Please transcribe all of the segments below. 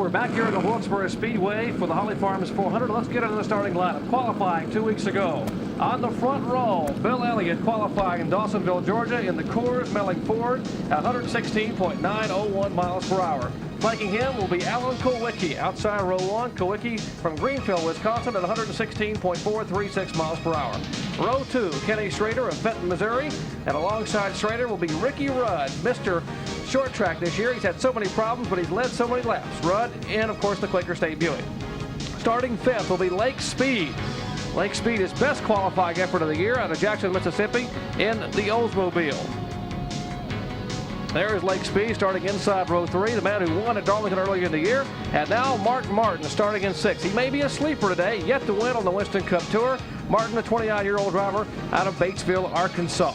We're back here at the Wilkesboro Speedway for the Holly Farms 400. Let's get into the starting lineup. Qualifying 2 weeks ago. On the front row, Bill Elliott qualifying in Dawsonville, Georgia in the Coors Melling Ford at 116.901 miles per hour. Flanking him will be Alan Kulwicki outside row 1. Kulwicki from Greenfield, Wisconsin at 116.436 miles per hour. Row 2, Kenny Schrader of Fenton, Missouri. And alongside Schrader will be Ricky Rudd, Mr. Short Track this year. He's had so many problems, but he's led so many laps. Rudd and, of course, the Quaker State Buick. Starting 5th will be Lake Speed. Lake Speed, his best qualifying effort of the year out of Jackson, Mississippi in the Oldsmobile. There is Lake Speed starting inside row 3, the man who won at Darlington earlier in the year. And now Martin Martin starting in 6th. He may be a sleeper today, yet to win on the Winston Cup Tour. Martin, the 29-year-old driver out of Batesville, Arkansas.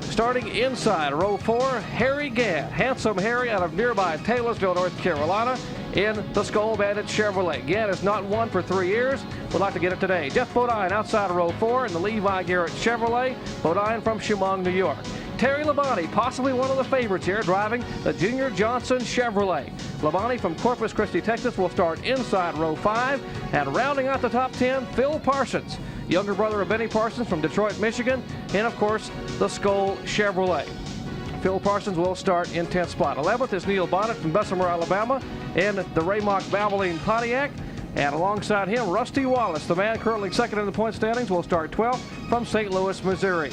Starting inside row 4, Harry Gant, Handsome Harry out of nearby Taylorsville, North Carolina in the Skull Bandit Chevrolet. Gant has not won for 3 years. Would like to get it today. Jeff Bodine outside row 4 in the Levi Garrett Chevrolet. Bodine from Chemung, New York. Terry Labonte, possibly one of the favorites here, driving the Junior Johnson Chevrolet. Labonte from Corpus Christi, Texas, will start inside row 5. And rounding out the top 10, Phil Parsons, younger brother of Benny Parsons from Detroit, Michigan, and of course, the Skull Chevrolet. Phil Parsons will start in 10th spot. 11th is Neil Bonnet from Bessemer, Alabama, in the Raymock Valvoline Pontiac. And alongside him, Rusty Wallace, the man currently second in the point standings, will start 12th from St. Louis, Missouri.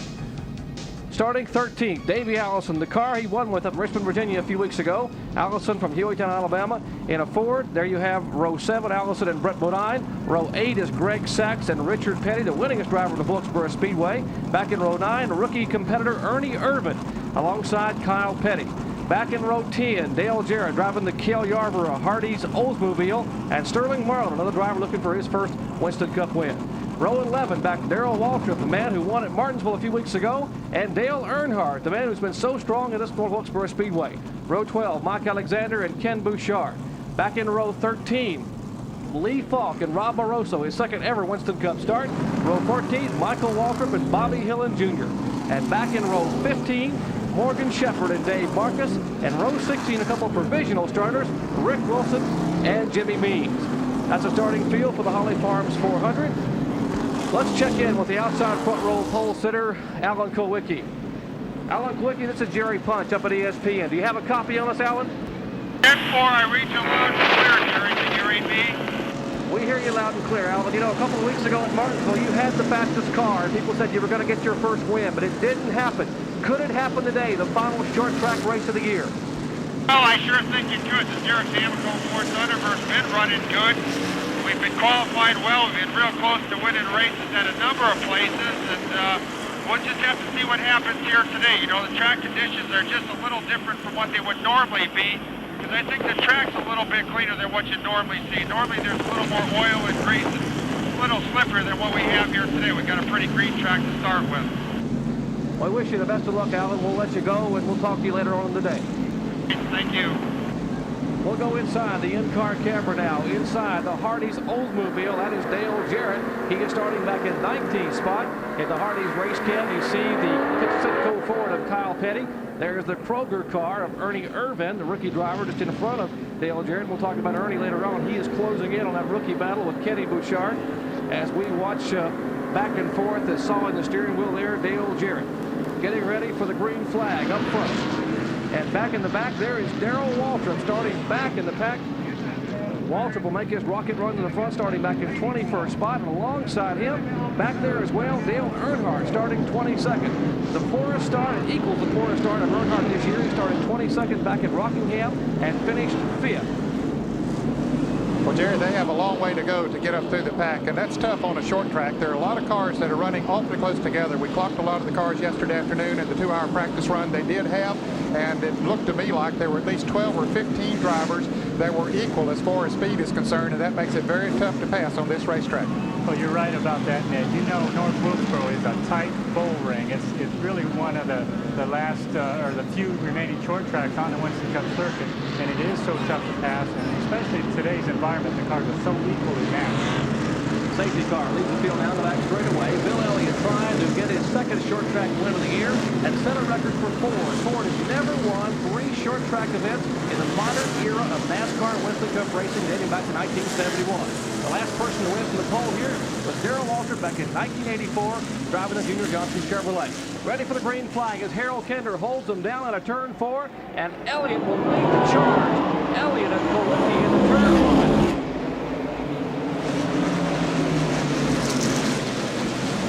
Starting 13th, Davey Allison, the car he won with at Richmond, Virginia a few weeks ago. Allison from Hueytown, Alabama in a Ford. There you have row 7, Allison and Brett Bodine. Row 8 is Greg Sachs and Richard Petty, the winningest driver of the Wilkesboro Speedway. Back in row 9, rookie competitor Ernie Irvin alongside Kyle Petty. Back in row 10, Dale Jarrett driving the Cale Yarborough Hardee's Oldsmobile, and Sterling Marlin, another driver looking for his first Winston Cup win. Row 11, back to Darrell Waltrip, the man who won at Martinsville a few weeks ago, and Dale Earnhardt, the man who's been so strong in this Wilkesboro Speedway. Row 12, Mike Alexander and Ken Bouchard. Back in row 13, Lee Falk and Rob Moroso, his second ever Winston Cup start. Row 14, Michael Waltrip and Bobby Hillen Jr. And back in row 15, Morgan Shepherd and Dave Marcus. And row 16, a couple of provisional starters, Rick Wilson and Jimmy Means. That's a starting field for the Holly Farms 400. Let's check in with the outside front row pole sitter, Alan Kulwicki. Alan Kulwicki, this is Jerry Punch up at ESPN. Do you have a copy on us, Alan? 10-4, I read you loud and clear, Jerry. Can you read me? We hear you loud and clear, Alan. You know, a couple of weeks ago at Martinsville, you had the fastest car, and people said you were going to get your first win, but it didn't happen. Could it happen today, the final short track race of the year? Well, I sure think it could. The Derek Amico Ford Thunderbird's been running good. We've been qualified well. We've been real close to winning races at a number of places, and we'll just have to see what happens here today. You know, the track conditions are just a little different from what they would normally be, because I think the track's a little bit cleaner than what you normally see. Normally there's a little more oil and grease and a little slipperier than what we have here today. We've got a pretty green track to start with. Well, I wish you the best of luck, Alan. We'll let you go, and we'll talk to you later on in the day. Thank you. We'll go inside the in-car camera now. Inside the Hardee's Oldsmobile, that is Dale Jarrett. He is starting back in 19th spot. In the Hardee's race cam, you see the Pittsburgh Ford of Kyle Petty. There's the Kroger car of Ernie Irvin, the rookie driver, just in front of Dale Jarrett. We'll talk about Ernie later on. He is closing in on that rookie battle with Kenny Bouchard. As we watch back and forth, as sawing the steering wheel there, Dale Jarrett getting ready for the green flag up front. And back in the back, there is Darrell Waltrip starting back in the pack. Waltrip will make his rocket run to the front, starting back in 21st spot. And alongside him, back there as well, Dale Earnhardt starting 22nd. The poorest start, it equals the poorest start of Earnhardt this year. He started 22nd back at Rockingham and finished 5th. Well, Jerry, they have a long way to go to get up through the pack, and that's tough on a short track. There are a lot of cars that are running awfully close together. We clocked a lot of the cars yesterday afternoon in the 2-hour practice run they did have, and it looked to me like there were at least 12 or 15 drivers that were equal as far as speed is concerned, and that makes it very tough to pass on this racetrack. Well, you're right about that, Ned. You know, North Wilkesboro is a tight bull ring. It's really one of the last or the few remaining short tracks on the Winston Cup circuit, and it is so tough to pass, and especially in today's environment, the cars are so equally matched. Safety car leads the field down the back straightaway. Bill Elliott trying to get his second short track win of the year and set a record for Ford. Ford has never won 3 short track events in the modern era of NASCAR Winston Cup racing dating back to 1971. The last person to win from the pole here was Darrell Waltrip back in 1984, driving the Junior Johnson Chevrolet. Ready for the green flag as Harold Kinder holds them down on a turn 4, and Elliott will lead the charge. Elliott and Kolicki in the turn 1.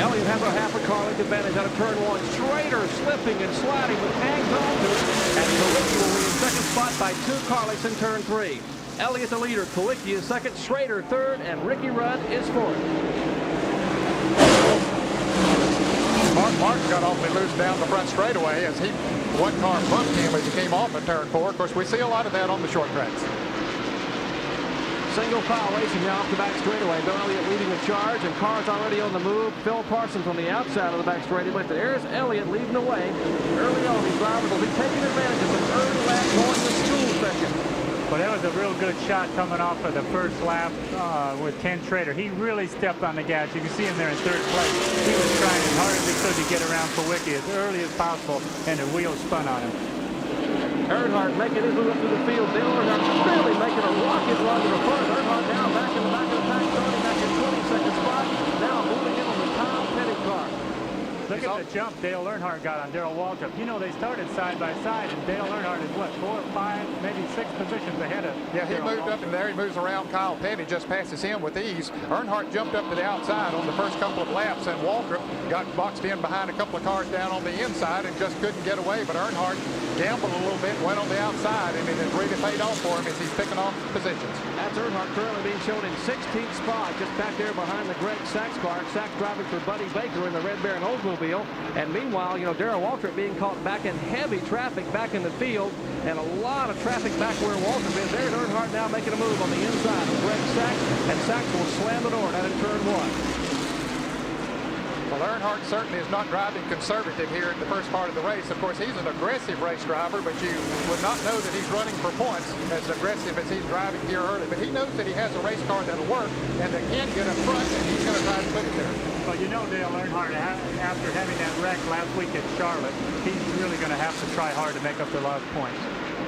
Elliott has a half a car length advantage out of turn 1. Schrader slipping and sliding, but hangs on to it. And Kolicki will lead in second spot by 2 car lengths in turn 3. Elliott the leader, Kolicki is second, Schrader third, and Ricky Rudd is fourth. Mark Martin got awfully loose down the front straightaway as one car bumped him as he came off of turn 4. Of course, we see a lot of that on the short tracks. Single file racing now off the back straightaway. Bill Elliott leading the charge, and cars already on the move. Phil Parsons on the outside of the back straightaway. But there's Elliott leading the way. Early on, these drivers will be taking advantage of some early lap going to the school session. Well, that was a real good shot coming off of the first lap with Ken Schrader. He really stepped on the gas. You can see him there in third place. He was trying as hard as he could to get around Kolicki as early as possible, and the wheels spun on him. Earnhardt making his move up to the field. Dale Earnhardt really making a rocket run to the front. Earnhardt now back in the back of the pack, starting back in 22nd spot. Now moving in on the Tom Petty car. Look at the jump Dale Earnhardt got on Darrell Waltrip. You know, they started side by side, and Dale Earnhardt is, what, 4 or 5, maybe 6 positions ahead of Yeah, he Darrell moved Waltrip. up in there. He moves around Kyle Petty, just passes him with ease. Earnhardt jumped up to the outside on the first couple of laps, and Waltrip got boxed in behind a couple of cars down on the inside and just couldn't get away. But Earnhardt gambled a little bit, went on the outside, and it has really paid off for him as he's picking off positions. That's Earnhardt currently being shown in 16th spot, just back there behind the Greg Sachs car. Sachs driving for Buddy Baker in the Red Baron Oldsmobile. And meanwhile, you know, Darrell Waltrip being caught back in heavy traffic back in the field, and a lot of traffic back where Waltrip is. There's Earnhardt now making a move on the inside of Greg Sachs, and Sachs will slam the door down in turn 1. Well, Earnhardt certainly is not driving conservative here in the first part of the race. Of course, he's an aggressive race driver, but you would not know that he's running for points as aggressive as he's driving here early. But he knows that he has a race car that'll work and that can get up front, and he's going to try to put it there. Well, you know, Dale Earnhardt, after having that wreck last week at Charlotte, he's really going to have to try hard to make up the lost points.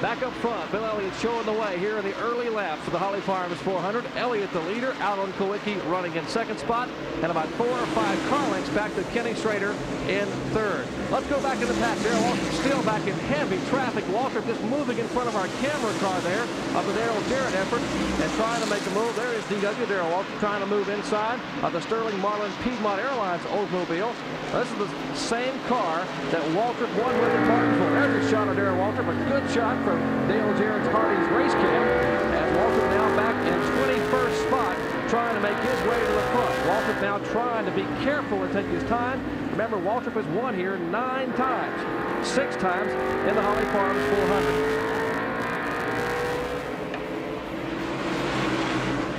Back up front, Bill Elliott showing the way here in the early laps for the Holly Farms 400. Elliott the leader, out on Kolicki running in second spot, and about 4 or 5 car lengths back to Kenny Schrader in third. Let's go back in the pack. Darrell Waltrip still back in heavy traffic. Waltrip just moving in front of our camera car there of the Darrell Jarrett effort and trying to make a move. There is DW Darrell Waltrip trying to move inside of the Sterling Marlin Piedmont Airlines Oldsmobile. This is the same car that Waltrip won with at Martinsville. There's a shot of Darrell Waltrip, a good shot from Dale Jarrett's Hardy's race cam. As Waltrip now back in 21st spot, trying to make his way to the front. Waltrip now trying to be careful and take his time. Remember, Waltrip has won here 9 times, 6 times in the Holly Farms 400.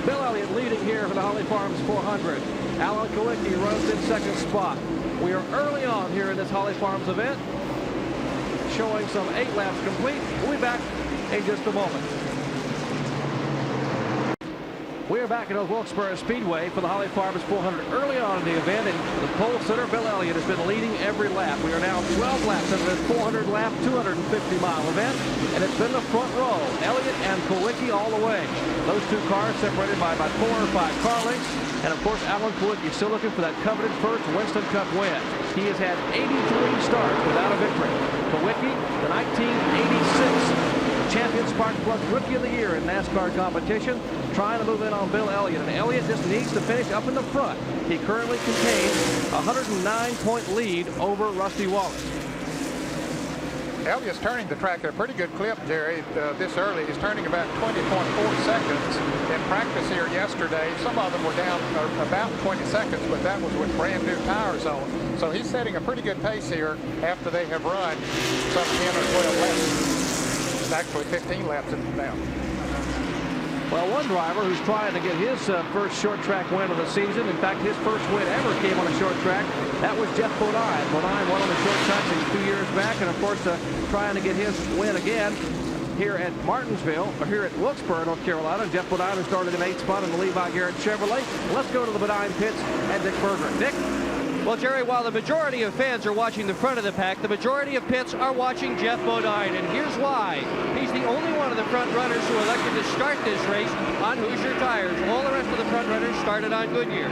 Bill Elliott leading here for the Holly Farms 400. Alan Kolicki runs in second spot. We are early on here in this Holly Farms event, showing some 8 laps complete. We'll be back in just a moment. We are back at North Wilkesboro Speedway for the Holly Farms 400. Early on in the event, and the pole sitter, Bill Elliott, has been leading every lap. We are now 12 laps into this 400-lap, 250-mile event, and it's been the front row. Elliott and Kolicki all the way. Those 2 cars separated by about 4 or 5 car lengths. And, of course, Alan Kolicki still looking for that coveted first Winston Cup win. He has had 83 starts without a victory. Kolicki, the 1986 Champion Spark Plug Rookie of the Year in NASCAR competition, trying to move in on Bill Elliott. And Elliott just needs to finish up in the front. He currently contains a 109-point lead over Rusty Wallace. Elliott's turning the track at a pretty good clip, Jerry, this early. He's turning about 20.4 seconds. In practice here yesterday, some of them were down about 20 seconds, but that was with brand new tires on. So he's setting a pretty good pace here after they have run some 10 or 12 laps. It's actually 15 laps now. Well, one driver who's trying to get his first short track win of the season. In fact, his first win ever came on a short track. That was Jeff Bodine. Bodine won on the short tracks 2 years back, and of course trying to get his win again. here at Martinsville, or here at Wilkesboro, North Carolina. Jeff Bodine, who started in 8th spot in the Levi Garrett Chevrolet. Let's go to the Bodine pits and Dick Berger. Dick? Well, Jerry, while the majority of fans are watching the front of the pack, the majority of pits are watching Jeff Bodine, and here's why. He's the only one of the front runners who elected to start this race on Hoosier tires. All the rest of the front runners started on Goodyear.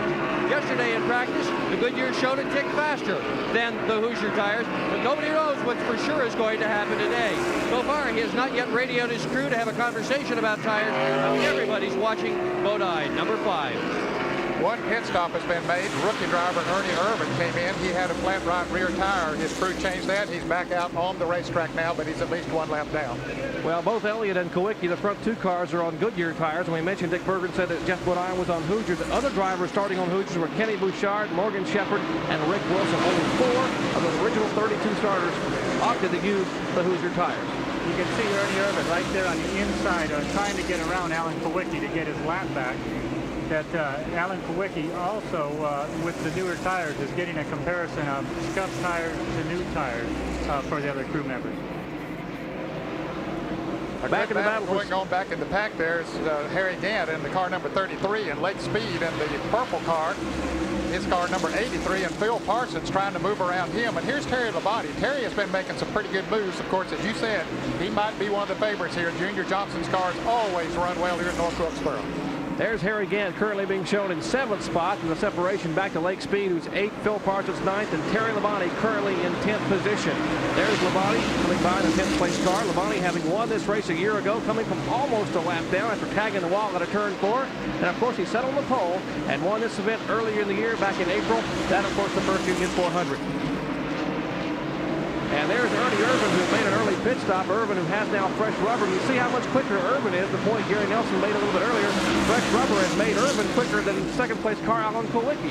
Yesterday in practice, the Goodyear showed a tick faster than the Hoosier tires, but nobody knows what for sure is going to happen today. So far, he has not yet radioed his crew to have a conversation about tires. Everybody's watching Bodine, number 5. One pit stop has been made. Rookie driver Ernie Irvin came in. He had a flat right rear tire. His crew changed that. He's back out on the racetrack now, but he's at least 1 lap down. Well, both Elliott and Kowicki, the front 2 cars, are on Goodyear tires. And we mentioned Dick Berger said that Jeff Bodine was on Hoosier. The other drivers starting on Hoosiers were Kenny Bouchard, Morgan Shepherd, and Rick Wilson. Only 4 of the original 32 starters opted to use the Hoosier tires. You can see Ernie Irvin right there on the inside trying to get around Alan Kowicki to get his lap back. That Alan Kowicki also, with the newer tires, is getting a comparison of scuff tires to new tires for the other crew members. Back in the battle going on back in the pack, there's Harry Gant in the car number 33 and Lake Speed in the purple car. His car number 83, and Phil Parsons trying to move around him. And here's Terry Labonte. Terry has been making some pretty good moves. Of course, as you said, he might be one of the favorites here. Junior Johnson's cars always run well here in North Wilkesboro. There's Harry Gant currently being shown in 7th spot in the separation back to Lake Speed, who's 8th, Phil Parsons 9th, and Terry Labonte currently in 10th position. There's Labonte coming by in the 10th place car. Labonte having won this race a year ago, coming from almost a lap down after tagging the wall at a turn 4. And of course, he set on the pole and won this event earlier in the year back in April. That, of course, the first Union 400. And there's Ernie Irvin, who made an early pit stop. Irvin, who has now fresh rubber. You see how much quicker Irvin is. The point Gary Nelson made a little bit earlier. Fresh rubber has made Irvin quicker than second place car Alan Kowicki.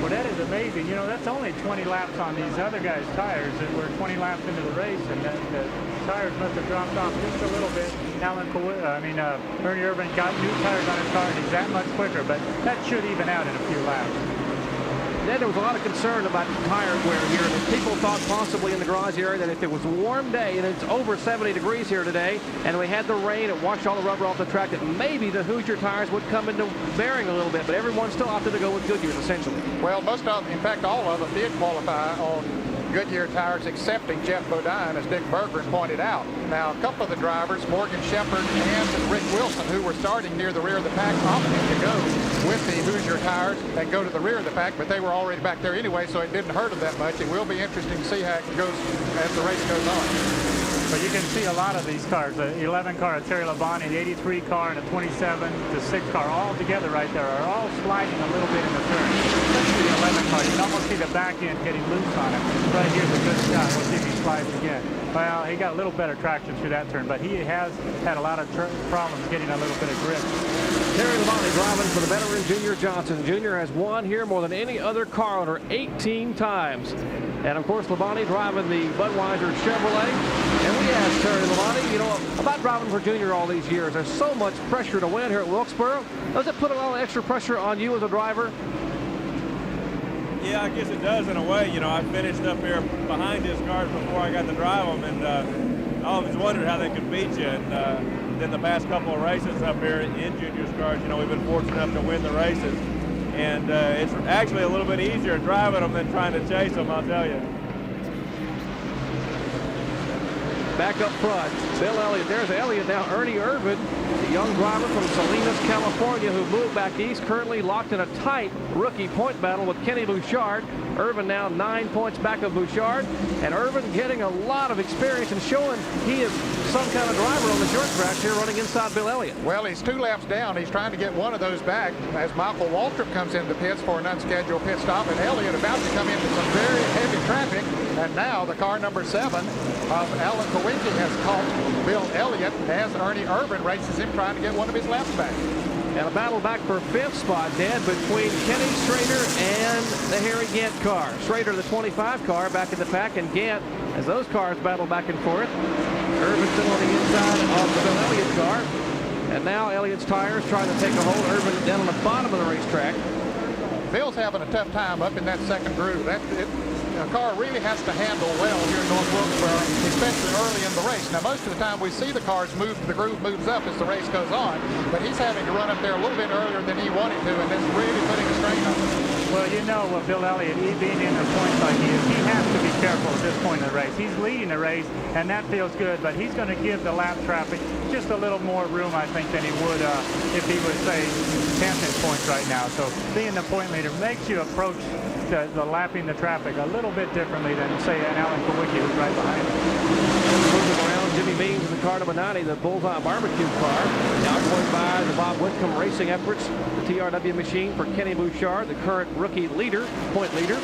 Well, that is amazing. You know, that's only 20 laps on these other guys' tires, and we're 20 laps into the race, and the tires must have dropped off just a little bit. Ernie Irvin got new tires on his car, and he's that much quicker, but that should even out in a few laps. Then there was a lot of concern about tire wear here. And people thought possibly in the garage area that if it was a warm day, and it's over 70 degrees here today, and we had the rain, it washed all the rubber off the track, that maybe the Hoosier tires would come into bearing a little bit. But everyone still opted to go with Goodyear's, essentially. Well, most of them, in fact, all of them did qualify on Goodyear tires, excepting Jeff Bodine, as Dick Berger pointed out. Now, a couple of the drivers, Morgan Shepherd and Rick Wilson, who were starting near the rear of the pack, opted to go with the Hoosier tires and go to the rear of the pack, but they were already back there anyway, so it didn't hurt them that much. It will be interesting to see how it goes as the race goes on. But you can see a lot of these cars, the 11 car of Terry Labonte, the 83 car, and the 27, the 6 car, all together right there, are all sliding a little bit in the turn. Especially the 11 car. You can almost see the back end getting loose on it. Right here's a good shot. We'll see if he slides again. Well, he got a little better traction through that turn, but he has had a lot of problems getting a little bit of grip. Terry Labonte driving for the veteran Junior Johnson. Junior has won here more than any other car owner 18 times. And of course, Labonte driving the Budweiser Chevrolet. And we asked Terry Labonte, you know, about driving for Junior all these years. There's so much pressure to win here at Wilkesboro. Does it put a lot of extra pressure on you as a driver? Yeah, I guess it does in a way. You know, I finished up here behind his cars before I got to drive them, and I always wondered how they could beat you. And then the past couple of races up here in Junior's cars, you know, we've been fortunate enough to win the races. And it's actually a little bit easier driving them than trying to chase them, I'll tell you. Back up front, Bill Elliott. There's Elliott now. Ernie Irvin, the young driver from Salinas, California, who moved back east, currently locked in a tight rookie point battle with Kenny Bouchard. Irvin now 9 points back of Bouchard, and Irvin getting a lot of experience and showing he is some kind of driver on the short track here, running inside Bill Elliott. Well, he's 2 laps down. He's trying to get one of those back as Michael Waltrip comes into pits for an unscheduled pit stop, and Elliott about to come into some very heavy traffic. And now the car number 7 of Alan Kowicki has caught Bill Elliott as Ernie Irvin races him, trying to get one of his laps back. And a battle back for 5th spot, Dad, between Kenny Schrader and the Harry Gant car. Schrader, the 25 car, back in the pack, and Gant, as those cars battle back and forth. Irvin still on the inside of the Bill Elliott car. And now Elliott's tires trying to take a hold. Irvin down on the bottom of the racetrack. Bill's having a tough time up in that second groove. a car really has to handle well here in North Wilkesboro, especially early in the race. Now, most of the time we see the cars move, the groove moves up as the race goes on, but he's having to run up there a little bit earlier than he wanted to, and that's really putting a strain on him. Well, you know, with Bill Elliott, he being in the points like he is, he has to be careful at this point in the race. He's leading the race, and that feels good, but he's going to give the lap traffic just a little more room, I think, than he would if he was, say, 10th in points right now. So being the point leader makes you approach the lapping the traffic a little bit differently than, say, an Alan Kowicki who's right behind him. Moving around, Jimmy Means in the car number 90, the Bullseye Barbecue car. Now going by the Bob Whitcomb Racing efforts, the TRW machine for Kenny Bouchard, the current rookie leader, point leader.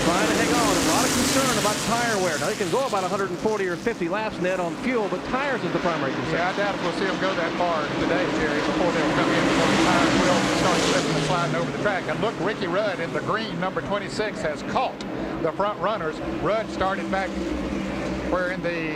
Trying to hang on. A lot of concern about tire wear. Now, they can go about 140 or 50 laps net on fuel, but tires is the primary concern. Yeah, I doubt if we'll see them go that far today, Jerry, before they'll come in, before the tires will start slipping and sliding over the track. And look, Ricky Rudd in the green, number 26, has caught the front runners. Rudd started back where in the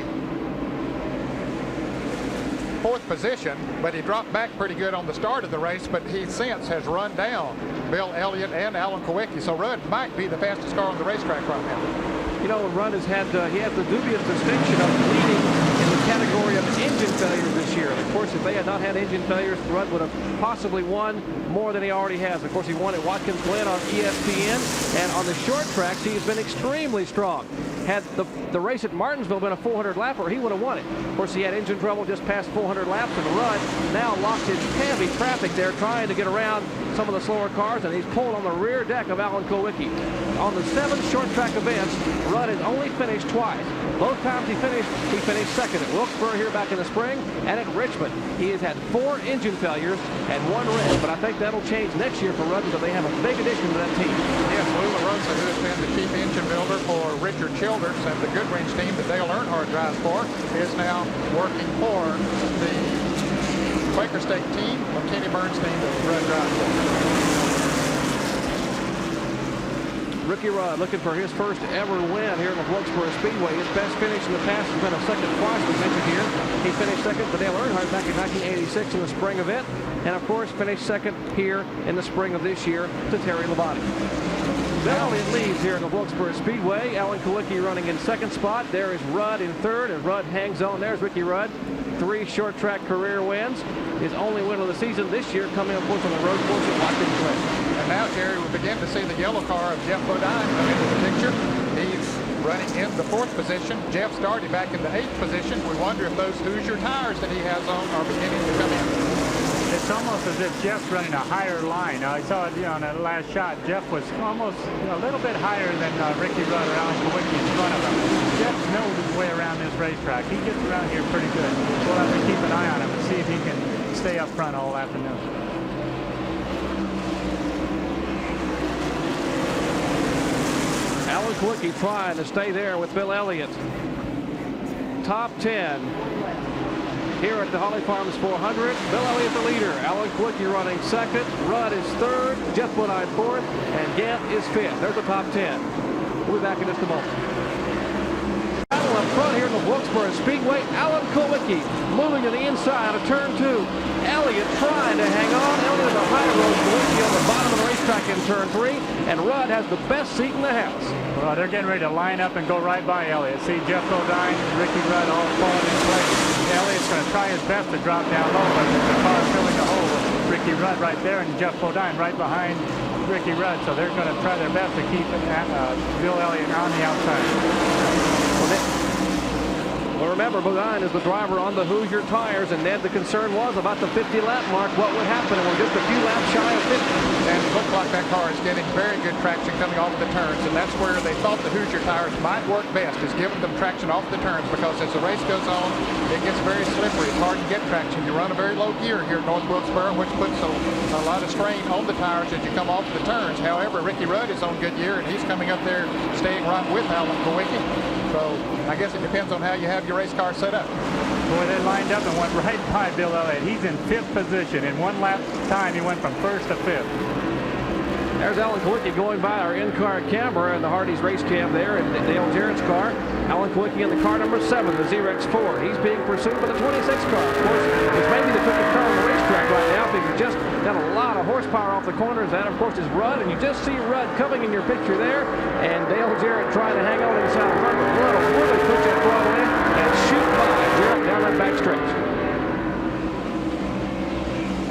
4th position, but he dropped back pretty good on the start of the race, but he since has run down Bill Elliott and Alan Kowicki. So Rudd might be the fastest car on the racetrack right now. You know, Rudd has had he has the dubious distinction of leading in the category of engine failures this year. And of course, if they had not had engine failures, Rudd would have possibly won more than he already has. Of course, he won at Watkins Glen on ESPN, and on the short tracks, he's been extremely strong. Had the race at Martinsville been a 400 lapper, he would have won it. Of course, he had engine trouble just past 400 laps, and Rudd now lost in heavy traffic there trying to get around some of the slower cars, and he's pulled on the rear deck of Alan Kowicki. On the 7 short track events, Rudd has only finished twice. Both times he finished second at Wilkesboro here back in the spring, and at Richmond. He has had 4 engine failures and 1 wreck, but I think that'll change next year for Rudd because they have a big addition to that team. Yes, Lou LaRosa, who has been the chief engine builder for Richard Childers and the Goodwrench team that Dale Earnhardt drives for, is now working for the Quaker State team of Kenny Burns' team that Rudd drives for. Ricky Rudd looking for his first ever win here in the Wilkesboro Speedway. His best finish in the past has been a second twice was mentioned here. He finished second to Dale Earnhardt back in 1986 in the spring event, and of course finished second here in the spring of this year to Terry Labonte. Bill Elliott leads here in the Wilkesboro Speedway. Alan Kowicki running in second spot. There is Rudd in third, and Rudd hangs on. There's Ricky Rudd. 3 short track career wins. His only win of the season this year coming, of course, on the road course at Watkins Glen. And now, Jerry, we begin to see the yellow car of Jeff Bodine come into the picture. He's running in the 4th position. Jeff started back in the 8th position. We wonder if those Hoosier tires that he has on are beginning to come in. It's almost as if Jeff's running a higher line. I saw it on that last shot. Jeff was almost a little bit higher than Ricky Rudd or Alan Kowicki in front of him. Jeff knows his way around this racetrack. He gets around here pretty good. We'll have to keep an eye on him and see if he can stay up front all afternoon. Alan Kowicki trying to stay there with Bill Elliott. Top 10 here at the Holly Farms 400. Bill Elliott the leader. Alan Kowicki running second. Rudd is third. Jeff Bodine 4th. And Gant is 5th. There's the top 10. We'll be back in just a moment. Battle up front here in the Wilkesboro Speedway. Alan Kowicki moving to the inside of turn 2. Elliott trying to hang on. Elliott on the high road. Kowicki on the bottom of the racetrack in turn 3. And Rudd has the best seat in the house. Well, they're getting ready to line up and go right by Elliott. See Jeff Bodine and Ricky Rudd all falling in place. Elliott's going to try his best to drop down low, but the car's filling the hole with Ricky Rudd right there and Jeff Bodine right behind Ricky Rudd. So they're going to try their best to keep Bill Elliott on the outside. Well, remember, Bodine is the driver on the Hoosier tires, and Ned, the concern was about the 50-lap mark. What would happen? And we're just a few laps shy of 50. And it looks like that car is getting very good traction coming off the turns, and that's where they thought the Hoosier tires might work best, is giving them traction off the turns, because as the race goes on, it gets very slippery. It's hard to get traction. You run a very low gear here at North Wilkesboro, which puts a lot of strain on the tires as you come off the turns. However, Ricky Rudd is on good gear, and he's coming up there staying right with Alan Kowicki. So I guess it depends on how you have your race car set up. Boy, they lined up and went right by Bill Elliott. He's in 5th position. In 1 lap time, he went from 1st to 5th. There's Alan Kowicki going by our in-car camera and the Hardee's race cam there in Dale Jarrett's car. Alan Kowicki in the car number 7, the ZRX4. He's being pursued by the 26 car, of course, which may be the quickest car on the racetrack right now because just Got a lot of horsepower off the corners. That, of course, is Rudd, and you just see Rudd coming in your picture there, and Dale Jarrett trying to hang on inside the front, but Rudd will really push that throttle in and shoot by Jarrett down that back stretch.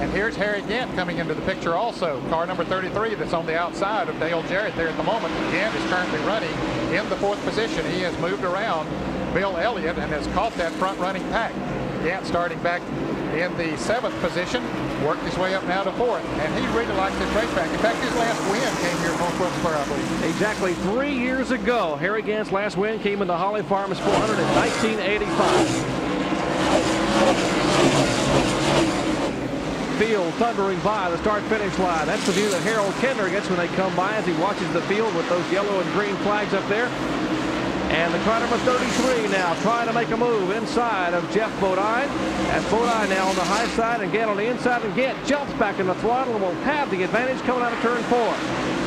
And here's Harry Gant coming into the picture also. Car number 33 that's on the outside of Dale Jarrett there at the moment. Gant is currently running in the 4th position. He has moved around Bill Elliott and has caught that front running pack. Gant starting back in the 7th position, worked his way up now to 4th, and he really likes this racetrack. In fact, his last win came here at North Wilkesboro, I believe. Exactly 3 years ago, Harry Gant's last win came in the Holly Farms 400 in 1985. Field thundering by the start-finish line. That's the view that Harold Kendler gets when they come by as he watches the field with those yellow and green flags up there. And the car number 33 now trying to make a move inside of Jeff Bodine. That's Bodine now on the high side and Gant on the inside, and Gant jumps back in the throttle and will have the advantage coming out of turn 4.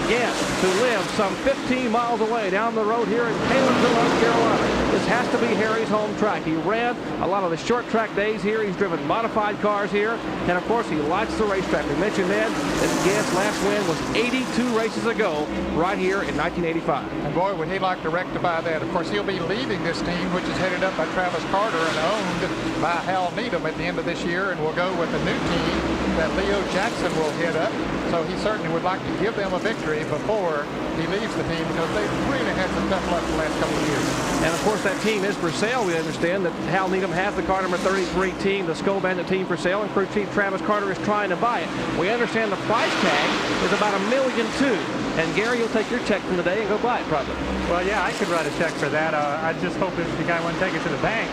Gant, who lives some 15 miles away down the road here in Taylorville, North Carolina. This has to be Harry's home track. He ran a lot of the short track days here. He's driven modified cars here. And of course, he likes the racetrack. We mentioned then that Gant's last win was 82 races ago right here in 1985. And boy, would he like to rectify that. Of course, he'll be leaving this team, which is headed up by Travis Carter and owned by Hal Needham at the end of this year, and will go with a new team that Leo Jackson will head up. So he certainly would like to give them a victory before he leaves the team, because they've really had some tough luck the last couple of years. And of course, that team is for sale. We understand that Hal Needham has the car number 33 team, the Skull Bandit team, for sale, and crew chief Travis Carter is trying to buy it. We understand the price tag is about $1.2 million. And Gary, you'll take your check from the day and go buy it, probably. Well, yeah, I could write a check for that. I just hope the guy wouldn't take it to the bank.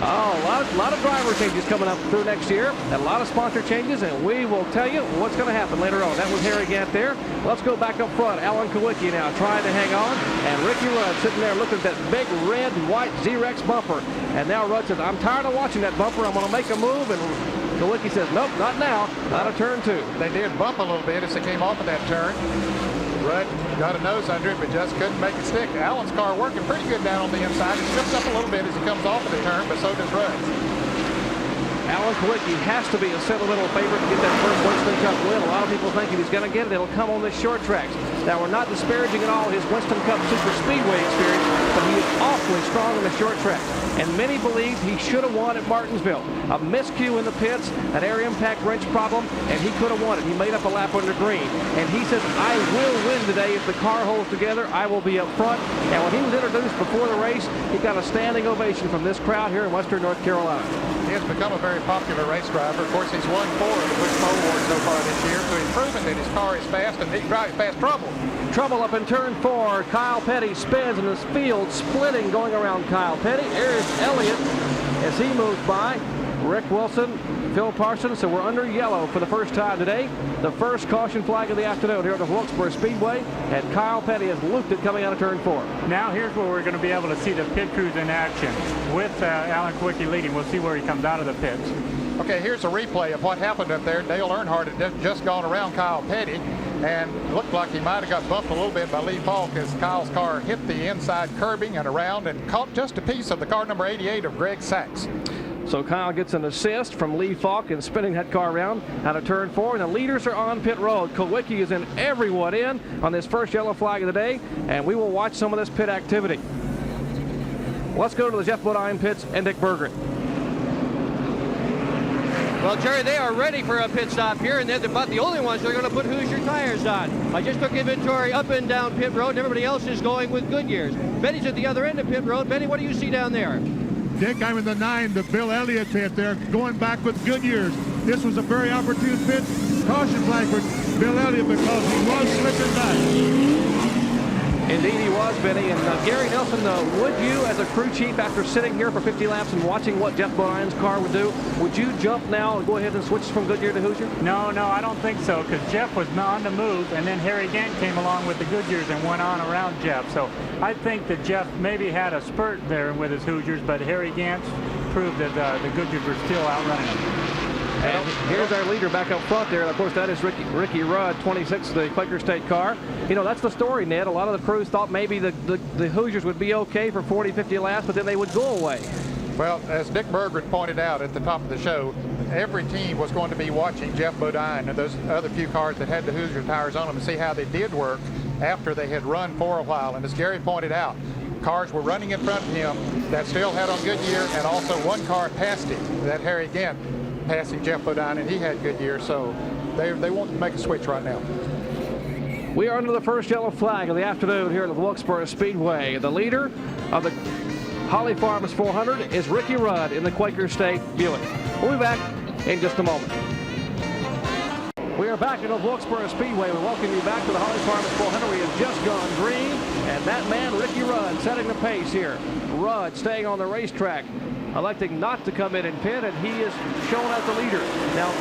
Oh, a lot of driver changes coming up through next year, and a lot of sponsor changes, and we will tell you what's going to happen later on. That was Harry Gant there. Let's go back up front. Alan Kowicki now trying to hang on, and Ricky Rudd sitting there looking at that big red and white Z-Rex bumper. And now Rudd says, I'm tired of watching that bumper. I'm going to make a move, and Kowicki says, nope, not now, not a turn 2. They did bump a little bit as they came off of that turn. Rudd got a nose under it, but just couldn't make it stick. Allen's car working pretty good down on the inside. He slips up a little bit as he comes off of the turn, but so does Rudd's. Alan Kowicki has to be a sentimental favorite to get that first Winston Cup win. A lot of people think if he's going to get it, it'll come on the short tracks. Now, we're not disparaging at all his Winston Cup Super Speedway experience, but he is awfully strong in the short tracks. And many believe he should have won at Martinsville. A miscue in the pits, an air impact wrench problem, and he could have won it. He made up a lap under green. And he says, I will win today if the car holds together. I will be up front. And when he was introduced before the race, he got a standing ovation from this crowd here in Western North Carolina. He has become a very popular race driver. Of course, he's won 4 of the Wishbone Awards so far this year, so he's proven that his car is fast and he drives fast trouble. Trouble up in turn 4. Kyle Petty spins in this field, splitting going around Kyle Petty. There's Elliott as he moves by. Rick Wilson, Phil Parsons. So we're under yellow for the first time today. The first caution flag of the afternoon here at the Wilkesboro Speedway. And Kyle Petty has looped it coming out of turn 4. Now here's where we're going to be able to see the pit crews in action. With Alan Kowicki leading, we'll see where he comes out of the pits. Okay, here's a replay of what happened up there. Dale Earnhardt had just gone around Kyle Petty, and looked like he might have got bumped a little bit by Lee Falk as Kyle's car hit the inside curbing and around and caught just a piece of the car number 88 of Greg Sachs. So Kyle gets an assist from Lee Falk in spinning that car around out of turn 4, and the leaders are on pit road. Kowicki is in, everyone in on this first yellow flag of the day, and we will watch some of this pit activity. Let's go to the Jeff Bodine pits and Dick Berggren. Well, Jerry, they are ready for a pit stop here, and they're about the only ones that are going to put Hoosier tires on. I just took inventory up and down pit road, and everybody else is going with Goodyears. Benny's at the other end of pit road. Benny, what do you see down there? Dick, I'm in the 9, the Bill Elliott pit there, going back with Goodyears. This was a very opportune pit. Caution flag for Bill Elliott because he was slipping back. Indeed he was, Benny. And Gary Nelson, would you, as a crew chief, after sitting here for 50 laps and watching what Jeff Bodine's car would do, would you jump now and go ahead and switch from Goodyear to Hoosier? No, I don't think so, because Jeff was on the move, and then Harry Gant came along with the Goodyears and went on around Jeff. So I think that Jeff maybe had a spurt there with his Hoosiers, but Harry Gant proved that the Goodyears were still outrunning him. And here's our leader back up front there. And of course, that is Ricky Rudd, 26, the Quaker State car. You know, that's the story, Ned. A lot of the crews thought maybe the Hoosiers would be okay for 40, 50 laps, but then they would go away. Well, as Dick Berggren pointed out at the top of the show, every team was going to be watching Jeff Bodine and those other few cars that had the Hoosier tires on them to see how they did work after they had run for a while. And as Gary pointed out, cars were running in front of him that still had on Goodyear, and also one car passed him, that Harry Gant passing Jeff Bodine, and he had Goodyear, so they want to make a switch right now. We are under the first yellow flag of the afternoon here at the Wilkesboro Speedway. The leader of the Holly Farms 400 is Ricky Rudd in the Quaker State Buick. We'll be back in just a moment. We are back at the Wilkesboro Speedway. We welcome you back to the Holly Farms 400. We have just gone green, and that man, Ricky Rudd, setting the pace here. Rudd staying on the racetrack, electing not to come in and pit, and he is shown as the leader. Now,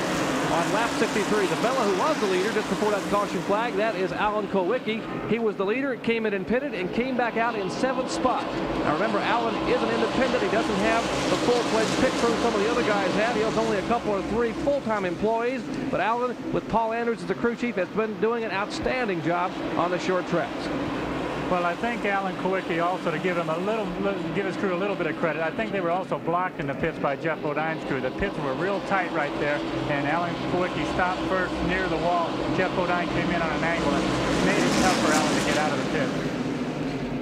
on lap 63, the fella who was the leader just before that caution flag, that is Alan Kowicki. He was the leader, came in and pitted, and came back out in 7th spot. Now remember, Alan is an independent. He doesn't have the full-fledged pit crew some of the other guys have. He has only a couple or 3 full-time employees. But Alan, with Paul Andrews as the crew chief, has been doing an outstanding job on the short tracks. Well, I think Alan Kowicki also, to give his crew a little bit of credit, I think they were also blocked in the pits by Jeff Bodine's crew. The pits were real tight right there, and Alan Kowicki stopped first near the wall. Jeff Bodine came in on an angle and made it tough for Alan to get out of the pit.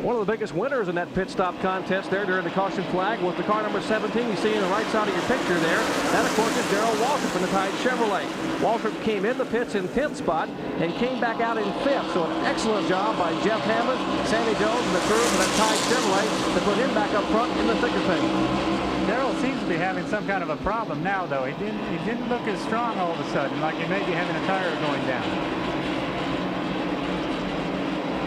One of the biggest winners in that pit stop contest there during the caution flag was the car number 17 you see in the right side of your picture there. That, of course, is Darrell Waltrip in the Tide Chevrolet. Waltrip came in the pits in 10th spot and came back out in 5th. So an excellent job by Jeff Hammond, Sammy Jones, and the crew of that Tide Chevrolet to put him back up front in the thick of things. Darrell seems to be having some kind of a problem now, though. He didn't look as strong all of a sudden, like he may be having a tire going down.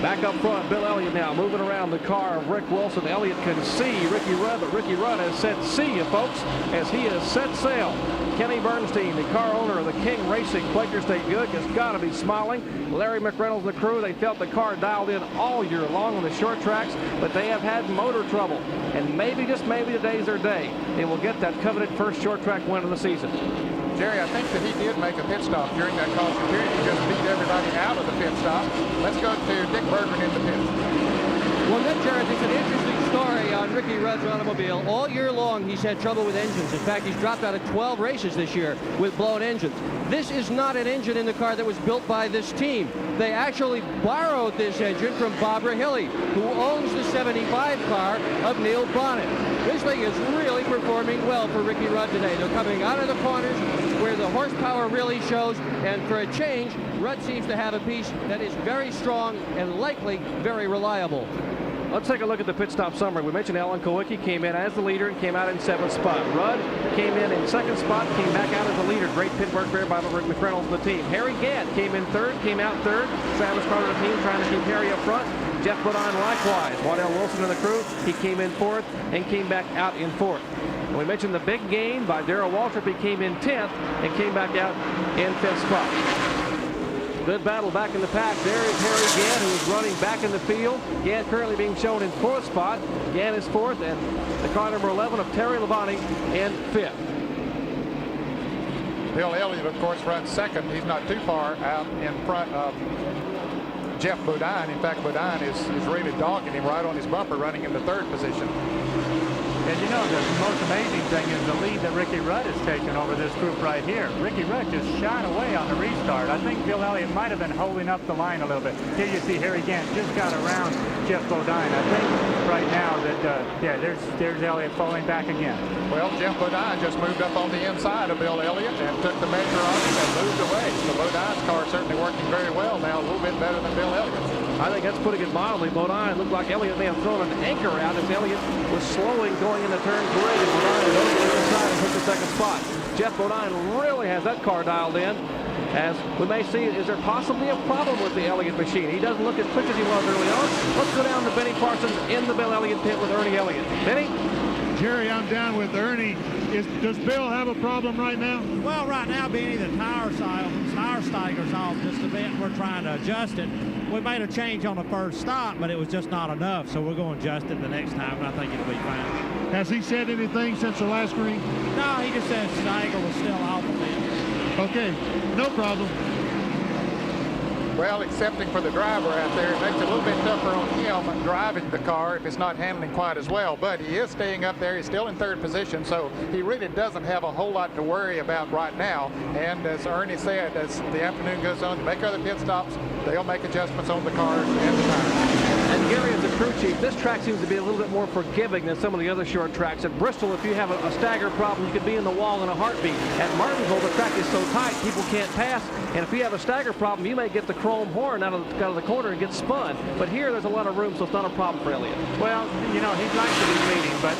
Back up front, Bill Elliott now moving around the car of Rick Wilson. Elliott can see Ricky Rudd, but Ricky Rudd has said, "See you, folks," as he has set sail. Kenny Bernstein, the car owner of the King Racing Quaker State Buick, has got to be smiling. Larry McReynolds and the crew, they felt the car dialed in all year long on the short tracks, but they have had motor trouble. And maybe, just maybe, today's their day. They will get that coveted first short track win of the season. Jerry, I think that he did make a pit stop during that caution period. He just beat everybody out of the pit stop. Let's go to Dick Bergman in the pit. Well, Nick Jarrett, it's an interesting story on Ricky Rudd's automobile. All year long, he's had trouble with engines. In fact, he's dropped out of 12 races this year with blown engines. This is not an engine in the car that was built by this team. They actually borrowed this engine from Bob Rahilly, who owns the 75 car of Neil Bonnet. This thing is really performing well for Ricky Rudd today. They're coming out of the corners where the horsepower really shows, and for a change, Rudd seems to have a piece that is very strong and likely very reliable. Let's take a look at the pit stop summary. We mentioned Alan Kowicki came in as the leader and came out in 7th spot. Rudd came in 2nd spot, came back out as the leader. Great pit work there by Rick McReynolds and the team. Harry Gant came in 3rd, came out 3rd. Travis Carter and the team trying to keep Harry up front. Jeff Bodine likewise. Waddell Wilson and the crew, he came in 4th and came back out in 4th. And we mentioned the big gain by Darrell Waltrip. He came in 10th and came back out in 5th spot. Good battle back in the pack. There is Harry Gant, who is running back in the field. Gant currently being shown in 4th spot. Gant is 4th, and the car number 11 of Terry Labonte in 5th. Bill Elliott, of course, runs 2nd. He's not too far out in front of Jeff Bodine. In fact, Bodine is really dogging him right on his bumper, running in the 3rd position. And you know, the most amazing thing is the lead that Ricky Rudd has taken over this group right here. Ricky Rudd just shot away on the restart. I think Bill Elliott might have been holding up the line a little bit. Here you see Harry Gant just got around Jeff Bodine. I think right now that, yeah, there's Elliott falling back again. Well, Jeff Bodine just moved up on the inside of Bill Elliott and took the measure on him and moved away. So Bodine's car certainly working very well now, a little bit better than Bill Elliott's. I think that's putting it mildly. Bodine looked like Elliott may have thrown an anchor out as Elliott was slowing going into turn 3. And Bodine is over the inside and took the 2nd spot. Jeff Bodine really has that car dialed in. As we may see, is there possibly a problem with the Elliott machine? He doesn't look as quick as he was early on. Let's go down to Benny Parsons in the Bill Elliott pit with Ernie Elliott. Benny? Jerry, I'm down with Ernie. Does Bill have a problem right now? Well, right now, Benny, the tire steiger's off just a bit. We're trying to adjust it. We made a change on the first stop, but it was just not enough, so we're going to adjust it the next time, and I think it'll be fine. Has he said anything since the last green? No, he just said steiger was still off a bit. Okay, no problem. Well, excepting for the driver out there, it makes it a little bit tougher on him driving the car if it's not handling quite as well. But he is staying up there. He's still in third position, so he really doesn't have a whole lot to worry about right now. And as Ernie said, as the afternoon goes on, to make other pit stops, they'll make adjustments on the cars and the tires. And Gary, as the crew chief, this track seems to be a little bit more forgiving than some of the other short tracks. At Bristol, if you have a stagger problem, you could be in the wall in a heartbeat. At Martinsville, the track is so tight, people can't pass. And if you have a stagger problem, you may get the chrome horn out of the corner and get spun. But here, there's a lot of room, so it's not a problem for Elliott. Well, you know, he'd like to be leading, but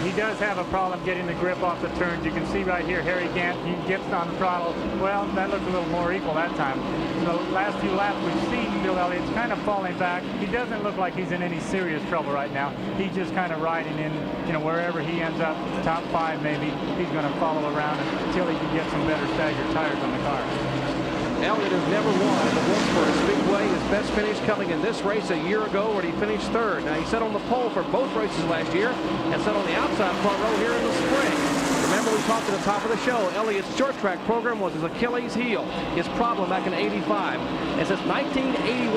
he does have a problem getting the grip off the turns. You can see right here, Harry Gant, he gets on the throttle. Well, that looked a little more equal that time. The last few laps we've seen Bill Elliott's kind of falling back. He doesn't look like he's in any serious trouble right now. He's just kind of riding in, you know, wherever he ends up, top 5 maybe, he's going to follow around until he can get some better stagger tires on the car. Elliott has never won at the Wilkesboro Speedway. His best finish coming in this race a year ago where he finished third. Now, he sat on the pole for both races last year and sat on the outside front row here in the spring. Remember, we talked at the top of the show, Elliott's short track program was his Achilles heel, his problem back in '85. And since 1981,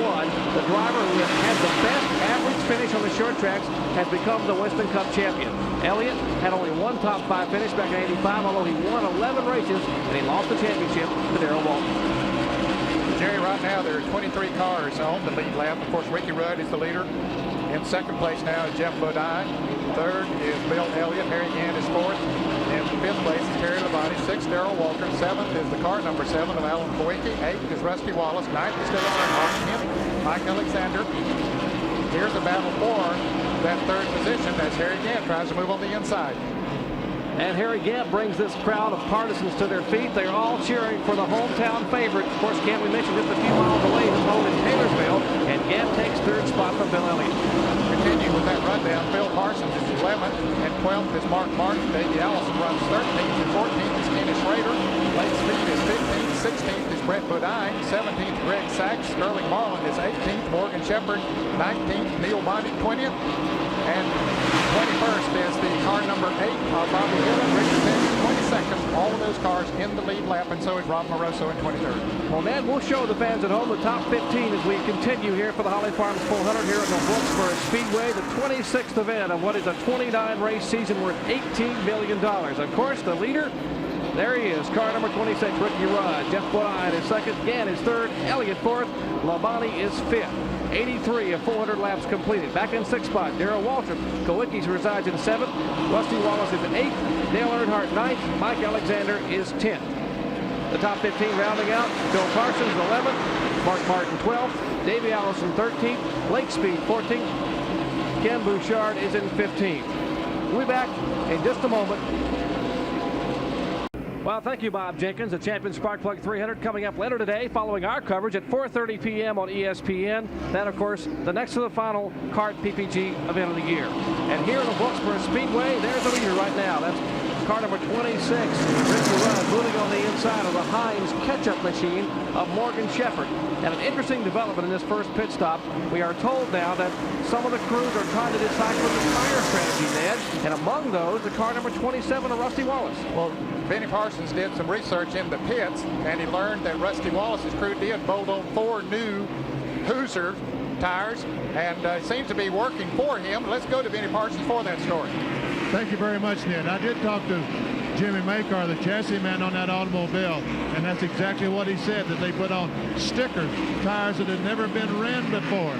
the driver who has had the best average finish on the short tracks has become the Winston Cup champion. Elliott had only one top 5 finish back in '85, although he won 11 races, and he lost the championship to Darrell Walton. Jerry, right now there are 23 cars on the lead lap. Of course, Ricky Rudd is the leader. In second place now is Jeff Bodine. Third is Bill Elliott. Harry Gant is fourth. In fifth place is Terry Labonte. Sixth, Darrell Walker. Seventh is the car number 7 of Alan Kowicki. Eighth is Rusty Wallace. Ninth is Dale Earnhardt. 10th, Mike Alexander. Here's a battle for that third position as Harry Gant tries to move on the inside. And Harry Gant brings this crowd of partisans to their feet. They're all cheering for the hometown favorite. Of course, can't we mention just a few miles away his home in Taylorsville, and Gant takes third spot from Bill Elliott. Continue with that rundown. Phil Parsons is 11th, and 12th is Mark Martin. Davey Allison runs 13th, and 14th is Kenny Schrader. Lake Speed is 15th, 16th is Brett Bodine, 17th Greg Sachs. Sterling Marlin is 18th, Morgan Shepherd 19th, Neil Bonnet 20th, and 21st is the car number 8 of Bobby Hill. Richard Benson 22nd. All of those cars in the lead lap, and so is Rob Moroso in 23rd. Well, Ned, we'll show the fans at home the top 15 as we continue here for the Holly Farms 400 here at the Wilkesboro Speedway, the 26th event of what is a 29-race season worth $18 million. Of course, the leader, there he is, car number 26, Ricky Rudd. Jeff Bodine is second, Gant is third, Elliott fourth, Labonte is fifth. 83 of 400 laps completed. Back in sixth spot, Darrell Walter. Kowicki resides in 7th. Rusty Wallace is in 8th. Dale Earnhardt 9th. Mike Alexander is 10th. The top 15 rounding out. Phil Parsons 11th. Mark Martin 12th. Davey Allison 13th. Lake Speed 14th. Ken Bouchard is in 15th. We'll be back in just a moment. Well, thank you, Bob Jenkins. The Champion Sparkplug 300 coming up later today following our coverage at 4:30 p.m. on ESPN. Then, of course, the next to the final kart PPG event of the year. And here in the Wilkesboro Speedway, there's the leader right now. That's car number 26, Ricky Rudd, moving on the inside of the Heinz catch-up machine of Morgan Shepherd. And an interesting development in this first pit stop. We are told now that some of the crews are trying to decipher the tire strategy, Ned. And among those, the car number 27 of Rusty Wallace. Well, Benny Parsons did some research in the pits, and he learned that Rusty Wallace's crew did bolt on 4 new Hoosier tires, and it seems to be working for him. Let's go to Benny Parsons for that story. Thank you very much, Ned. I did talk to Jimmy Makar, the chassis man on that automobile, and that's exactly what he said, that they put on stickers, tires that had never been ran before.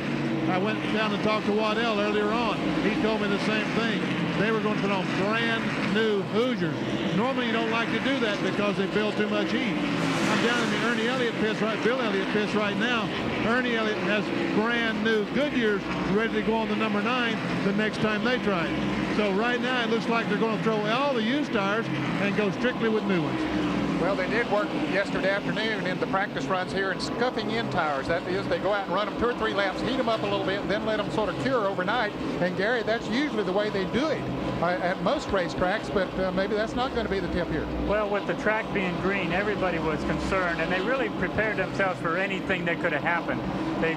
I went down and talked to Waddell earlier on. He told me the same thing. They were going to put on brand new Hoosiers. Normally you don't like to do that because they build too much heat. I'm down in the Ernie Elliott pits Bill Elliott pits right now. Ernie Elliott has brand new Goodyears ready to go on the number 9 the next time they try it. So right now it looks like they're going to throw all the used tires and go strictly with new ones. Well, they did work yesterday afternoon in the practice runs here and scuffing in tires. That is, they go out and run them 2 or 3 laps, heat them up a little bit, and then let them sort of cure overnight. And Gary, that's usually the way they do it at most racetracks, but maybe that's not going to be the tip here. Well, with the track being green, everybody was concerned, and they really prepared themselves for anything that could have happened. They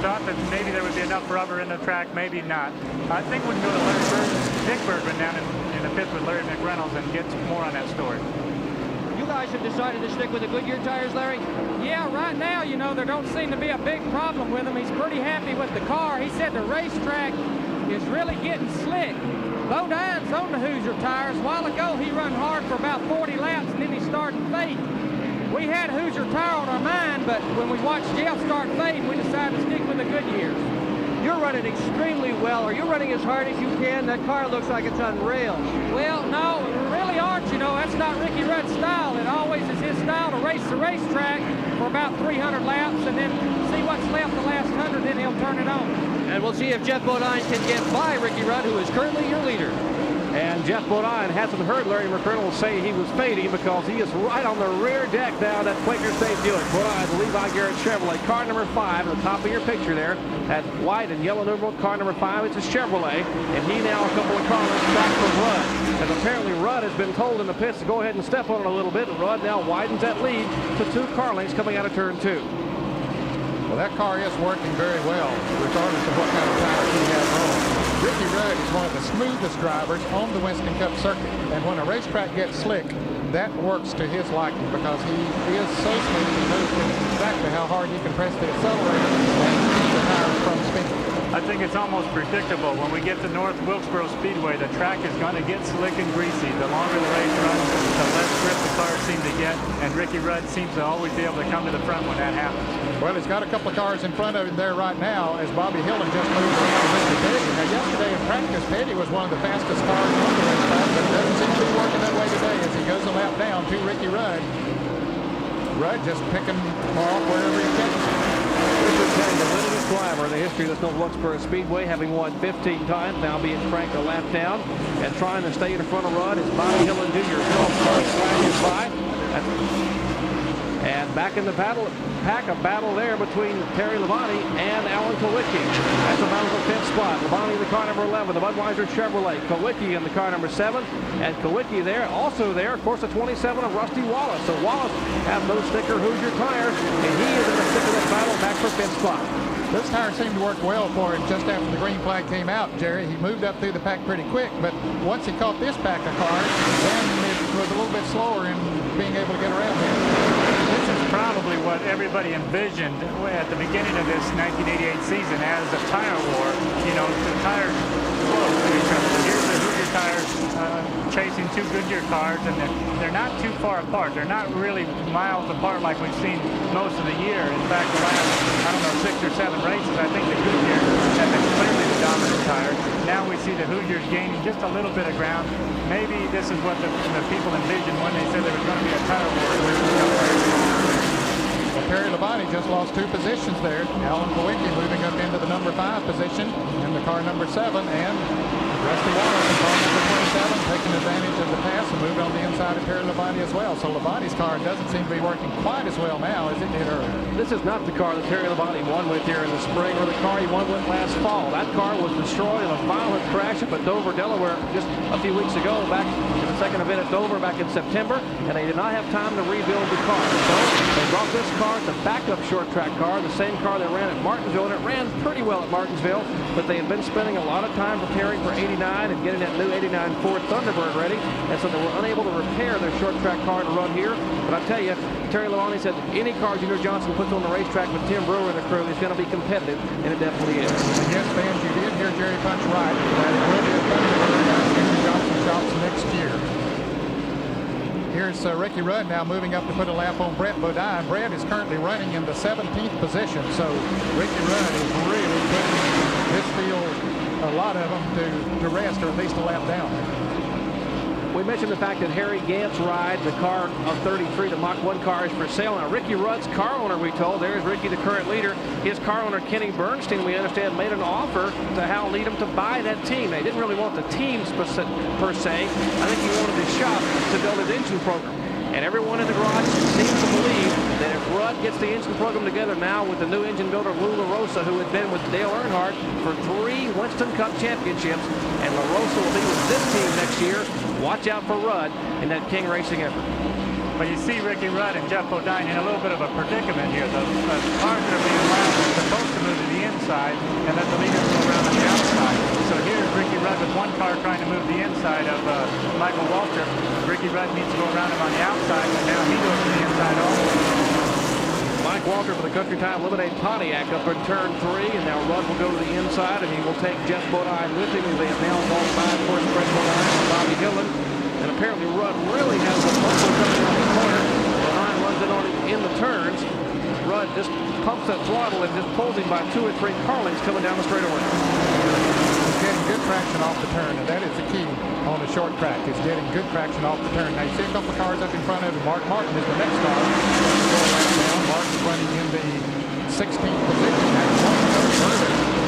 thought that maybe there would be enough rubber in the track, maybe not. I think we can go to Dick Bergman down in the pits with Larry McReynolds and get more on that story. You guys have decided to stick with the Goodyear tires, Larry? Yeah, right now, you know, there don't seem to be a big problem with him. He's pretty happy with the car. He said the racetrack is really getting slick. Bodine's on the Hoosier tires. A while ago, he run hard for about 40 laps, and then he started fading. We had Hoosier tire on our mind, but when we watched Jeff start fading, we decided to stick with the Goodyears. You're running extremely well. Are you running as hard as you can? That car looks like it's on rails. Well, no, we really aren't, you know. That's not Ricky Rudd's style. It always is his style to race the racetrack for about 300 laps and then see what's left the last 100, then he'll turn it on. And we'll see if Jeff Bodine can get by Ricky Rudd, who is currently your leader. And Jeff Bodine hasn't heard Larry McCrinnell say he was fading because he is right on the rear deck down at Quaker State Buick. Bodine, the Levi Garrett Chevrolet, car number 5 at the top of your picture there. That white and yellow numeral, car number 5, it's a Chevrolet. And he now a couple of car lengths back from Rudd. And apparently Rudd has been told in the pits to go ahead and step on it a little bit. And Rudd now widens that lead to 2 car lengths coming out of turn 2. Well, that car is working very well, regardless of what kind of tires he has on. Ricky Rudd is one of the smoothest drivers on the Winston Cup circuit. And when a racetrack gets slick, that works to his liking because he is so smooth. He knows exactly how hard he can press the accelerator and keep the tires from spinning. I think it's almost predictable. When we get to North Wilkesboro Speedway, the track is going to get slick and greasy. The longer the race runs, the less grip the cars seem to get, and Ricky Rudd seems to always be able to come to the front when that happens. Well, he's got a couple of cars in front of him there right now as Bobby Hillin just moved around Mr. Petty. Now, yesterday in practice, Petty was one of the fastest cars on the racetrack, but it doesn't seem to be working that way today as he goes a lap down to Ricky Rudd. Rudd just picking off wherever he can. Richard Petty, the winningest driver in the history of this North Wilkesboro Speedway, having won 15 times, now being cranked a lap down and trying to stay in front of Rudd as Bobby Hillin Jr. flashes by. And back in the battle, a battle there between Terry Labonte and Alan Kowicki. That's a battle for 5th spot. Labonte in the car number 11, the Budweiser Chevrolet. Kowicki in the car number 7. And Kowicki there, also there, of course, the 27 of Rusty Wallace. So Wallace has those sticker Hoosier tires, and he is in the thick of that battle back for 5th spot. This tire seemed to work well for him just after the green flag came out, Jerry. He moved up through the pack pretty quick, but once he caught this pack of cars, then it was a little bit slower in being able to get around him. This is probably what everybody envisioned at the beginning of this 1988 season as a tire war. You know, the tires close to each other. Here's the Hoosier tires chasing 2 Goodyear cars, and they're not too far apart. They're not really miles apart like we've seen most of the year. In fact, the last, 6 or 7 races, I think the Goodyear have been clearly the dominant tire. Now we see the Hoosiers gaining just a little bit of ground. Maybe this is what the people envisioned when they said there was going to be a tire war. Well, Terry Labonte just lost 2 positions there. Alan Kowicki moving up into the number 5 position in the car number 7, and Rusty Wallace in car number 27 taking advantage of the pass and moving on the inside of Terry Labonte as well. So Labonte's car doesn't seem to be working quite as well now as it did earlier. This is not the car that Terry Labonte won with here in the spring or the car he won with last fall. That car was destroyed in a violent crash up at Dover, Delaware just a few weeks ago, back in the second event at Dover back in September, and they did not have time to rebuild the car. So they brought this car, the backup short track car, the same car that ran at Martinsville, and it ran pretty well at Martinsville, but they had been spending a lot of time preparing for 89 and getting that new 89 Ford Thunderbird ready, and so they were unable to repair their short track car to run here. But I tell you, Terry Labonte said any car Junior Johnson puts on the racetrack with Tim Brewer and the crew is going to be competitive, and it definitely is. And yes, fans, you did hear Jerry Punch right. That it will be a Thunderbird at Junior Johnson shops next year. Here's Ricky Rudd now moving up to put a lap on Brett Bodine. Brett is currently running in the 17th position, so Ricky Rudd is really putting this field, a lot of them, to rest, or at least a lap down. We mentioned the fact that Harry Gant's ride, the car of 33, the Mach 1 car, is for sale. Now, Ricky Rudd's car owner, we told, there's Ricky, the current leader. His car owner, Kenny Bernstein, we understand, made an offer to Hal Needham to buy that team. They didn't really want the team per se. I think he wanted the shop to build his engine program. And everyone in the garage seems to believe that if Rudd gets the engine program together now with the new engine builder, Lou LaRosa, who had been with Dale Earnhardt for 3 Winston Cup championships, and LaRosa will be with this team next year, watch out for Rudd in that King Racing effort. But you see Ricky Rudd and Jeff Bodine in a little bit of a predicament here. The cars that are being allowed are supposed to move to the inside and let the leaders go around on the outside. So here's Ricky Rudd with one car trying to move the inside of Michael Waltrip. Ricky Rudd needs to go around him on the outside, but now he goes Mike Walter for the Country Time Lemonade Pontiac up in turn 3, and now Rudd will go to the inside, and he will take Jeff Bodine with him as they have now gone by, of course, Brett Bodine and Bobby Hillen. And apparently Rudd really has a muscle coming out of the corner. Bodine runs in on him in the turns. Rudd just pumps that throttle and just pulls him by 2 or 3 carlings coming down the straightaway. He's getting good traction off the turn, and that is the key on the short track. He's getting good traction off the turn. Now you see a couple of cars up in front of him. Mark Martin is the next car. Martin's running in the 16th position.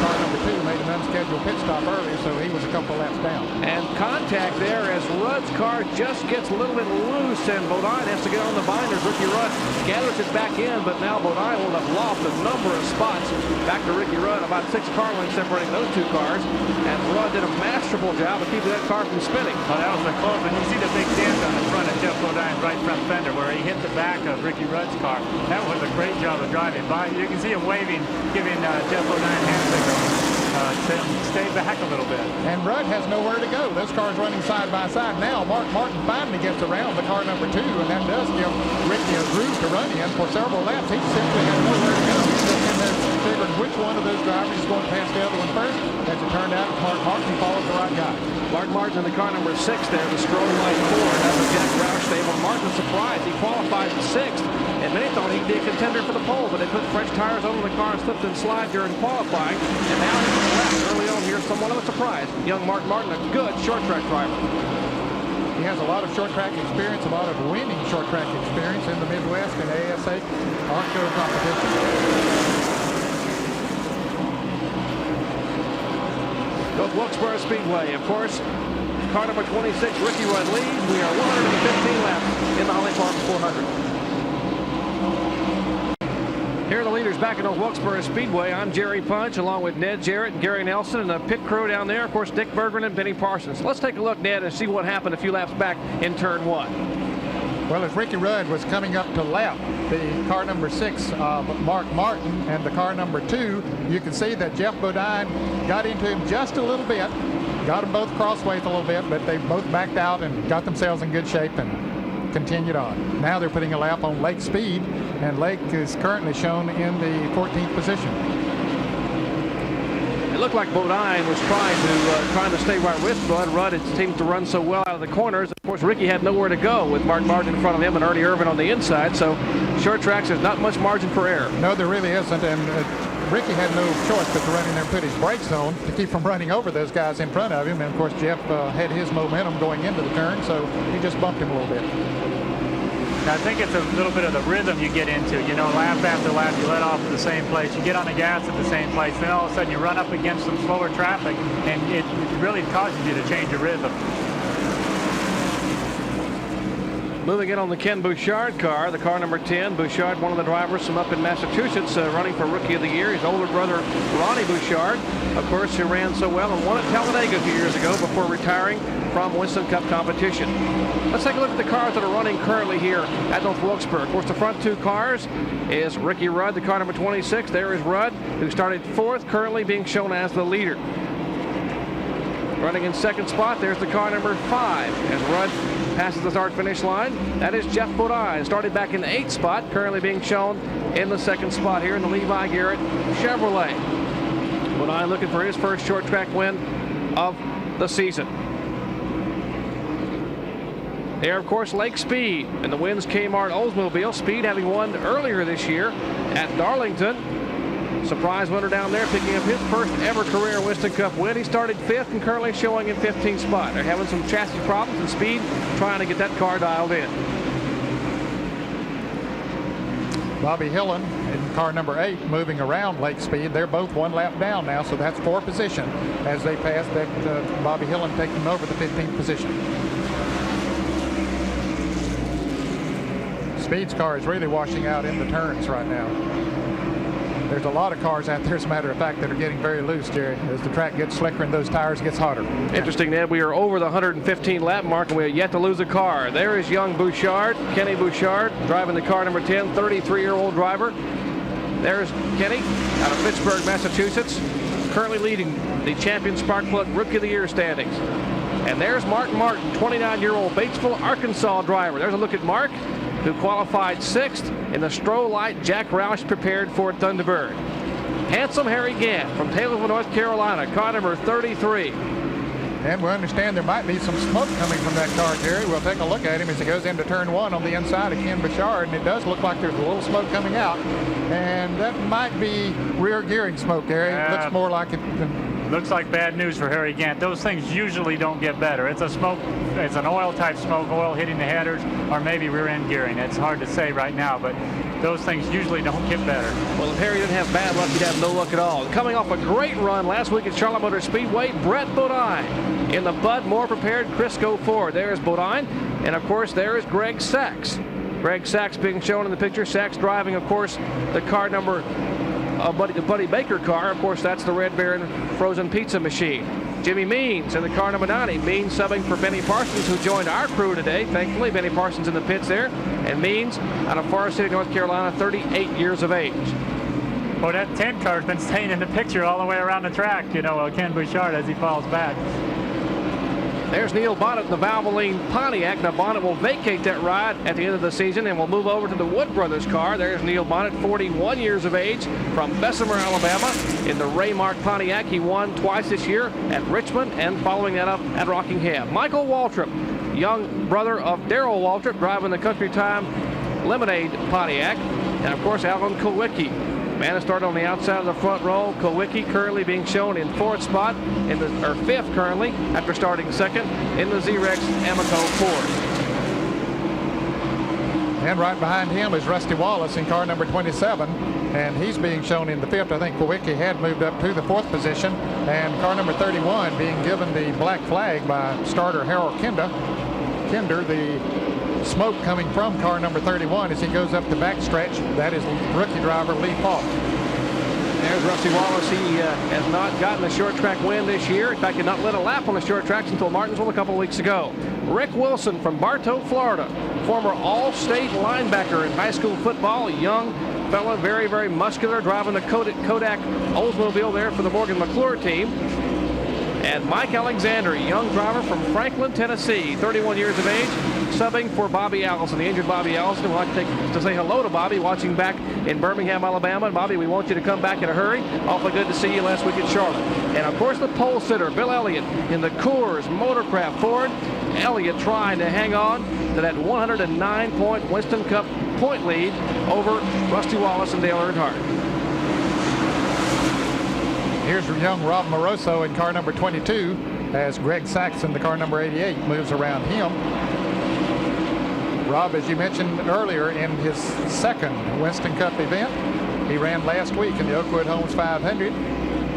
Car number 2 made an unscheduled pit stop earlier, so he was a couple laps down. And contact there as Rudd's car just gets a little bit loose, and Bodine has to get on the binders. Ricky Rudd gathers it back in, but now Bodine will have lost a number of spots back to Ricky Rudd, about 6 car lengths separating those 2 cars. And Rudd did a masterful job of keeping that car from spinning. Oh, that was a close one. You see the big dent on the front of Jeff Bodine's right front fender where he hit the back of Ricky Rudd's car. That was a great job of driving by. You can see him waving, giving Jeff Bodine hand signal. Stay back a little bit. And Rudd has nowhere to go. Those cars running side by side now. Mark Martin finally gets around the car number 2, and that does give Ricky a groove to run in for several laps. He simply has nowhere to go. He's just in there figuring which one of those drivers is going past the other one first. As it turned out, Mark Martin followed the right guy. Mark Martin in the car number 6 there, the Strode Light Ford. That was Jack Roush stable. Martin's surprised. He qualified 6th, and many thought he'd be a contender for the pole, but they put fresh tires on the car and slipped and slide during qualifying. And now he's left early on here. Somewhat of a surprise. Young Mark Martin, a good short track driver. He has a lot of short track experience, a lot of winning short track experience in the Midwest and ASA ARCO competition. North Wilkesboro Speedway, of course. Car number 26, Ricky Rudd leads. We are 115 laps in the Holly Farms 400. Here are the leaders back at North Wilkesboro Speedway. I'm Jerry Punch, along with Ned Jarrett and Gary Nelson, and the pit crew down there, of course, Dick Bergman and Benny Parsons. Let's take a look, Ned, and see what happened a few laps back in turn 1. Well, as Ricky Rudd was coming up to lap the car number 6 of Mark Martin and the car number 2, you can see that Jeff Bodine got into him just a little bit, got them both crossways a little bit, but they both backed out and got themselves in good shape and continued on. Now they're putting a lap on Lake Speed, and Lake is currently shown in the 14th position. It looked like Bodine was trying to stay right with Rudd. Rudd seemed to run so well out of the corners. Of course, Ricky had nowhere to go with Mark Martin in front of him and Ernie Irvin on the inside. So short tracks, there's not much margin for error. No, there really isn't. And Ricky had no choice but to run in there and put his brakes on to keep from running over those guys in front of him. And of course, Jeff had his momentum going into the turn, so he just bumped him a little bit. I think it's a little bit of the rhythm you get into. You know, lap after lap, you let off at the same place. You get on the gas at the same place. Then all of a sudden you run up against some slower traffic, and it really causes you to change your rhythm. Moving in on the Ken Bouchard car, the car number 10. Bouchard, one of the drivers from up in Massachusetts, running for Rookie of the Year. His older brother, Ronnie Bouchard, of course, who ran so well and won at Talladega a few years ago before retiring from Winston Cup competition. Let's take a look at the cars that are running currently here at North Wilkesboro. Of course, the front 2 cars is Ricky Rudd, the car number 26. There is Rudd, who started 4th, currently being shown as the leader. Running in 2nd spot, there's the car number 5 as Rudd passes the start-finish line. That is Jeff Bodine, started back in the 8th spot, currently being shown in the 2nd spot here in the Levi Garrett Chevrolet. Bodine looking for his first short track win of the season. There, of course, Lake Speed, and the wins Kmart Oldsmobile. Speed having won earlier this year at Darlington. Surprise winner down there, picking up his first ever career Winston Cup win. He started 5th and currently showing in 15th spot. They're having some chassis problems, and Speed trying to get that car dialed in. Bobby Hillen in car number 8 moving around Lake Speed. They're both 1 lap down now, so that's 4th position as they pass that Bobby Hillen taking over the 15th position. Speed's car is really washing out in the turns right now. There's a lot of cars out there, as a matter of fact, that are getting very loose, Jerry, as the track gets slicker and those tires gets hotter. Interesting, Ned. We are over the 115 lap mark, and we are yet to lose a car. There is young Bouchard, Kenny Bouchard, driving the car number 10, 33-year-old driver. There's Kenny out of Fitchburg, Massachusetts, currently leading the Champion Spark Plug Rookie of the Year standings. And there's Mark Martin, 29-year-old Batesville, Arkansas driver. There's a look at Mark. who qualified 6th in the Stroh Light Jack Roush prepared Ford Thunderbird. Handsome Harry Gant from Taylorsville, North Carolina, car number 33. And we understand there might be some smoke coming from that car, Jerry. We'll take a look at him as he goes into turn 1 on the inside of Ken Bouchard, and it does look like there's a little smoke coming out. And that might be rear gearing smoke, Gary. It looks more like it. Looks like bad news for Harry Gant. Those things usually don't get better. It's a smoke, it's an oil type smoke, oil hitting the headers, or maybe rear end gearing. It's hard to say right now, but those things usually don't get better. Well, if Harry didn't have bad luck, he'd have no luck at all. Coming off a great run last week at Charlotte Motor Speedway, Brett Bodine. In the Bud Moore prepared Crisco Ford. There's Bodine, and of course there is Greg Sachs. Greg Sachs being shown in the picture. Sachs driving, of course, the car number the Buddy Baker car. Of course, that's the Red Baron frozen pizza machine. Jimmy Means in the car number 90. Means subbing for Benny Parsons, who joined our crew today. Thankfully, Benny Parsons in the pits there. And Means out of Forest City, North Carolina, 38 years of age. Well, that 10 car's been staying in the picture all the way around the track, you know, Ken Bouchard as he falls back. There's Neil Bonnet in the Valvoline Pontiac. Now, Bonnet will vacate that ride at the end of the season and will move over to the Wood Brothers car. There's Neil Bonnet, 41 years of age, from Bessemer, Alabama, in the Raymark Pontiac. He won twice this year at Richmond and following that up at Rockingham. Michael Waltrip, young brother of Darrell Waltrip, driving the Country Time Lemonade Pontiac. And, of course, Alan Kulwicki. Man has started on the outside of the front row. Kulwicki currently being shown in 4th spot, or 5th currently, after starting 2nd in the Z-Rex Amoco Ford. And right behind him is Rusty Wallace in car number 27, and he's being shown in the 5th. I think Kulwicki had moved up to the 4th position, and car number 31 being given the black flag by starter Harold Kinder. The smoke coming from car number 31 as he goes up the backstretch. That is rookie driver Lee Falk. There's Rusty Wallace. He has not gotten a short track win this year. In fact, he did not let a lap on the short tracks until Martinsville a couple of weeks ago. Rick Wilson from Bartow, Florida, former all-state linebacker in high school football. Young fella, very, very muscular, driving the Kodak Oldsmobile there for the Morgan McClure team. And Mike Alexander, young driver from Franklin, Tennessee, 31 years of age, subbing for Bobby Allison, the injured Bobby Allison. We'd like to say hello to Bobby, watching back in Birmingham, Alabama. And Bobby, we want you to come back in a hurry. Awfully good to see you last week at Charlotte. And, of course, the pole sitter, Bill Elliott, in the Coors Motorcraft Ford. Elliott trying to hang on to that 109-point Winston Cup point lead over Rusty Wallace and Dale Earnhardt. Here's young Rob Moroso in car number 22 as Greg Sachs in the car number 88 moves around him. Rob, as you mentioned earlier, in his 2nd Winston Cup event, he ran last week in the Oakwood Homes 500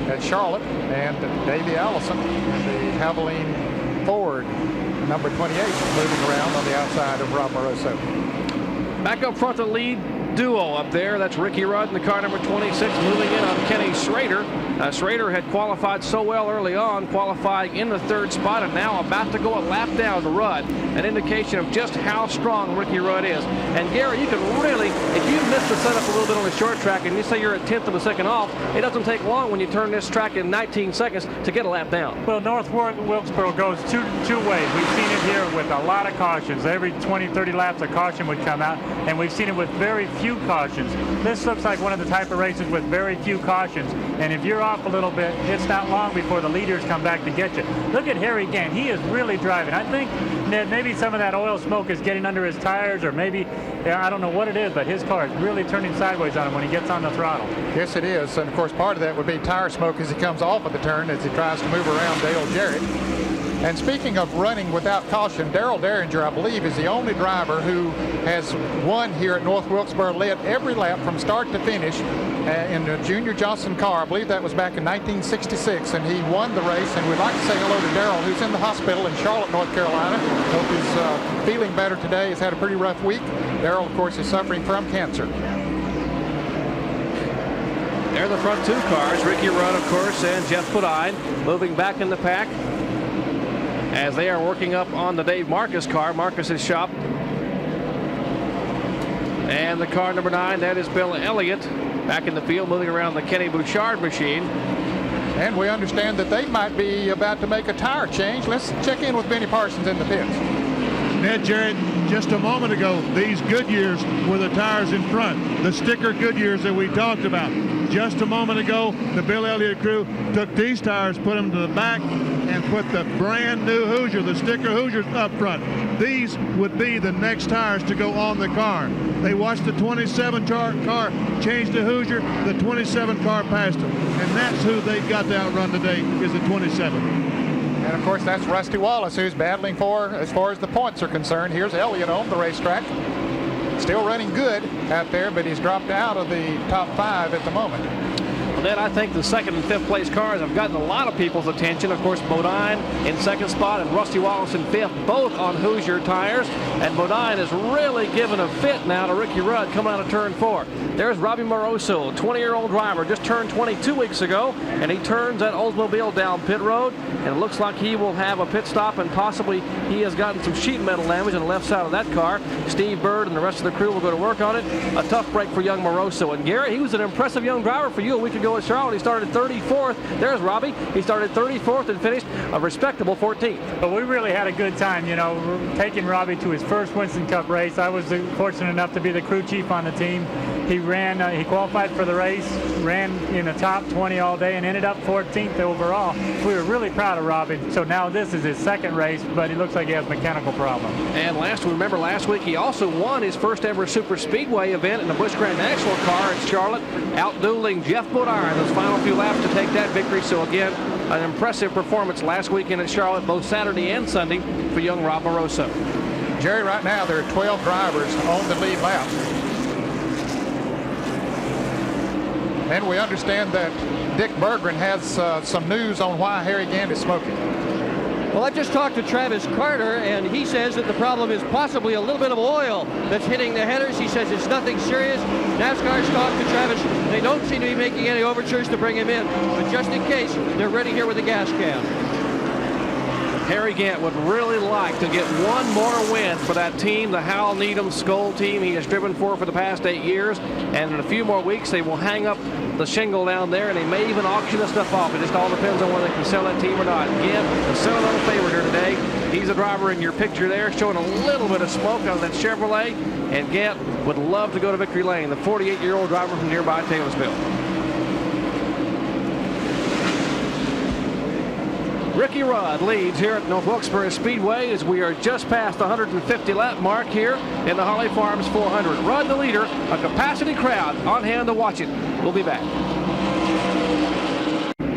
at Charlotte, and Davey Allison in the Havoline Ford number 28 moving around on the outside of Rob Moroso. Back up front, the lead duo up there. That's Ricky Rudd in the car number 26, moving in on Kenny Schrader. Schrader had qualified so well early on, qualifying in the 3rd spot, and now about to go a lap down to Rudd. An indication of just how strong Ricky Rudd is. And Gary, you can really, if you miss the setup a little bit on the short track and you say you're a 1/10 of a second off, it doesn't take long when you turn this track in 19 seconds to get a lap down. Well, North Wilkesboro goes two ways. We've seen it here with a lot of cautions. Every 20, 30 laps a caution would come out, and we've seen it with very few cautions. This looks like one of the type of races with very few cautions, and if you're off a little bit, it's not long before the leaders come back to get you. Look at Harry Gant. He is really driving. I think that maybe some of that oil smoke is getting under his tires, or maybe, I don't know what it is, but his car is really turning sideways on him when he gets on the throttle. Yes, it is. And, of course, part of that would be tire smoke as he comes off of the turn as he tries to move around Dale Jarrett. And speaking of running without caution, Darrell Derringer, I believe, is the only driver who has won here at North Wilkesboro, led every lap from start to finish in the Junior Johnson car. I believe that was back in 1966, and he won the race. And we'd like to say hello to Darrell, who's in the hospital in Charlotte, North Carolina. Hope he's feeling better today. He's had a pretty rough week. Darrell, of course, is suffering from cancer. There are the front 2 cars, Ricky Rudd, of course, and Jeff Bodine, moving back in the pack as they are working up on the Dave Marcus car, Marcus's shop. And the car number 9, that is Bill Elliott, back in the field, moving around the Kenny Bouchard machine. And we understand that they might be about to make a tire change. Let's check in with Benny Parsons in the pits. Ned Jarrett, just a moment ago, these Goodyears were the tires in front, the sticker Goodyears that we talked about. Just a moment ago, the Bill Elliott crew took these tires, put them to the back, and put the brand new Hoosier, the sticker Hoosiers, up front. These would be the next tires to go on the car. They watched the 27 car change to Hoosier. The 27 car passed them, and that's who they got to outrun today, is the 27. And of course, that's Rusty Wallace, who's battling for, as far as the points are concerned. Here's Elliott on the racetrack. Still running good out there, but he's dropped out of the top 5 at the moment. Well, then I think the second and fifth place cars have gotten a lot of people's attention. Of course, Bodine in second spot and Rusty Wallace in fifth, both on Hoosier tires. And Bodine is really giving a fit now to Ricky Rudd coming out of turn 4. There's Robbie Moroso, 20-year-old driver, just turned 22 weeks ago, and he turns that Oldsmobile down pit road, and it looks like he will have a pit stop, and possibly he has gotten some sheet metal damage on the left side of that car. Steve Bird and the rest of the crew will go to work on it. A tough break for young Moroso. And Gary, he was an impressive young driver for you a week ago at Charlotte. He started 34th. There's Robbie. He started 34th and finished a respectable 14th. But we really had a good time, you know, taking Robbie to his first Winston Cup race. I was fortunate enough to be the crew chief on the team. He ran, he qualified for the race, ran in the top 20 all day, and ended up 14th overall. We were really proud of Robbie. So now this is his second race, but he looks like he has mechanical problems. And remember last week, he also won his first ever Super Speedway event in the Busch Grand National car in Charlotte, out-dueling Jeff Bodine those final few laps to take that victory. So again, an impressive performance last weekend at Charlotte, both Saturday and Sunday, for young Rob Moroso. Jerry, right now there are 12 drivers on the lead lap. And we understand that Dick Berggren has some news on why Harry Gant is smoking. Well, I just talked to Travis Carter, and he says that the problem is possibly a little bit of oil that's hitting the headers. He says it's nothing serious. NASCAR's talked to Travis. They don't seem to be making any overtures to bring him in, but just in case, they're ready here with a gas can. Harry Gant would really like to get one more win for that team, the Hal Needham Skoll team he has driven for the past 8 years. And in a few more weeks, they will hang up the shingle down there, and they may even auction the stuff off. It just all depends on whether they can sell that team or not. Gant, the sentimental favorite here today. He's a driver in your picture there, showing a little bit of smoke out of that Chevrolet. And Gant would love to go to victory lane, the 48-year-old driver from nearby Taylorsville. Ricky Rudd leads here at North Wilkesboro Speedway as we are just past the 150 lap mark here in the Harley Farms 400. Rudd the leader, a capacity crowd on hand to watch it. We'll be back.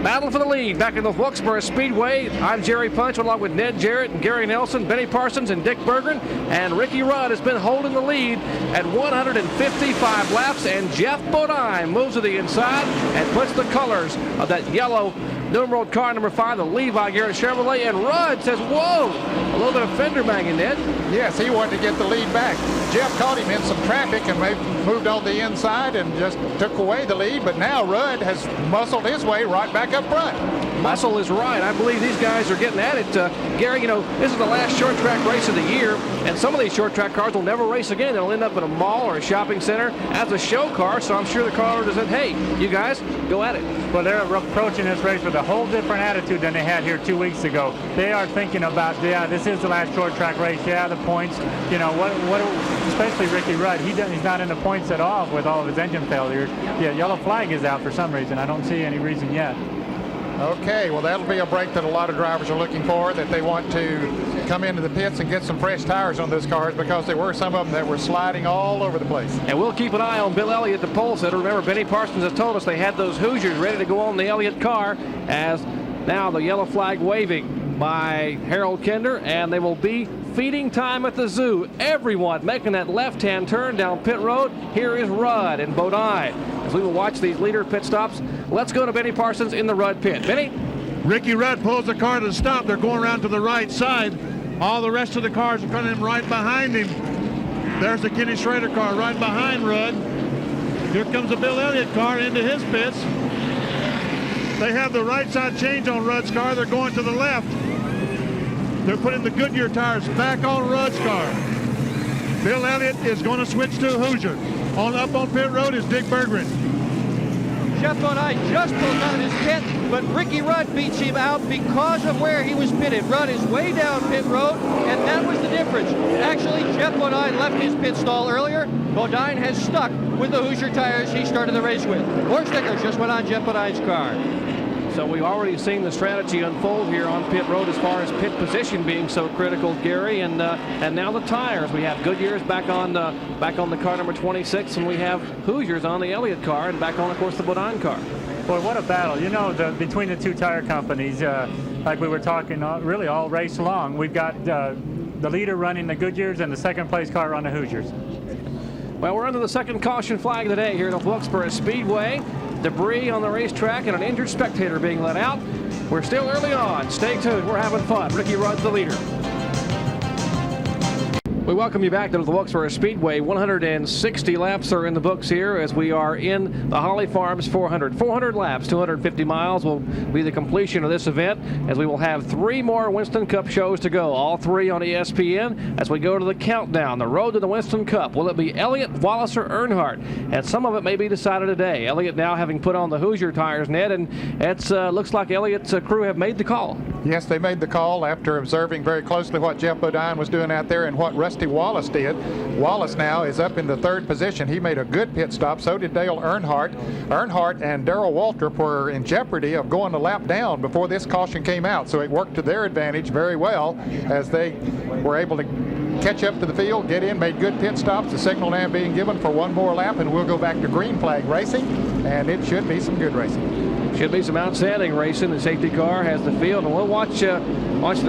Battle for the lead back in the Wilkesboro Speedway. I'm Jerry Punch along with Ned Jarrett and Gary Nelson, Benny Parsons and Dick Berggren. And Ricky Rudd has been holding the lead at 155 laps, and Jeff Bodine moves to the inside and puts the colors of that yellow numeral car number 5, the Levi Garrett Chevrolet, and Rudd says, whoa, a little bit of fender banging, Ned. Yes, he wanted to get the lead back. Jeff caught him in some traffic and moved on the inside and just took away the lead, but now Rudd has muscled his way right back up front. Muscle is right. I believe these guys are getting at it. Gary, you know, this is the last short track race of the year, and some of these short track cars will never race again. They'll end up in a mall or a shopping center as a show car, so I'm sure the car owner said, hey, you guys, go at it. Well, they're approaching this race with a whole different attitude than they had here 2 weeks ago. They are thinking about, yeah, this is the last short track race. Yeah, the points, you know, what especially Ricky Rudd, he's not in the points at all with all of his engine failures. Yeah, yellow flag is out for some reason. I don't see any reason yet. Okay, well, that'll be a break that a lot of drivers are looking for, that they want to come into the pits and get some fresh tires on those cars, because there were some of them that were sliding all over the place. And we'll keep an eye on Bill Elliott, the pole sitter. Remember, Benny Parsons has told us they had those Hoosiers ready to go on the Elliott car, as now the yellow flag waving by Harold Kinder, and they will be feeding time at the zoo. Everyone making that left-hand turn down pit road. Here is Rudd and Bodine. As we will watch these leader pit stops, let's go to Benny Parsons in the Rudd pit. Benny? Ricky Rudd pulls the car to the stop. They're going around to the right side. All the rest of the cars are coming right behind him. There's the Kenny Schrader car right behind Rudd. Here comes the Bill Elliott car into his pits. They have the right side change on Rudd's car. They're going to the left. They're putting the Goodyear tires back on Rudd's car. Bill Elliott is going to switch to Hoosier. Up on pit road is Dick Berggren. Jeff Bodine just pulls out of his pit, but Ricky Rudd beats him out because of where he was pitted. Rudd is way down pit road, and that was the difference. Actually, Jeff Bodine left his pit stall earlier. Bodine has stuck with the Hoosier tires he started the race with. More stickers just went on Jeff Bodine's car. So we've already seen the strategy unfold here on pit road as far as pit position being so critical, Gary, and now the tires. We have Goodyear's back on the car number 26, and we have Hoosiers on the Elliott car, and back on, of course, the Bodine car. Boy, what a battle. You know, between the two tire companies, like we were talking really all race long, we've got the leader running the Goodyear's and the second place car on the Hoosiers. Well, we're under the second caution flag of the day here at North Wilkesboro Speedway. Debris on the racetrack and an injured spectator being let out. We're still early on. Stay tuned. We're having fun. Ricky Rudd's the leader. We welcome you back to the Wilkesboro Speedway. 160 laps are in the books here as we are in the Holly Farms 400. 400 laps, 250 miles will be the completion of this event, as we will have 3 more Winston Cup shows to go, all 3 on ESPN, as we go to the countdown, the road to the Winston Cup. Will it be Elliott, Wallace, or Earnhardt? And some of it may be decided today. Elliott now having put on the Hoosier tires, Ned, and it looks like Elliott's crew have made the call. Yes, they made the call after observing very closely what Jeff Bodine was doing out there and what Rusty Wallace did. Wallace now is up in the 3rd position. He made a good pit stop. So did Dale Earnhardt. Earnhardt and Darrell Waltrip were in jeopardy of going a lap down before this caution came out. So it worked to their advantage very well as they were able to catch up to the field, get in, made good pit stops. The signal now being given for 1 more lap, and we'll go back to green flag racing, and it should be some good racing. Should be some outstanding racing. The safety car has the field, and we'll watch the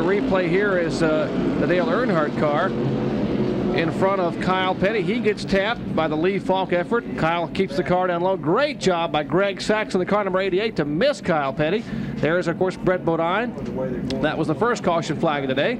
replay here as the Dale Earnhardt car in front of Kyle Petty. He gets tapped by the Lee Falk effort. Kyle keeps the car down low. Great job by Greg Sachs in the car number 88 to miss Kyle Petty. There's, of course, Brett Bodine. That was the first caution flag of the day.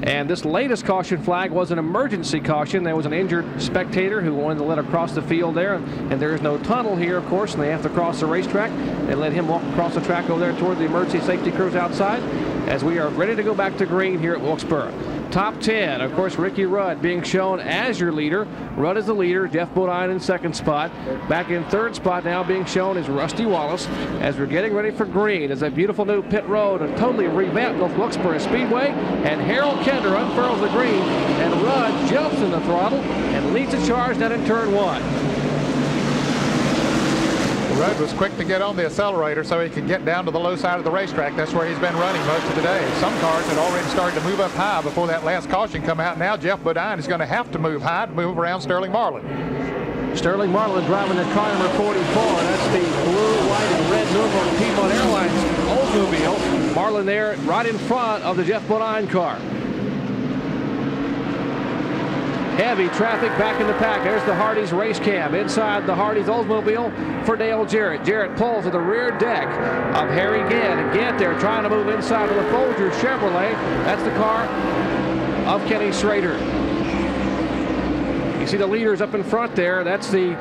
And this latest caution flag was an emergency caution. There was an injured spectator who wanted to let across the field there, and there is no tunnel here, of course, and they have to cross the racetrack. They let him walk across the track over there toward the emergency safety crews outside as we are ready to go back to green here at Wilkesboro. Top 10, of course, Ricky Rudd being shown as your leader. Rudd is the leader. Jeff Bodine in 2nd spot. Back in 3rd spot now being shown is Rusty Wallace as we're getting ready for green. It's a beautiful new pit road, a totally revamped North Wilkesboro Speedway. And Harold Kender unfurls the green, and Rudd jumps in the throttle and leads the charge down in turn 1. Rudd was quick to get on the accelerator so he could get down to the low side of the racetrack. That's where he's been running most of the day. Some cars had already started to move up high before that last caution come out. Now Jeff Bodine is going to have to move high to move around Sterling Marlin. Sterling Marlin driving the car number 44. That's the blue, white, and red numeral Piedmont Airlines Oldsmobile. Marlin there right in front of the Jeff Bodine car. Heavy traffic back in the pack. There's the Hardee's race cam inside the Hardee's Oldsmobile for Dale Jarrett. Jarrett pulls to the rear deck of Harry Gant. And Gant there trying to move inside of the Folger Chevrolet. That's the car of Kenny Schrader. You see the leaders up in front there. That's the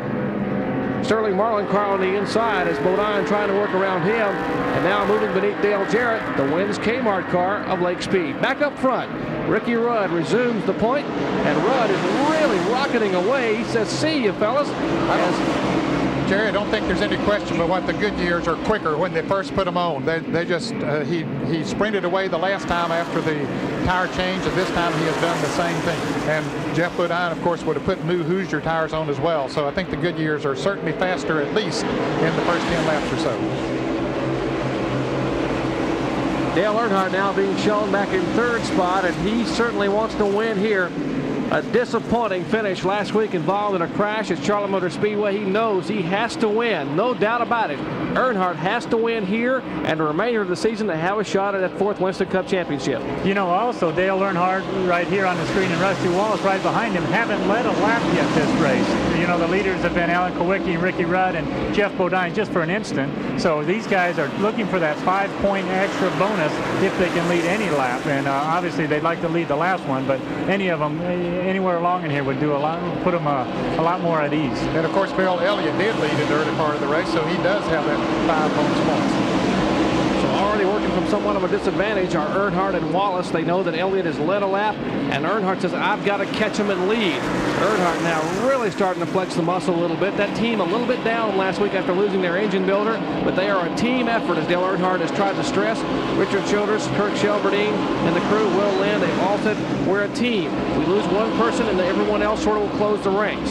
Sterling Marlin car on the inside as Bodine trying to work around him. And now moving beneath Dale Jarrett, the Wins Kmart car of Lake Speed. Back up front, Ricky Rudd resumes the point, and Rudd is really rocketing away. He says, see you, fellas. Jerry, I don't think there's any question but what the Goodyears are quicker when they first put them on. They just, he sprinted away the last time after the tire change, and this time he has done the same thing. And Jeff Bodine, of course, would have put new Hoosier tires on as well. So I think the Goodyears are certainly faster, at least in the first 10 laps or so. Dale Earnhardt now being shown back in 3rd spot, and he certainly wants to win here. A disappointing finish last week involved in a crash at Charlotte Motor Speedway. He knows he has to win, no doubt about it. Earnhardt has to win here and the remainder of the season to have a shot at that 4th Winston Cup championship. You know, also Dale Earnhardt right here on the screen and Rusty Wallace right behind him haven't led a lap yet this race. You know, the leaders have been Alan Kowicki and Ricky Rudd and Jeff Bodine just for an instant. So these guys are looking for that 5-point extra bonus if they can lead any lap. And obviously they'd like to lead the last one, but any of them, anywhere along in here would do a lot, put them a lot more at ease. And of course, Bill Elliott did lead in the early part of the race, so he does have that 5 bonus points. So already working from somewhat of a disadvantage are Earnhardt and Wallace. They know that Elliott has led a lap. and Earnhardt says, I've got to catch him and lead. Earnhardt now really starting to flex the muscle a little bit. That team a little bit down last week after losing their engine builder, but they are a team effort, as Dale Earnhardt has tried to stress. Richard Childress, Kirk Shelberdine, and the crew, Will Lynn, they've all said, we're a team. We lose one person and everyone else sort of will close the ranks.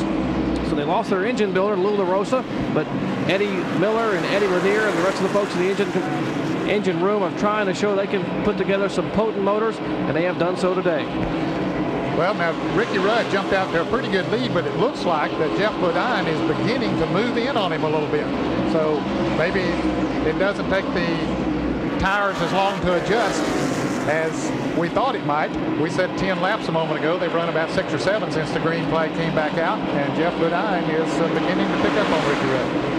So they lost their engine builder, Lou LaRosa, but Eddie Miller and Eddie Ranier and the rest of the folks in the engine room are trying to show they can put together some potent motors, and they have done so today. Well, now Ricky Rudd jumped out to a pretty good lead, but it looks like that Jeff Bodine is beginning to move in on him a little bit. So maybe it doesn't take the tires as long to adjust as we thought it might. We said 10 laps a moment ago. They've run about 6 or 7 since the green flag came back out, and Jeff Bodine is beginning to pick up on Ricky Rudd.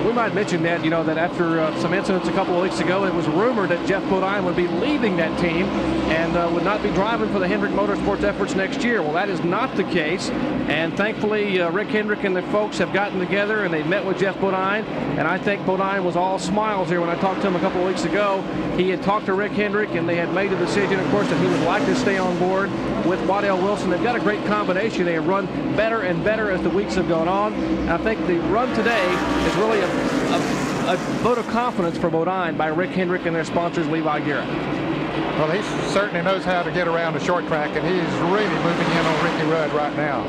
We might mention that, that after some incidents a couple of weeks ago, it was rumored that Jeff Bodine would be leaving that team and would not be driving for the Hendrick Motorsports efforts next year. Well, that is not the case, and thankfully Rick Hendrick and the folks have gotten together and they met with Jeff Bodine, and I think Bodine was all smiles here when I talked to him a couple of weeks ago. He had talked to Rick Hendrick and they had made a decision, of course, that he would like to stay on board with Waddell Wilson. They've got a great combination. They have run better and better as the weeks have gone on, and I think the run today is really a vote of confidence for Bodine by Rick Hendrick and their sponsors, Levi Garrett. Well, he certainly knows how to get around a short track, and he's really moving in on Ricky Rudd right now.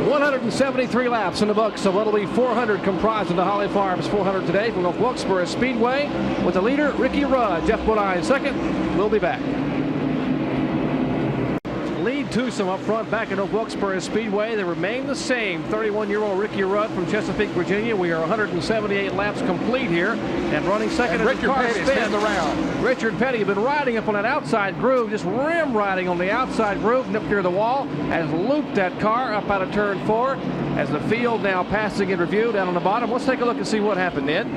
173 laps in the books, so it'll be 400 comprised of the Holly Farms 400 today from North Wilkesboro Speedway with the leader, Ricky Rudd. Jeff Bodine second. We'll be back. Lead twosome up front back at North Wilkesboro Speedway. They remain the same. 31-year-old Ricky Rudd from Chesapeake, Virginia. We are 178 laps complete here, and running second as the car spins around. Richard Petty has been riding up on that outside groove, just rim riding on the outside groove, up near the wall, has looped that car up out of turn 4 as the field now passing in review down on the bottom. Let's take a look and see what happened, Ned.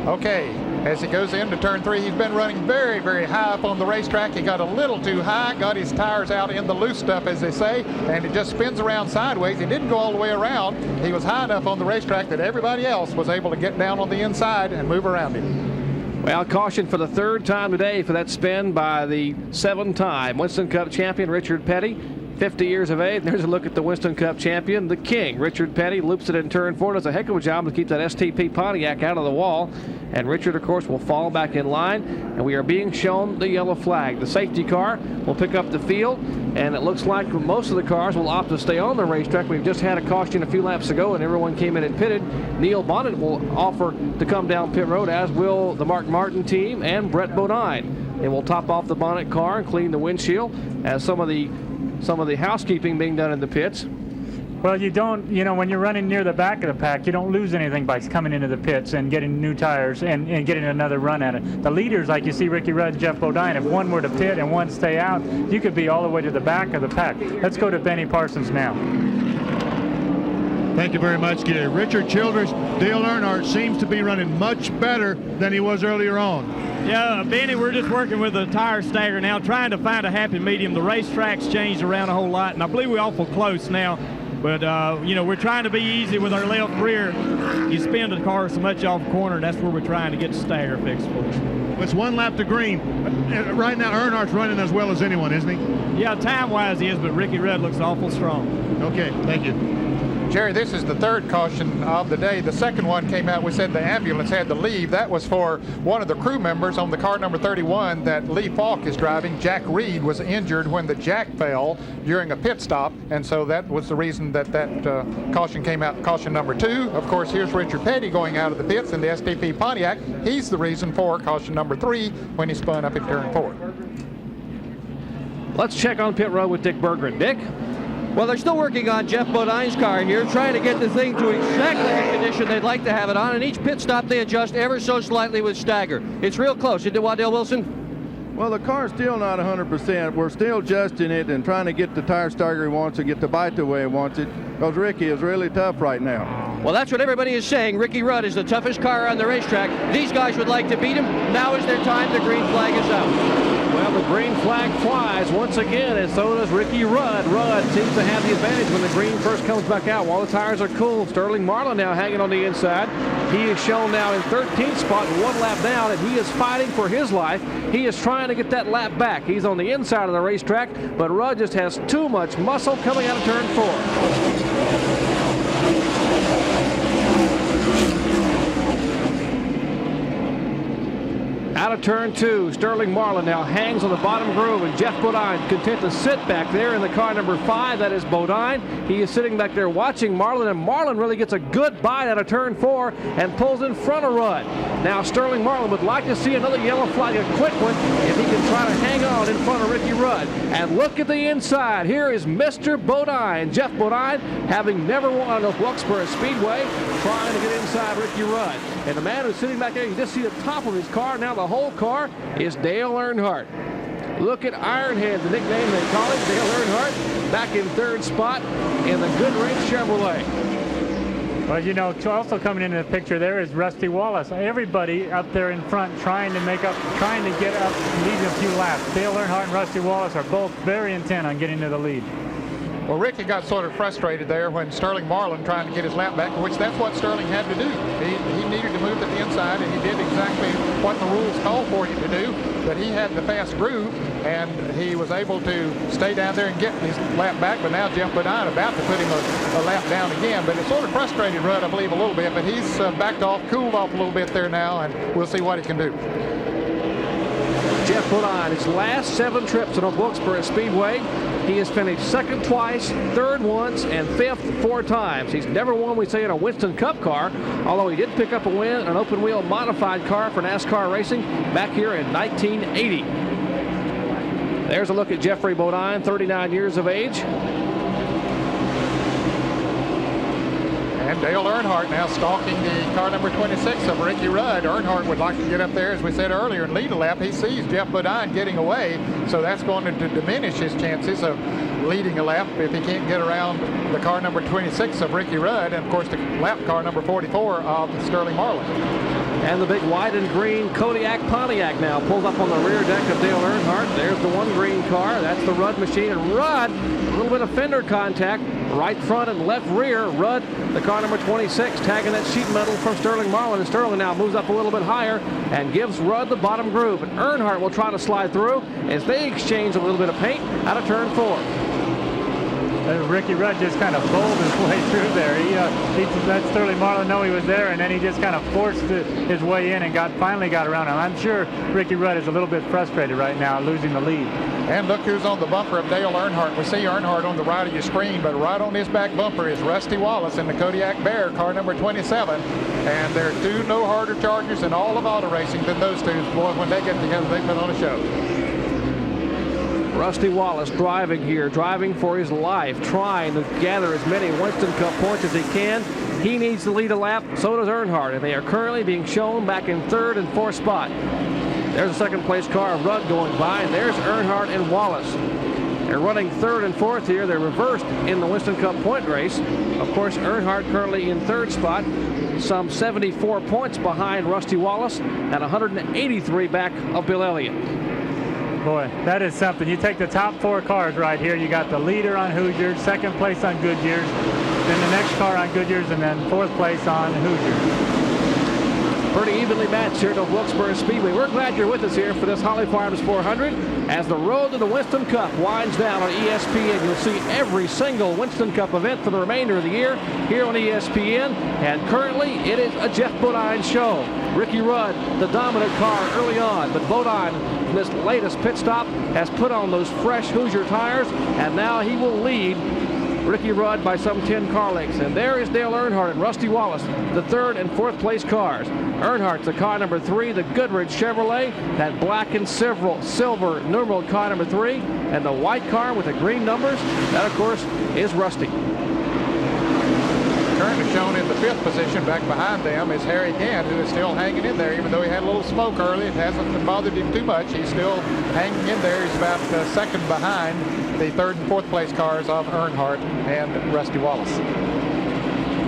Okay. As he goes into turn 3, he's been running very, very high up on the racetrack. He got a little too high, got his tires out in the loose stuff, as they say, and it just spins around sideways. He didn't go all the way around. He was high enough on the racetrack that everybody else was able to get down on the inside and move around him. Well, caution for the third time today for that spin by the 7-time Winston Cup champion, Richard Petty. 50 years of age. There's a look at the Winston Cup champion, the king. Richard Petty loops it in turn 4, does a heck of a job to keep that STP Pontiac out of the wall. And Richard, of course, will fall back in line. And we are being shown the yellow flag. The safety car will pick up the field. And it looks like most of the cars will opt to stay on the racetrack. We've just had a caution a few laps ago, and everyone came in and pitted. Neil Bonnet will offer to come down pit road, as will the Mark Martin team and Brett Bodine. They will top off the Bonnet car and clean the windshield as some of the housekeeping being done in the pits. Well, you don't, when you're running near the back of the pack, you don't lose anything by coming into the pits and getting new tires and getting another run at it. The leaders, like you see Ricky Rudd and Jeff Bodine, if one were to pit and one stay out, you could be all the way to the back of the pack. Let's go to Benny Parsons now. Thank you very much, Gary. Richard Childress, Dale Earnhardt seems to be running much better than he was earlier on. Yeah, Benny, we're just working with a tire stagger now, trying to find a happy medium. The racetrack's changed around a whole lot, and I believe we're awful close now. But, we're trying to be easy with our left rear. You spin the car so much off corner, and that's where we're trying to get the stagger fixed for us. It's 1 lap to green. Right now, Earnhardt's running as well as anyone, isn't he? Yeah, time-wise he is, but Ricky Rudd looks awful strong. Okay, thank you. Jerry, this is the third caution of the day. The second one came out, we said the ambulance had to leave. That was for one of the crew members on the car number 31 that Lee Falk is driving. Jack Reed was injured when the jack fell during a pit stop, and so that was the reason that caution came out, caution number 2. Of course, here's Richard Petty going out of the pits in the STP Pontiac. He's the reason for caution number 3 when he spun up in turn 4. Let's check on pit road with Dick Berggren. Dick? Well, they're still working on Jeff Bodine's car here, trying to get the thing to exactly the condition they'd like to have it on. And each pit stop, they adjust ever so slightly with stagger. It's real close, isn't it, Waddell Wilson? Well, the car's still not 100%. We're still adjusting it and trying to get the tire stagger he wants and get the bite the way he wants it, because Ricky is really tough right now. Well, that's what everybody is saying. Ricky Rudd is the toughest car on the racetrack. These guys would like to beat him. Now is their time. The green flag is out. Well, Well, the green flag flies once again, and so does Ricky Rudd. Rudd seems to have the advantage when the green first comes back out while the tires are cool. Sterling Marlin now hanging on the inside. He is shown now in 13th spot, 1 lap down, and he is fighting for his life. He is trying to get that lap back. He's on the inside of the racetrack, but Rudd just has too much muscle coming out of turn 4. Out of turn 2, Sterling Marlin now hangs on the bottom groove, and Jeff Bodine content to sit back there in the car number 5. That is Bodine. He is sitting back there watching Marlin, and Marlin really gets a good bite out of turn 4 and pulls in front of Rudd. Now Sterling Marlin would like to see another yellow flag, a quick one, if he can try to hang on in front of Ricky Rudd. And look at the inside. Here is Mr. Bodine, Jeff Bodine, having never won on North Wilkesboro Speedway, trying to get inside Ricky Rudd. And the man who's sitting back there, you just see the top of his car. Now the whole car is Dale Earnhardt. Look at Ironhead, the nickname they call him, Dale Earnhardt, back in 3rd spot in the Goodrich Chevrolet. Well, you know, also coming into the picture there is Rusty Wallace. Everybody up there in front trying to get up, leading a few laps. Dale Earnhardt and Rusty Wallace are both very intent on getting to the lead. Well, Ricky got sort of frustrated there when Sterling Marlin trying to get his lap back, which that's what Sterling had to do. He needed to move to the inside, and he did exactly what the rules call for you to do. But he had the fast groove, and he was able to stay down there and get his lap back. But now Jeff Bodine about to put him a lap down again. But it sort of frustrated Rudd, I believe, a little bit. But he's backed off, cooled off a little bit there now, and we'll see what he can do. Jeff Bodine, his last 7 trips at North Wilkesboro Speedway, he has finished 2nd twice, 3rd once, and 5th 4 times. He's never won, we say, in a Winston Cup car, although he did pick up a win in an open-wheel modified car for NASCAR Racing back here in 1980. There's a look at Jeffrey Bodine, 39 years of age. And Dale Earnhardt now stalking the car number 26 of Ricky Rudd. Earnhardt would like to get up there, as we said earlier, and lead a lap. He sees Jeff Bodine getting away, so that's going to diminish his chances of leading a lap if he can't get around the car number 26 of Ricky Rudd, and of course the lap car number 44 of Sterling Marlin. And the big white and green Kodiak Pontiac now pulls up on the rear deck of Dale Earnhardt. There's the one green car. That's the Rudd machine. And Rudd, a little bit of fender contact, right front and left rear. Rudd, the car number 26, tagging that sheet metal from Sterling Marlin. And Sterling now moves up a little bit higher and gives Rudd the bottom groove. And Earnhardt will try to slide through as they exchange a little bit of paint out of turn 4. Ricky Rudd just kind of bowled his way through there. He let Sterling Marlin know he was there, and then he just kind of forced his way in and finally got around him. I'm sure Ricky Rudd is a little bit frustrated right now, losing the lead. And look who's on the bumper of Dale Earnhardt. We see Earnhardt on the right of your screen, but right on his back bumper is Rusty Wallace in the Kodiak Bear, car number 27. And there are 2 no harder chargers in all of auto racing than those 2. Boy, when they get together, they put on a show. Rusty Wallace driving here, driving for his life, trying to gather as many Winston Cup points as he can. He needs to lead a lap, so does Earnhardt, and they are currently being shown back in 3rd and 4th spot. There's a 2nd place car of Rudd going by, and there's Earnhardt and Wallace. They're running 3rd and 4th here. They're reversed in the Winston Cup point race. Of course, Earnhardt currently in 3rd spot, some 74 points behind Rusty Wallace and 183 back of Bill Elliott. Boy, that is something. You take the top 4 cars right here. You got the leader on Hoosiers, 2nd place on Goodyear's, then the next car on Goodyear's, and then 4th place on Hoosiers. Pretty evenly matched here at North Wilkesboro Speedway. We're glad you're with us here for this Holly Farms 400. As the road to the Winston Cup winds down on ESPN, you'll see every single Winston Cup event for the remainder of the year here on ESPN. And currently, it is a Jeff Bodine show. Ricky Rudd, the dominant car early on, but Bodine, in this latest pit stop, has put on those fresh Hoosier tires, and now he will lead Ricky Rudd by some 10 car lengths. And there is Dale Earnhardt and Rusty Wallace, the 3rd and 4th place cars. Earnhardt's the car number 3, the Goodrich Chevrolet, that black and silver numeral car number 3, and the white car with the green numbers, that of course is Rusty. Currently shown in the 5th position back behind them is Harry Gant, who is still hanging in there. Even though he had a little smoke early, it hasn't bothered him too much. He's still hanging in there. He's about 2nd behind. 3rd and 4th place cars of Earnhardt and Rusty Wallace.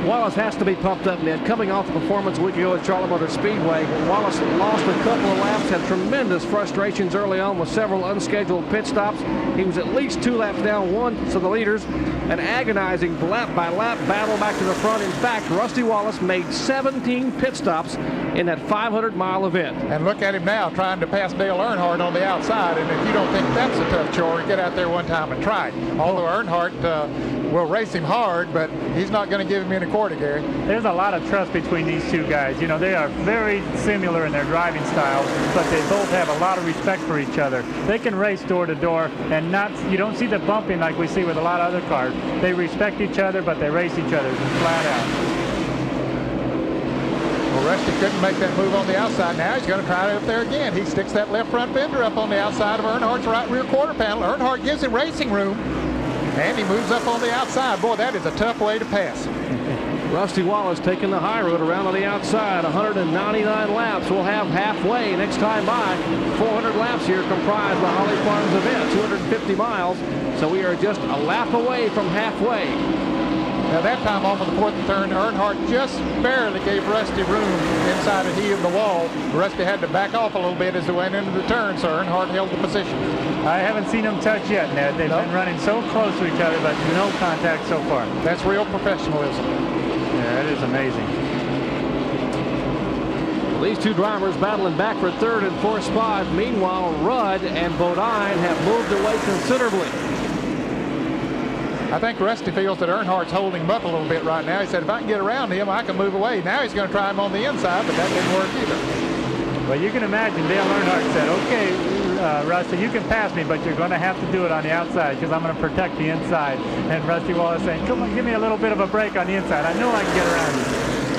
Wallace has to be pumped up, Ned. Coming off the performance a week ago at Charlotte Motor Speedway, Wallace lost a couple of laps, had tremendous frustrations early on with several unscheduled pit stops. He was at least 2 laps down, one to the leaders. An agonizing lap-by-lap battle back to the front. In fact, Rusty Wallace made 17 pit stops in that 500-mile event. And look at him now trying to pass Dale Earnhardt on the outside. And if you don't think that's a tough chore, get out there one time and try it. Although Earnhardt will race him hard, but he's not going to give him any quarter, Gary. There's a lot of trust between these two guys. You know, they are very similar in their driving styles, but they both have a lot of respect for each other. They can race door to door, and you don't see the bumping like we see with a lot of other cars. They respect each other, but they race each other flat out. Well, Rusty couldn't make that move on the outside. Now he's going to try it up there again. He sticks that left front fender up on the outside of Earnhardt's right rear quarter panel. Earnhardt gives him racing room, and he moves up on the outside. Boy, that is a tough way to pass. Rusty Wallace taking the high road around on the outside. 199 laps. We'll have halfway next time by. 400 laps here comprised the Holly Farms event, 250 miles. So we are just a lap away from halfway. Now that time off of the fourth turn, Earnhardt just barely gave Rusty room inside of he of the wall. Rusty had to back off a little bit as they went into the turn, so Earnhardt held the position. I haven't seen them touch yet, Ned. They've been running so close to each other, but no contact so far. That's real professionalism. Yeah, it is amazing. These two drivers battling back for third and fourth spot. Meanwhile, Rudd and Bodine have moved away considerably. I think Rusty feels that Earnhardt's holding him up a little bit right now. He said, if I can get around him, I can move away. Now he's going to try him on the inside, but that didn't work either. Well, you can imagine Dale Earnhardt said, okay, Rusty, you can pass me, but you're going to have to do it on the outside because I'm going to protect the inside. And Rusty Wallace saying, come on, give me a little bit of a break on the inside. I know I can get around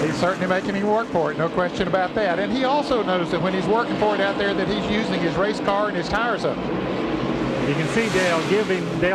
you. He's certainly making him work for it, no question about that. And he also knows that when he's working for it out there that he's using his race car and his tires up. You can see Dale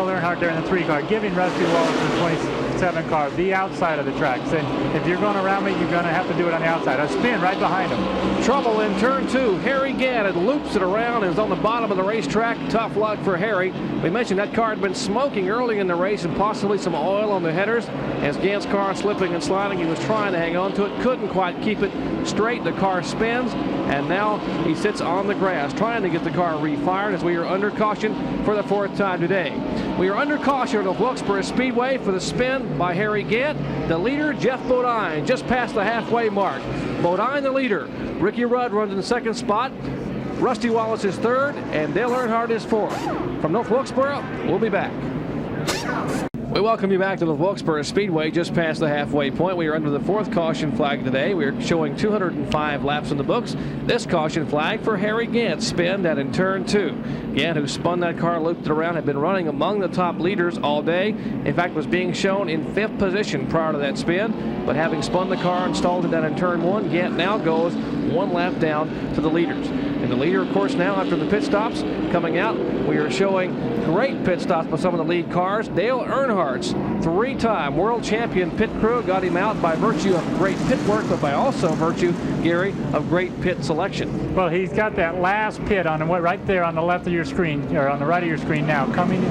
Earnhardt there in the 3 car, giving Rusty Wallace the 27 car the outside of the track. Saying, if you're going around me, you're going to have to do it on the outside. A spin right behind him. Trouble in turn 2. Harry Gannett loops it around and is on the bottom of the racetrack. Tough luck for Harry. We mentioned that car had been smoking early in the race and possibly some oil on the headers. As Gannett's car slipping and sliding, he was trying to hang on to it, couldn't quite keep it straight. The car spins, and now he sits on the grass trying to get the car refired as we are under caution for the 4th time today. We are under caution at North Wilkesboro Speedway for the spin by Harry Gant. The leader, Jeff Bodine, just past the halfway mark. Bodine the leader. Ricky Rudd runs in the 2nd spot. Rusty Wallace is 3rd, and Dale Earnhardt is 4th. From North Wilkesboro, we'll be back. We welcome you back to the Wilkesboro Speedway just past the halfway point. We are under the 4th caution flag today. We are showing 205 laps in the books. This caution flag for Harry Gant's spin that in turn 2. Gant, who spun that car, looped it around, had been running among the top leaders all day. In fact, was being shown in 5th position prior to that spin. But having spun the car and stalled it down in turn 1, Gant now goes 1 lap down to the leaders. And the leader, of course, now after the pit stops coming out, we are showing great pit stops by some of the lead cars. Dale Earnhardt's 3-time world champion pit crew got him out by virtue of great pit work, but by also virtue, Gary, of great pit selection. Well, he's got that last pit on right there on the left of your screen, or on the right of your screen now, coming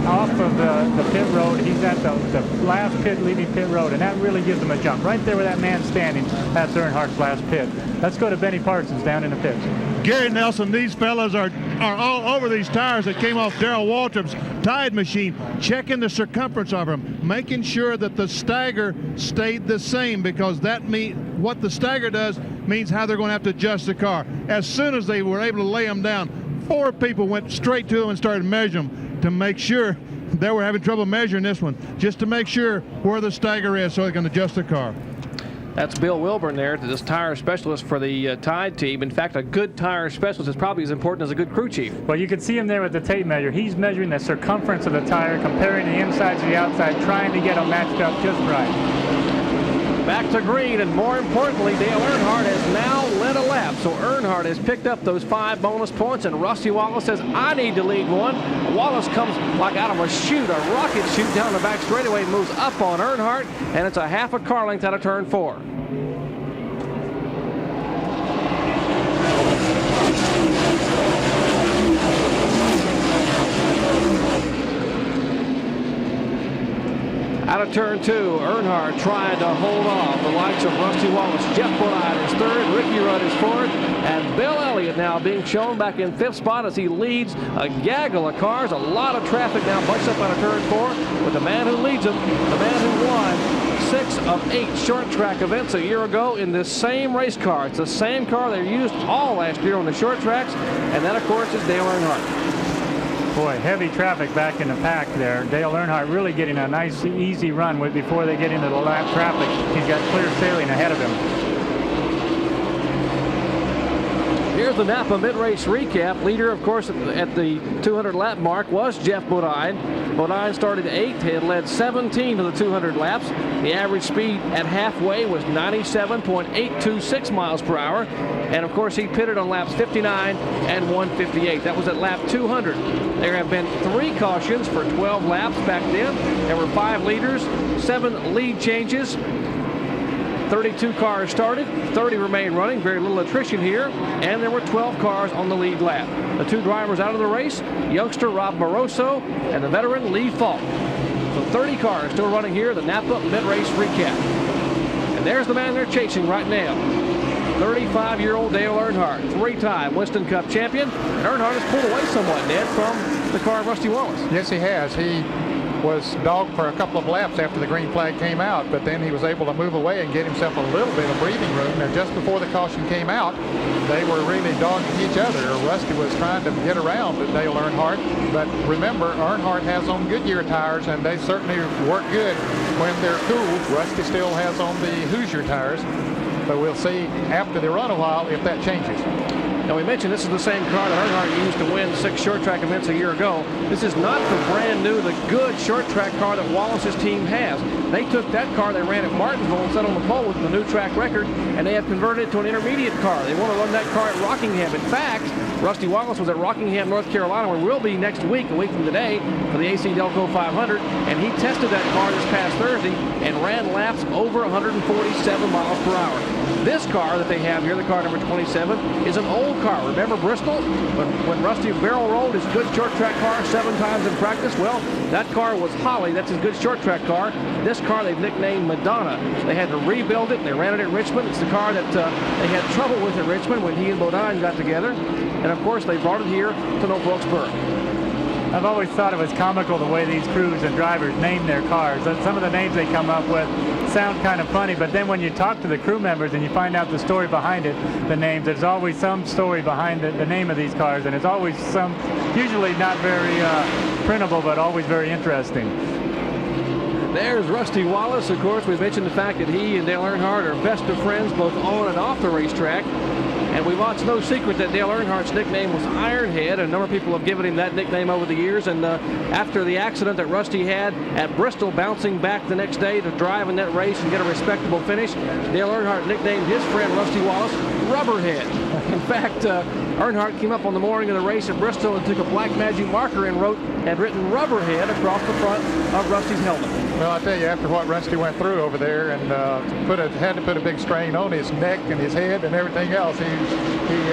off of the pit road. He's at the last pit leaving pit road, and that really gives him a jump. Right there where that man's standing, that's Earnhardt's last pit. Let's go to Benny Parsons down in the pits. Gary Nelson, these fellas are all over these tires that came off Darrell Waltrip's tide machine, checking the circumference of them, making sure that the stagger stayed the same, because what the stagger does means how they're going to have to adjust the car. As soon as they were able to lay them down, 4 people went straight to them and started measuring them to make sure. They were having trouble measuring this one, just to make sure where the stagger is so they can adjust the car. That's Bill Wilburn there, this tire specialist for the Tide team. In fact, a good tire specialist is probably as important as a good crew chief. Well, you can see him there with the tape measure. He's measuring the circumference of the tire, comparing the inside to the outside, trying to get them matched up just right. Back to green, and more importantly, Dale Earnhardt has now led a lap. So Earnhardt has picked up those 5 bonus points, and Rusty Wallace says, I need to lead one. Wallace comes like out of a chute, a rocket chute down the back straightaway, moves up on Earnhardt, and it's a half a car length out of turn 4. Out of turn 2. Earnhardt trying to hold off the likes of Rusty Wallace. Jeff Bodine is 3rd. Ricky Rudd is 4th. And Bill Elliott now being shown back in 5th spot as he leads a gaggle of cars. A lot of traffic now bunched up out of turn 4 with the man who leads them, the man who won 6 of 8 short track events a year ago in this same race car. It's the same car they used all last year on the short tracks. And that, of course, is Dale Earnhardt. Boy, heavy traffic back in the pack there. Dale Earnhardt really getting a nice, easy run before they get into the lap traffic. He's got clear sailing ahead of him. Here's the Napa mid-race recap. Leader, of course, at the 200 lap mark was Jeff Bodine. Bodine started 8th, had led 17 of the 200 laps. The average speed at halfway was 97.826 miles per hour. And of course, he pitted on laps 59 and 158. That was at lap 200. There have been 3 cautions for 12 laps back then. There were 5 leaders, 7 lead changes. 32 cars started, 30 remain running, very little attrition here, and there were 12 cars on the lead lap. The 2 drivers out of the race, youngster Rob Moroso and the veteran Lee Falk. So 30 cars still running here, the Napa mid-race recap. And there's the man they're chasing right now. 35-year-old Dale Earnhardt, 3-time Winston Cup champion. And Earnhardt has pulled away somewhat, Ned, from the car of Rusty Wallace. Yes, he has. He was dogged for a couple of laps after the green flag came out, but then he was able to move away and get himself a little bit of breathing room. And just before the caution came out, they were really dogging each other. Rusty was trying to get around Dale Earnhardt, but remember, Earnhardt has on Goodyear tires, and they certainly work good when they're cool. Rusty still has on the Hoosier tires, but we'll see after they run a while if that changes. Now, we mentioned this is the same car that Earnhardt used to win 6 short track events a year ago. This is not the brand new, the good short track car that Wallace's team has. They took that car they ran at Martinsville and set on the pole with the new track record, and they have converted it to an intermediate car. They want to run that car at Rockingham. In fact, Rusty Wallace was at Rockingham, North Carolina, where we'll be next week, a week from today, for the AC Delco 500, and he tested that car this past Thursday and ran laps over 147 miles per hour. This car that they have here, the car number 27, is an old car. Remember Bristol? When Rusty barrel rolled his good short track car 7 times in practice? Well, that car was Holly. That's his good short track car. This car they've nicknamed Madonna. They had to rebuild it, and they ran it at Richmond. It's the car that they had trouble with at Richmond when he and Bodine got together. And of course, they brought it here to North Wilkesboro. I've always thought it was comical the way these crews and drivers name their cars. Some of the names they come up with sound kind of funny, but then when you talk to the crew members and you find out the story behind it, the names, there's always some story behind the name of these cars, and it's always usually not very printable, but always very interesting. There's Rusty Wallace. Of course, we've mentioned the fact that he and Dale Earnhardt are best of friends both on and off the racetrack. And we want no secret that Dale Earnhardt's nickname was Ironhead. A number of people have given him that nickname over the years. And after the accident that Rusty had at Bristol, bouncing back the next day to drive in that race and get a respectable finish, Dale Earnhardt nicknamed his friend Rusty Wallace Rubberhead. In fact, Earnhardt came up on the morning of the race at Bristol and took a black magic marker and had written Rubberhead across the front of Rusty's helmet. Well, I tell you, after what Rusty went through over there and had to put a big strain on his neck and his head and everything else, he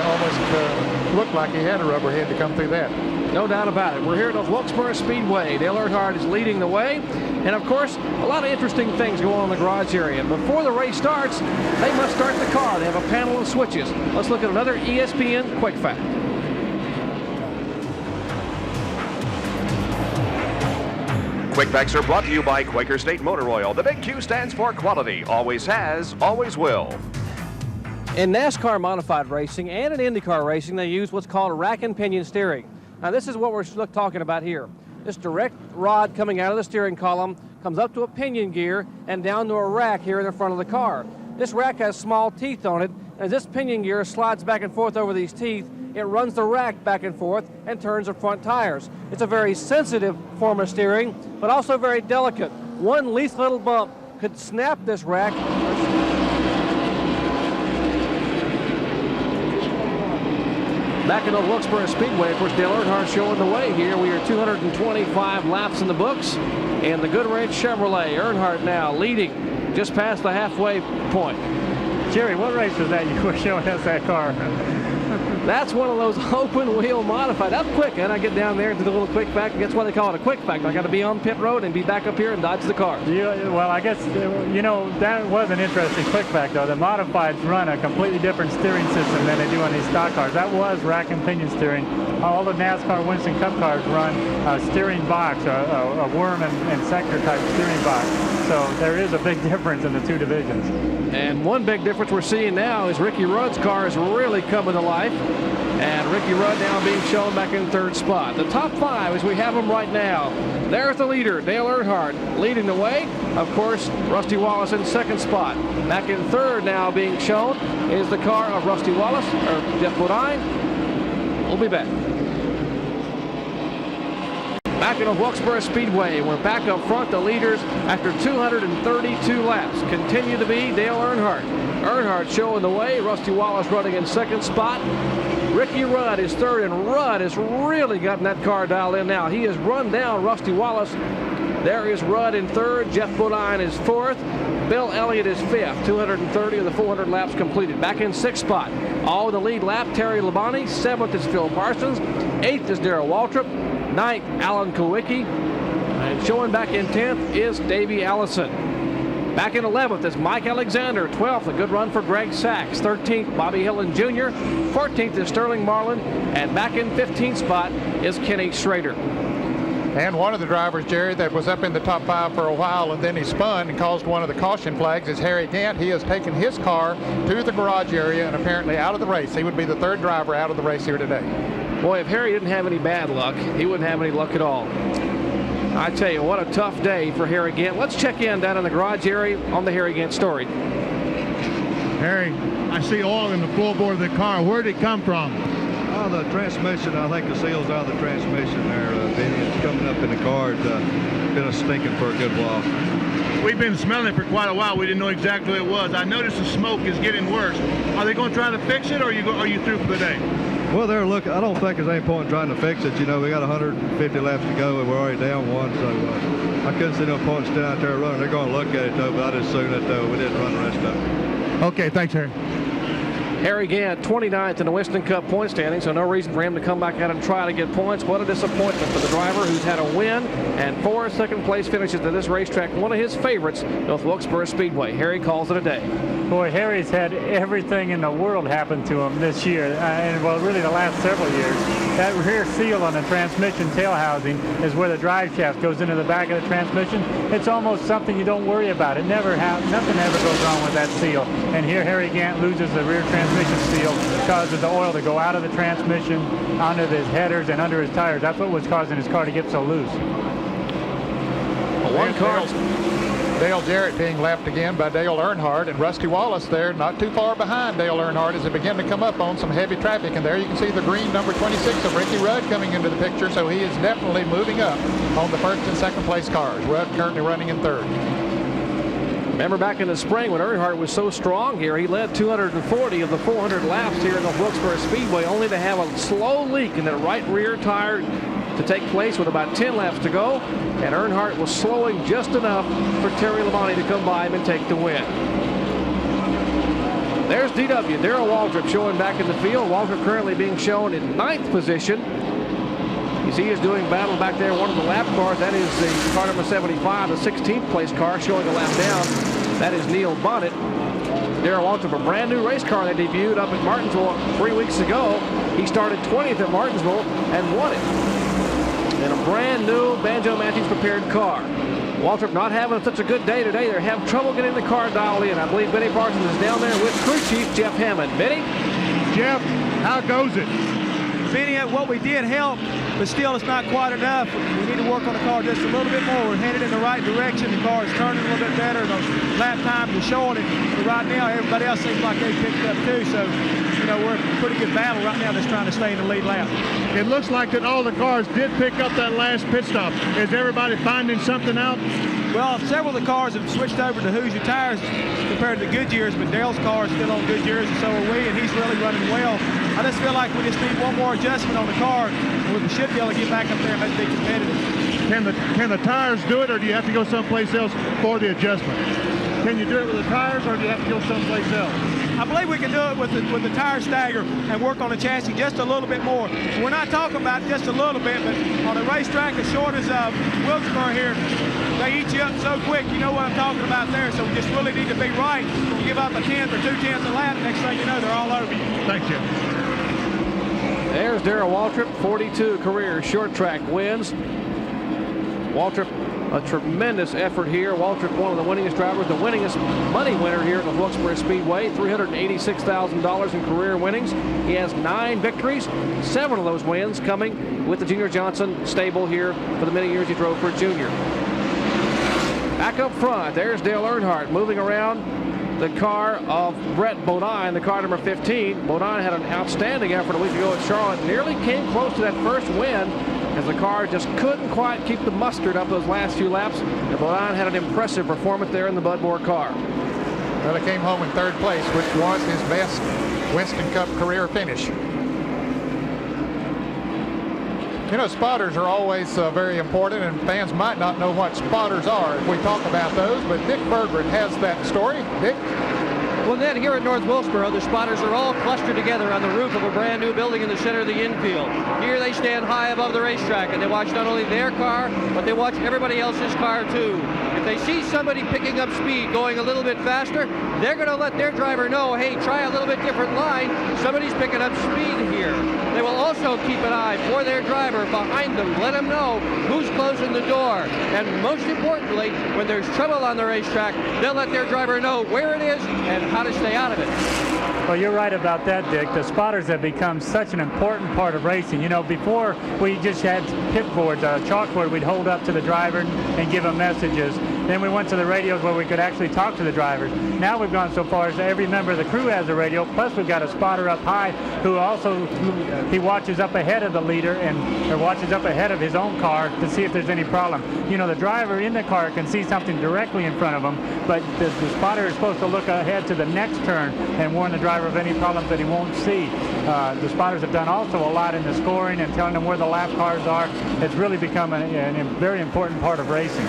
almost looked like he had a rubber head to come through that. No doubt about it. We're here at North Wilkesboro Speedway. Dale Earnhardt is leading the way. And of course, a lot of interesting things going on in the garage area. Before the race starts, they must start the car. They have a panel of switches. Let's look at another ESPN Quick Fact. Quick Facts are brought to you by Quaker State Motor Oil. The big Q stands for quality. Always has, always will. In NASCAR modified racing and in IndyCar racing, they use what's called rack and pinion steering. Now, this is what we're talking about here. This direct rod coming out of the steering column comes up to a pinion gear and down to a rack here in the front of the car. This rack has small teeth on it. As this pinion gear slides back and forth over these teeth, it runs the rack back and forth and turns the front tires. It's a very sensitive form of steering, but also very delicate. One least little bump could snap this rack. Back in North Wilkesboro Speedway, of course, Dale Earnhardt showing the way here. We are 225 laps in the books, and the Goodwrench Chevrolet. Earnhardt now leading just past the halfway point. Jerry, what race was that you were showing us that car? That's one of those open wheel modified. Up quick, and I get down there and do the little quick back. That's why they call it a quick back. I got to be on pit road and be back up here and dodge the car. Yeah, well, I guess, you know, that was an interesting quick back, though. The modifieds run a completely different steering system than they do on these stock cars. That was rack and pinion steering. All the NASCAR Winston Cup cars run a steering box, a worm and sector type steering box. So there is a big difference in the two divisions. And one big difference we're seeing now is Ricky Rudd's car is really coming to life. And Ricky Rudd now being shown back in third spot. The top five as we have them right now. There's the leader, Dale Earnhardt, leading the way. Of course, Rusty Wallace in second spot. Back in third now being shown is the car of Rusty Wallace, or Jeff Bodine. We'll be back. Back in North Wilkesboro Speedway, we're back up front. The leaders after 232 laps continue to be Dale Earnhardt. Earnhardt showing the way. Rusty Wallace running in second spot. Ricky Rudd is third, and Rudd has really gotten that car dialed in now. He has run down Rusty Wallace. There is Rudd in third. Jeff Bodine is fourth. Bill Elliott is fifth. 230 of the 400 laps completed. Back in sixth spot. All in the lead lap, Terry Labonte. Seventh is Phil Parsons. Eighth is Darrell Waltrip. Ninth, Alan Kulwicki. And showing back in 10th is Davey Allison. Back in 11th is Mike Alexander. 12th, a good run for Greg Sachs. 13th, Bobby Hillen Jr. 14th is Sterling Marlin. And back in 15th spot is Kenny Schrader. And one of the drivers, Jerry, that was up in the top five for a while and then he spun and caused one of the caution flags is Harry Gant. He has taken his car to the garage area and apparently out of the race. He would be the third driver out of the race here today. Boy, if Harry didn't have any bad luck, he wouldn't have any luck at all. I tell you, what a tough day for Harry Gant. Let's check in down in the garage area on the Harry Gant story. Harry, I see oil in the floorboard of the car. Where did it come from? Oh, the transmission. I think the seal's out of the transmission there, Benny. It's coming up in the car. It's been stinking for a good while. We've been smelling it for quite a while. We didn't know exactly what it was. I noticed the smoke is getting worse. Are they going to try to fix it, or are you through for the day? Well, they're looking. I don't think there's any point in trying to fix it. You know, we got 150 laps to go, and we're already down one, so I couldn't see no point in standing out there running. They're going to look at it, though, but I just assume that we didn't run the rest of it. Okay, thanks, Harry. Harry Gant, 29th in the Winston Cup point standing, so no reason for him to come back out and try to get points. What a disappointment for the driver who's had a win and 4 second-place finishes at this racetrack. One of his favorites, North Wilkesboro Speedway. Harry calls it a day. Boy, Harry's had everything in the world happen to him this year, and well, really the last several years. That rear seal on the transmission tail housing is where the drive shaft goes into the back of the transmission. It's almost something you don't worry about. It never nothing ever goes wrong with that seal. And here Harry Gant loses the rear transmission seal, causes the oil to go out of the transmission onto his headers and under his tires. That's what was causing his car to get so loose. One car. Dale Jarrett being lapped again by Dale Earnhardt, and Rusty Wallace there not too far behind Dale Earnhardt as they begin to come up on some heavy traffic. And there you can see the green number 26 of Ricky Rudd coming into the picture, so he is definitely moving up on the first and second place cars. Rudd currently running in third. Remember back in the spring when Earnhardt was so strong here, he led 240 of the 400 laps here in the Wilkesboro Speedway, only to have a slow leak in the right rear tire to take place with about 10 laps to go, and Earnhardt was slowing just enough for Terry Labonte to come by him and take the win. There's DW, Darrell Waltrip showing back in the field. Waltrip currently being shown in 9th position. You see he's doing battle back there, one of the lap cars. That is the car number 75, the 16th place car, showing a lap down. That is Neil Bonnet. Darrell Waltrip, a brand new race car that debuted up at Martinsville 3 weeks ago. He started 20th at Martinsville and won it in a brand new Banjo Matthews prepared car. Waltrip not having such a good day today. They're having trouble getting the car dialed in. I believe Benny Parsons is down there with crew chief Jeff Hammond. Benny? Jeff, how goes it? Benny, what we did help, but still it's not quite enough. We need to work on the car just a little bit more. We're headed in the right direction. The car is turning a little bit better. Those lap times are showing it. But right now, everybody else seems like they picked it up too. So, you know, we're in a pretty good battle right now that's trying to stay in the lead lap. It looks like that all the cars did pick up that last pit stop. Is everybody finding something out? Well, several of the cars have switched over to Hoosier tires compared to the Goodyears, but Dale's car is still on Goodyears, and so are we, and he's really running well. I just feel like we just need one more adjustment on the car, and we should be able to get back up there and make it be competitive. Can the tires do it, or do you have to go someplace else for the adjustment? Can you do it with the tires, or do you have to go someplace else? I believe we can do it with the tire stagger and work on the chassis just a little bit more. We're not talking about just a little bit, but on a racetrack as short as Wilkesboro here, they eat you up so quick. You know what I'm talking about there. So we just really need to be right. You give up a 10th or 2/10 a lap, next thing you know, they're all over you. Thank you. There's Darrell Waltrip, 42 career short track wins. Waltrip, a tremendous effort here. Waltrip, one of the winningest drivers, the winningest money winner here at the Wilkesboro Speedway, $386,000 in career winnings. He has 9 victories, 7 of those wins coming with the Junior Johnson stable here for the many years he drove for Junior. Back up front, there's Dale Earnhardt moving around the car of Brett Bodine, the car number 15. Bodine had an outstanding effort a week ago at Charlotte, nearly came close to that first win, as the car just couldn't quite keep the mustard up those last few laps. And Bodine had an impressive performance there in the Bud Moore car. Well, he came home in 3rd place, which was his best Winston Cup career finish. You know, spotters are always very important, and fans might not know what spotters are if we talk about those, but Dick Berggren has that story. Dick? Well, then here at North Wilkesboro, the spotters are all clustered together on the roof of a brand new building in the center of the infield. Here they stand high above the racetrack, and they watch not only their car, but they watch everybody else's car too. If they see somebody picking up speed, going a little bit faster, they're going to let their driver know, hey, try a little bit different line. Somebody's picking up speed here. They will also keep an eye for their driver behind them, let them know who's closing the door. And most importantly, when there's trouble on the racetrack, they'll let their driver know where it is and how to stay out of it. Well, you're right about that, Dick. The spotters have become such an important part of racing. You know, before we just had pit boards, a chalkboard we'd hold up to the driver and give them messages. Then we went to the radios where we could actually talk to the drivers. Now we've gone so far as every member of the crew has a radio, plus we've got a spotter up high who also, he watches up ahead of the leader or watches up ahead of his own car to see if there's any problem. You know, the driver in the car can see something directly in front of him, but the spotter is supposed to look ahead to the next turn and warn the driver of any problems that he won't see. The spotters have done also a lot in the scoring and telling them where the lap cars are. It's really become a very important part of racing.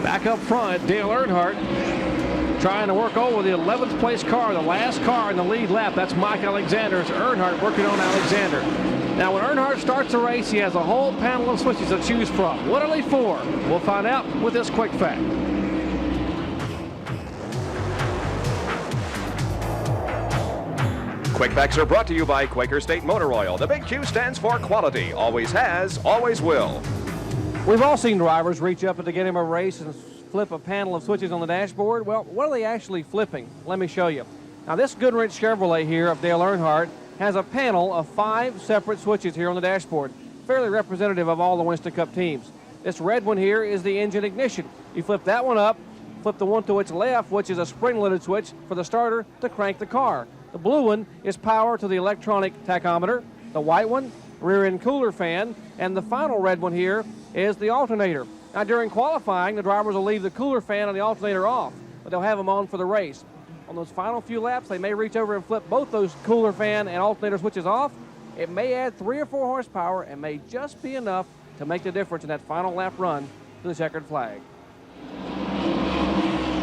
Back up front, Dale Earnhardt trying to work over the 11th place car, the last car in the lead lap. That's Mike Alexander. It's Earnhardt working on Alexander. Now, when Earnhardt starts the race, he has a whole panel of switches to choose from. What are they for? We'll find out with this quick fact. Quick Facts are brought to you by Quaker State Motor Oil. The big Q stands for quality. Always has, always will. We've all seen drivers reach up at the beginning of a race and flip a panel of switches on the dashboard. Well, what are they actually flipping? Let me show you. Now, this Goodrich Chevrolet here of Dale Earnhardt has a panel of 5 separate switches here on the dashboard, fairly representative of all the Winston Cup teams. This red one here is the engine ignition. You flip that one up, flip the one to its left, which is a spring-loaded switch for the starter to crank the car. The blue one is power to the electronic tachometer. The white one, rear end cooler fan, and the final red one here is the alternator. Now, during qualifying, the drivers will leave the cooler fan and the alternator off, but they'll have them on for the race. On those final few laps, they may reach over and flip both those cooler fan and alternator switches off. It may add 3 or 4 horsepower and may just be enough to make the difference in that final lap run to the checkered flag.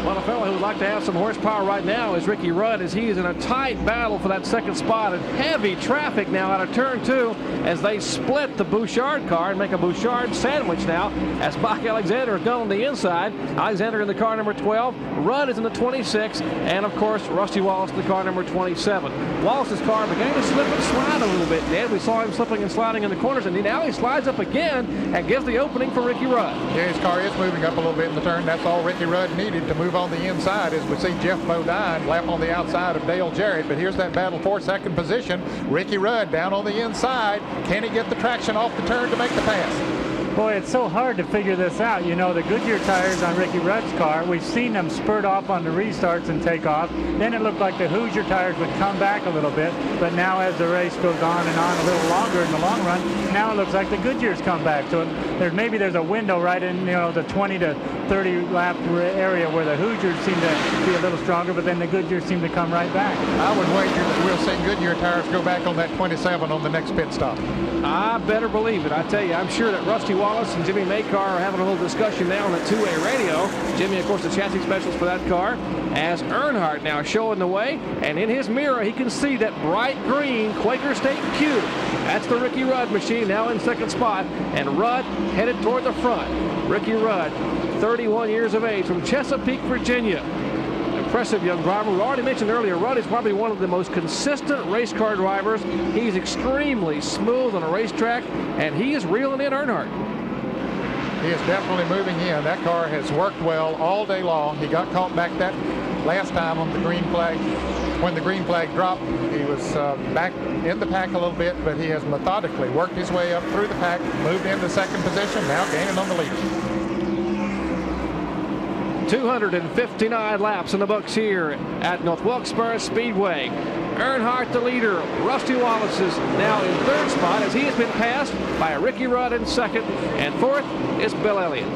Well, a fellow who would like to have some horsepower right now is Ricky Rudd, as he is in a tight battle for that second spot, and heavy traffic now out of turn 2 as they split the Bouchard car and make a Bouchard sandwich now as Mike Alexander is done on the inside. Alexander in the car number 12, Rudd is in the 26, and of course Rusty Wallace in the car number 27. Wallace's car began to slip and slide a little bit, Ned. We saw him slipping and sliding in the corners, and now he slides up again and gives the opening for Ricky Rudd. Yeah, his car is moving up a little bit in the turn. That's all Ricky Rudd needed to move on the inside, as we see Jeff Bodine lap on the outside of Dale Jarrett. But here's that battle for second position. Ricky Rudd down on the inside. Can he get the traction off the turn to make the pass? Boy, it's so hard to figure this out. You know, the Goodyear tires on Ricky Rudd's car, we've seen them spurt off on the restarts and take off. Then it looked like the Hoosier tires would come back a little bit, but now as the race goes on and on a little longer in the long run, now it looks like the Goodyear's come back. So there's a window right in, the 20 to 30 lap area where the Hoosiers seem to be a little stronger, but then the Goodyear seem to come right back. I would wager that we'll see Goodyear tires go back on that 27 on the next pit stop. I better believe it. I tell you, I'm sure that Rusty Wallace and Jimmy Makar are having a little discussion now on the two-way radio. Jimmy, of course, the chassis specialist for that car, as Earnhardt now showing the way, and in his mirror he can see that bright green Quaker State Q. That's the Ricky Rudd machine now in second spot, and Rudd headed toward the front. Ricky Rudd, 31 years of age, from Chesapeake, Virginia. Impressive young driver. We already mentioned earlier, Rudd is probably one of the most consistent race car drivers. He's extremely smooth on a racetrack, and he is reeling in Earnhardt. He is definitely moving in. That car has worked well all day long. He got caught back that last time on the green flag. When the green flag dropped, he was back in the pack a little bit, but he has methodically worked his way up through the pack, moved into second position, now gaining on the leader. 259 laps in the books here at North Wilkesboro Speedway. Earnhardt the leader. Rusty Wallace is now in third spot as he has been passed by Ricky Rudd in second, and fourth is Bill Elliott.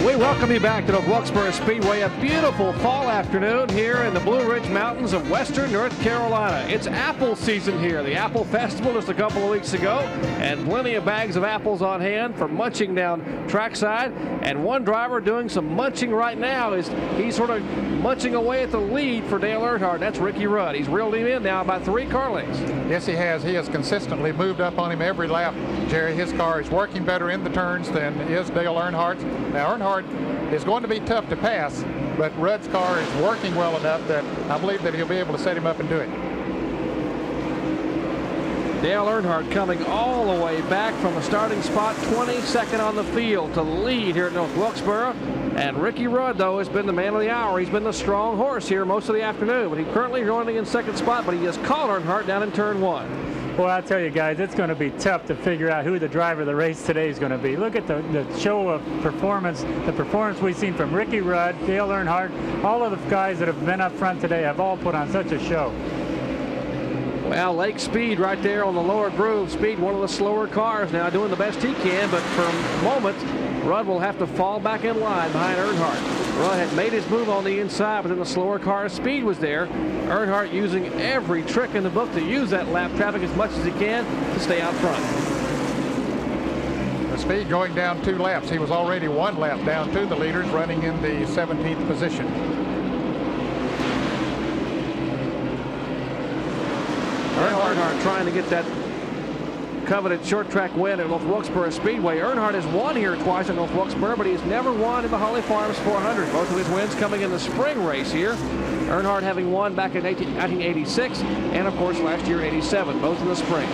We welcome you back to North Wilkesboro Speedway. A beautiful fall afternoon here in the Blue Ridge Mountains of western North Carolina. It's apple season here. The Apple Festival just a couple of weeks ago, and plenty of bags of apples on hand for munching down trackside. And one driver doing some munching right now he's sort of munching away at the lead for Dale Earnhardt. That's Ricky Rudd. He's reeled him in now about 3 car lengths. Yes, he has. He has consistently moved up on him every lap. Jerry, his car is working better in the turns than is Dale Earnhardt's. Now, Earnhardt is going to be tough to pass, but Rudd's car is working well enough that I believe that he'll be able to set him up and do it. Dale Earnhardt coming all the way back from a starting spot, 22nd on the field to lead here at North Wilkesboro. And Ricky Rudd, though, has been the man of the hour. He's been the strong horse here most of the afternoon, but he's currently running in second spot, but he has caught Earnhardt down in turn 1. Well, I'll tell you guys, it's going to be tough to figure out who the driver of the race today is going to be. Look at the show of performance, the performance we've seen from Ricky Rudd, Dale Earnhardt. All of the guys that have been up front today have all put on such a show. Well, Lake Speed right there on the lower groove. Speed, one of the slower cars now, doing the best he can, but for a moment, Rudd will have to fall back in line behind Earnhardt. Rudd had made his move on the inside, but then the slower car Speed was there. Earnhardt using every trick in the book to use that lap traffic as much as he can to stay out front. The Speed going down 2 laps. He was already 1 lap down to the leaders, running in the 17th position. Earnhardt trying to get that coveted short track win at North Wilkesboro Speedway. Earnhardt has won here twice at North Wilkesboro, but he's never won in the Holly Farms 400. Both of his wins coming in the spring race here. Earnhardt having won back in 1986 and, of course, last year in 87, both in the spring.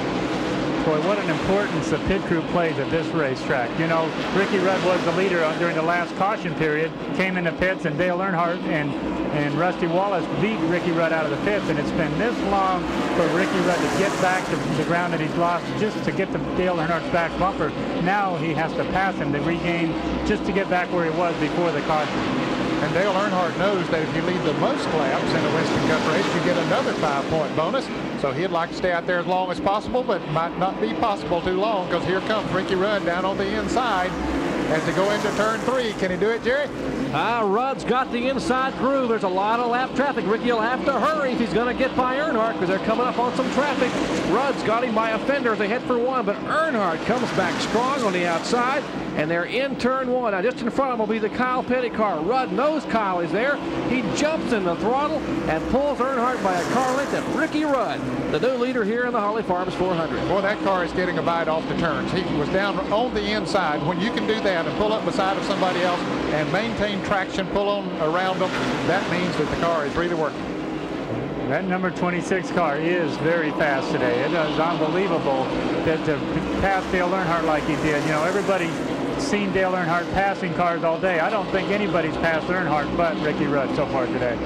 Boy, what an importance the pit crew plays at this racetrack. You know, Ricky Rudd was the leader during the last caution period, came in the pits, and Dale Earnhardt and Rusty Wallace beat Ricky Rudd out of the pits, and it's been this long for Ricky Rudd to get back to the ground that he's lost just to get to Dale Earnhardt's back bumper. Now he has to pass him to regain just to get back where he was before the caution. And Dale Earnhardt knows that if you lead the most laps in a Winston Cup race, you get another 5-point bonus. So he'd like to stay out there as long as possible, but might not be possible too long, because here comes Ricky Rudd down on the inside as they go into turn 3. Can he do it, Jerry? Rudd's got the inside groove. There's a lot of lap traffic. Ricky will have to hurry if he's going to get by Earnhardt, because they're coming up on some traffic. Rudd's got him by a fender as they head for 1, but Earnhardt comes back strong on the outside, and they're in turn 1. Now, just in front of them will be the Kyle Petty car. Rudd knows Kyle is there. He jumps in the throttle and pulls Earnhardt by a car length. And Ricky Rudd, the new leader here in the Holly Farms 400. Boy, that car is getting a bite off the turns. He was down on the inside. When you can do that and pull up beside of somebody else and maintain traction, pull on around them, that means that the car is really working. That number 26 car is very fast today. It is unbelievable that to pass Dale Earnhardt like he did. You know, everybody's seen Dale Earnhardt passing cars all day. I don't think anybody's passed Earnhardt but Ricky Rudd so far today.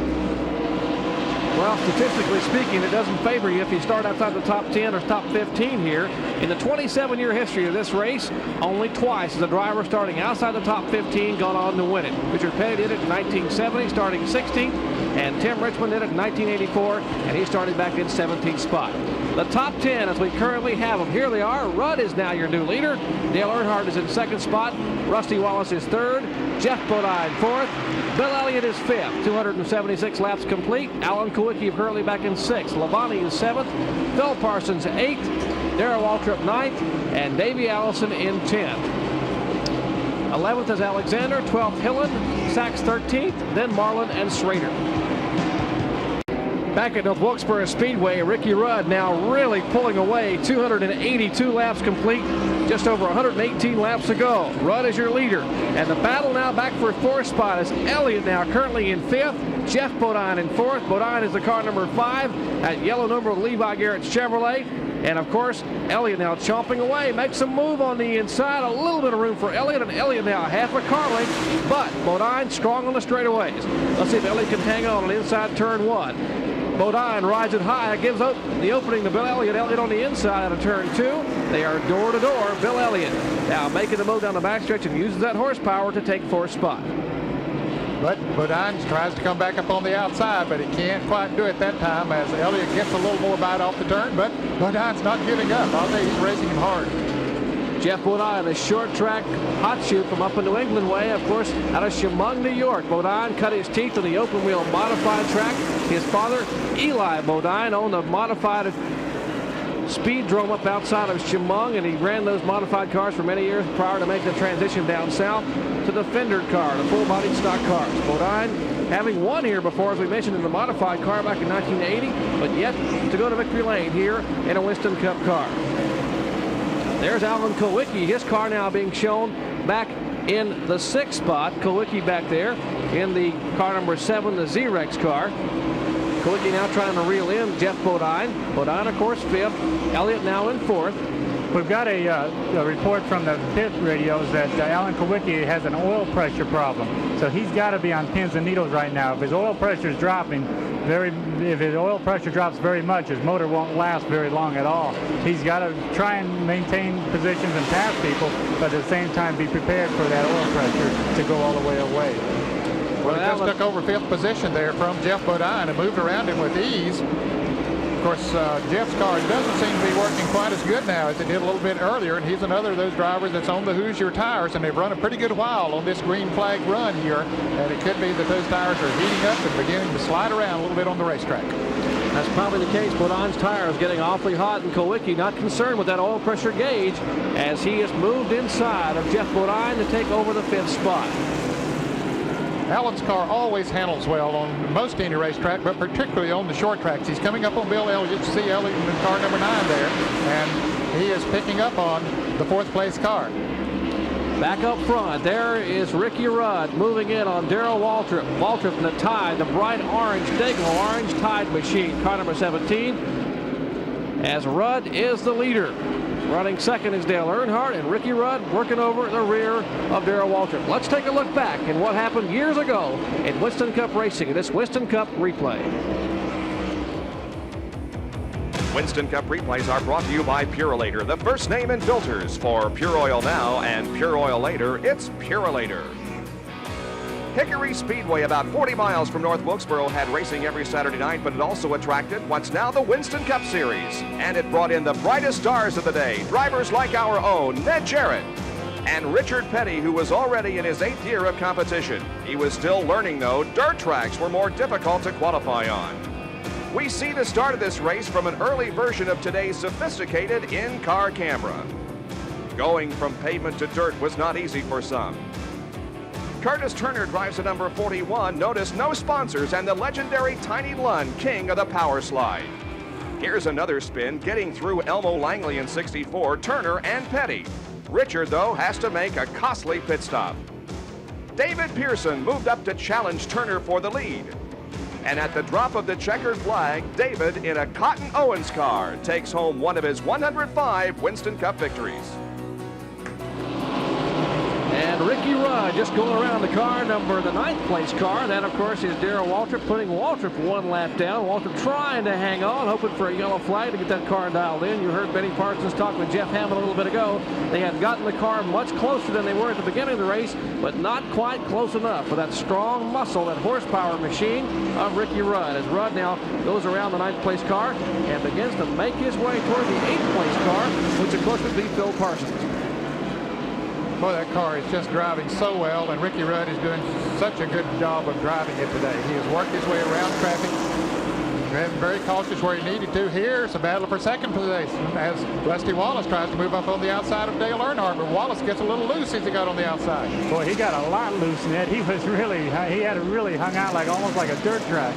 Well, statistically speaking, it doesn't favor you if you start outside the top 10 or top 15 here. In the 27-year history of this race, only twice has a driver starting outside the top 15 gone on to win it. Richard Petty did it in 1970, starting 16th, and Tim Richmond did it in 1984, and he started back in 17th spot. The top 10 as we currently have them. Here they are. Rudd is now your new leader. Dale Earnhardt is in second spot. Rusty Wallace is third. Jeff Bodine fourth. Bill Elliott is fifth. 276 laps complete. Alan Kulwicki of Hurley back in sixth. Labonte is seventh. Phil Parsons eighth. Darrell Waltrip ninth. And Davey Allison in 10th. 11th is Alexander. 12th Hillen. Sachs 13th. Then Marlin and Schrader. Back at North Wilkesboro Speedway, Ricky Rudd now really pulling away. 282 laps complete, just over 118 laps to go. Rudd is your leader. And the battle now back for fourth spot is Elliott now currently in fifth. Jeff Bodine in fourth. Bodine is the car number 5 at yellow number of Levi Garrett's Chevrolet. And of course, Elliott now chomping away, makes a move on the inside, a little bit of room for Elliott, and Elliott now half a car length, but Bodine strong on the straightaways. Let's see if Elliott can hang on inside turn 1. Bodine rides it high, gives the opening to Bill Elliott. Elliott on the inside out of turn 2. They are door to door. Bill Elliott now making the move down the backstretch and uses that horsepower to take fourth spot. But Bodine tries to come back up on the outside, but he can't quite do it that time as Elliott gets a little more bite off the turn, but Bodine's not giving up. I'll tell you, he's racing him hard. Jeff Bodine, the short track hot shoot from up in New England way, of course, out of Chemung, New York. Bodine cut his teeth on the open wheel modified track. His father, Eli Bodine, owned a modified speedrome up outside of Chemung, and he ran those modified cars for many years prior to making the transition down south to the fender car, the full-bodied stock cars. Bodine having won here before, as we mentioned, in the modified car back in 1980, but yet to go to victory lane here in a Winston Cup car. There's Alan Kulwicki, his car now being shown back in the 6th spot. Kulwicki back there in the car number 7, the Z-Rex car. Kulwicki now trying to reel in Jeff Bodine. Bodine, of course, 5th. Elliott now in 4th. We've got a report from the pit radios that Alan Kulwicki has an oil pressure problem. So he's got to be on pins and needles right now. If his oil pressure is dropping, if his oil pressure drops very much, his motor won't last very long at all. He's got to try and maintain positions and pass people, but at the same time be prepared for that oil pressure to go all the way away. Well, he just took over 5th position there from Jeff Bodine and moved around him with ease. Of course, Jeff's car doesn't seem to be working quite as good now as it did a little bit earlier, and he's another of those drivers that's on the Hoosier tires, and they've run a pretty good while on this green flag run here, and it could be that those tires are heating up and beginning to slide around a little bit on the racetrack. That's probably the case. Bodine's tire is getting awfully hot, and Kulwicki not concerned with that oil pressure gauge as he has moved inside of Jeff Bodine to take over the 5th spot. Alan's car always handles well on most any racetrack, but particularly on the short tracks. He's coming up on Bill Elliott. You see Elliott in car number 9 there, and he is picking up on the 4th place car. Back up front, there is Ricky Rudd moving in on Darrell Waltrip. Waltrip in the Tide, the bright orange, Dayton orange Tide machine, car number 17, as Rudd is the leader. Running second is Dale Earnhardt, and Ricky Rudd working over the rear of Darrell Waltrip. Let's take a look back at what happened years ago in Winston Cup racing in this Winston Cup replay. Winston Cup replays are brought to you by Purolator, the first name in filters. For Pure Oil now and Pure Oil later, it's Purolator. Hickory Speedway, about 40 miles from North Wilkesboro, had racing every Saturday night, but it also attracted what's now the Winston Cup Series. And it brought in the brightest stars of the day, drivers like our own Ned Jarrett and Richard Petty, who was already in his 8th year of competition. He was still learning, though. Dirt tracks were more difficult to qualify on. We see the start of this race from an early version of today's sophisticated in-car camera. Going from pavement to dirt was not easy for some. Curtis Turner drives the number 41. Notice no sponsors and the legendary Tiny Lund, king of the power slide. Here's another spin, getting through Elmo Langley in 64, Turner and Petty. Richard, though, has to make a costly pit stop. David Pearson moved up to challenge Turner for the lead. And at the drop of the checkered flag, David, in a Cotton Owens car, takes home one of his 105 Winston Cup victories. And And Ricky Rudd just going around the car, the 9th place car. That, of course, is Darrell Waltrip, putting Waltrip one lap down. Waltrip trying to hang on, hoping for a yellow flag to get that car dialed in. You heard Benny Parsons talk with Jeff Hammond a little bit ago. They had gotten the car much closer than they were at the beginning of the race, but not quite close enough for that strong muscle, that horsepower machine of Ricky Rudd. As Rudd now goes around the 9th place car and begins to make his way toward the 8th place car, which of course would be Phil Parsons. Boy, that car is just driving so well, and Ricky Rudd is doing such a good job of driving it today. He has worked his way around traffic, been very cautious where he needed to. Here's a battle for second place as Rusty Wallace tries to move up on the outside of Dale Earnhardt, but Wallace gets a little loose as he got on the outside. Boy, he got a lot loose, Ned. He had it really hung out almost like a dirt track.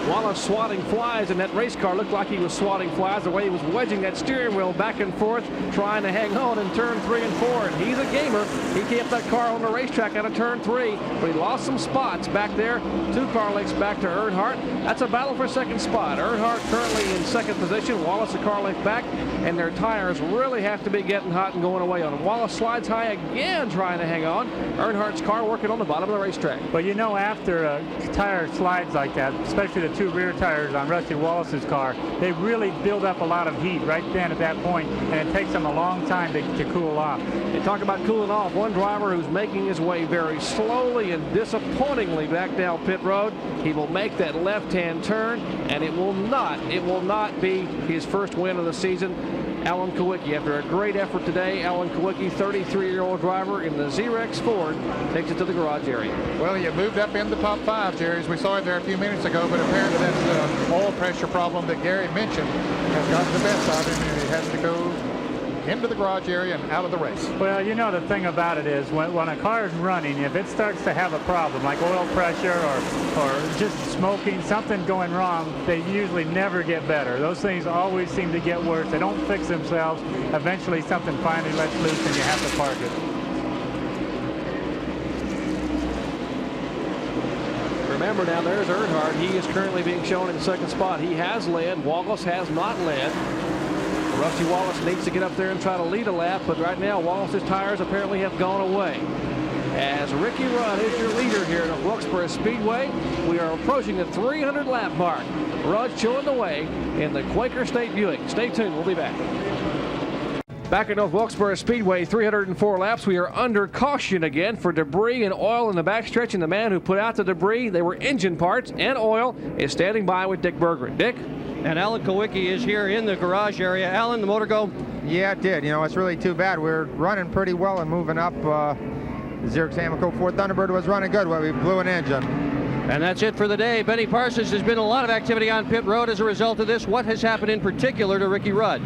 Wallace swatting flies, and that race car looked like he was swatting flies the way he was wedging that steering wheel back and forth, trying to hang on in turn 3 and 4. And he's a gamer. He kept that car on the racetrack out of turn 3, but he lost some spots back there. 2 car lengths back to Earnhardt. That's a battle for second spot. Earnhardt currently in second position. Wallace a car length back, and their tires really have to be getting hot and going away on them. Wallace slides high again, trying to hang on. Earnhardt's car working on the bottom of the racetrack. But you know, after a tire slides like that, especially the 2 rear tires on Rusty Wallace's car, they really build up a lot of heat right then at that point, and it takes them a long time to cool off. They talk about cooling off. One driver who's making his way very slowly and disappointingly back down pit road. He will make that left-hand turn, and it will not be his first win of the season. Alan Kawicki, after a great effort today, Alan Kawicki, 33-year-old driver in the Xerox Ford, takes it to the garage area. Well, he had moved up in the top 5, Jerry, as we saw him there a few minutes ago, but apparently that oil pressure problem that Gary mentioned has gotten the best of him, and he has to go into the garage area and out of the race. Well, you know, the thing about it is when a car is running, if it starts to have a problem like oil pressure or just smoking, something going wrong, they usually never get better. Those things always seem to get worse. They don't fix themselves. Eventually something finally lets loose and you have to park it. Remember now, there's Earnhardt. He is currently being shown in second spot. He has led. Wallace has not led. Rusty Wallace needs to get up there and try to lead a lap, but right now Wallace's tires apparently have gone away. As Ricky Rudd is your leader here at Wilkesboro Speedway, we are approaching the 300 lap mark. Rudd showing the way in the Quaker State Buick. Stay tuned, we'll be back. Back at North Wilkesboro Speedway, 304 laps. We are under caution again for debris and oil in the backstretch, and the man who put out the debris, they were engine parts and oil, is standing by with Dick Berggren. Dick? And Alan Kawicki is here in the garage area. Alan, the motor go? Yeah, it did. You know, it's really too bad. We're running pretty well and moving up. The Xerox Amoco Ford Thunderbird was running good, but we blew an engine. And that's it for the day. Benny Parsons, has been a lot of activity on pit road as a result of this. What has happened in particular to Ricky Rudd?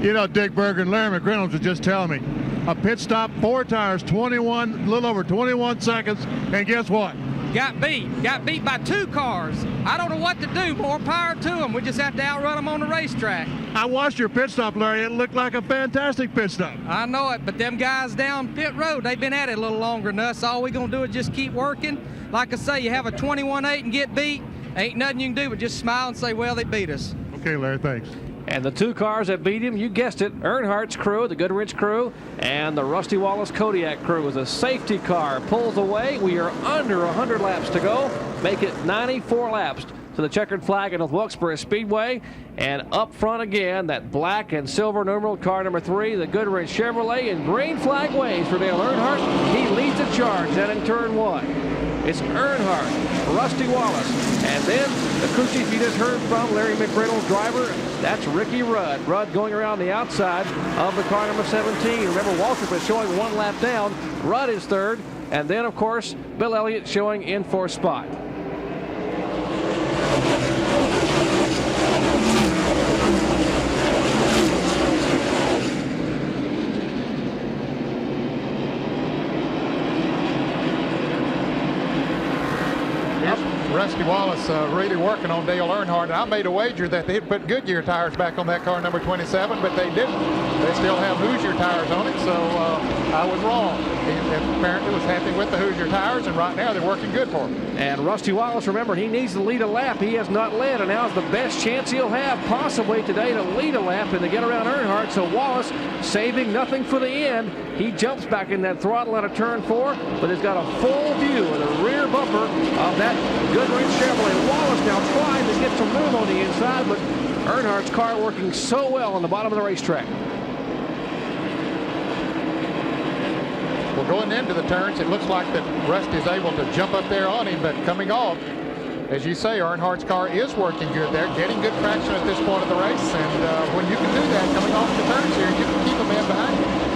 You know, Dick Berger and Larry McReynolds was just telling me. A pit stop, 4 tires, a little over 21 seconds, and guess what? Got beat by 2 cars. I don't know what to do. More power to them. We just have to outrun them on the racetrack. I watched your pit stop, Larry. It looked like a fantastic pit stop. I know it, but them guys down pit road, they've been at it a little longer than us. All we gonna do is just keep working. Like I say, you have a 21.8 and get beat, ain't nothing you can do but just smile and say, well, they beat us. Okay, Larry, thanks. And the 2 cars that beat him, you guessed it, Earnhardt's crew, the Goodrich crew, and the Rusty Wallace Kodiak crew. As a safety car pulls away, we are under 100 laps to go. Make it 94 laps to the checkered flag at North Wilkesboro Speedway. And up front again, that black and silver numeral car number 3, the Goodrich Chevrolet, and green flag waves for Dale Earnhardt. He leads the charge then in turn 1. It's Earnhardt, Rusty Wallace, and then the crew chief you just heard from, Larry McReynolds, driver, that's Ricky Rudd. Rudd going around the outside of the car number 17. Remember, Waltrip is showing 1 lap down. Rudd is 3rd, and then, of course, Bill Elliott showing in 4th spot. Rusty Wallace really working on Dale Earnhardt. And I made a wager that they'd put Goodyear tires back on that car number 27, but they didn't. They still have Hoosier tires on it, so I was wrong. He apparently was happy with the Hoosier tires, and right now they're working good for him. And Rusty Wallace, remember, he needs to lead a lap. He has not led, and now is the best chance he'll have possibly today to lead a lap and to get around Earnhardt. So Wallace saving nothing for the end. He jumps back in that throttle out of turn 4, but has got a full view of the rear bumper of that Goodrich Chevrolet. Wallace now trying to get some room on the inside, but Earnhardt's car working so well on the bottom of the racetrack. Well, going into the turns, it looks like that Rusty's able to jump up there on him, but coming off, as you say, Earnhardt's car is working good there, getting good traction at this point of the race, and when you can do that coming off the turns here, you can keep a man behind you.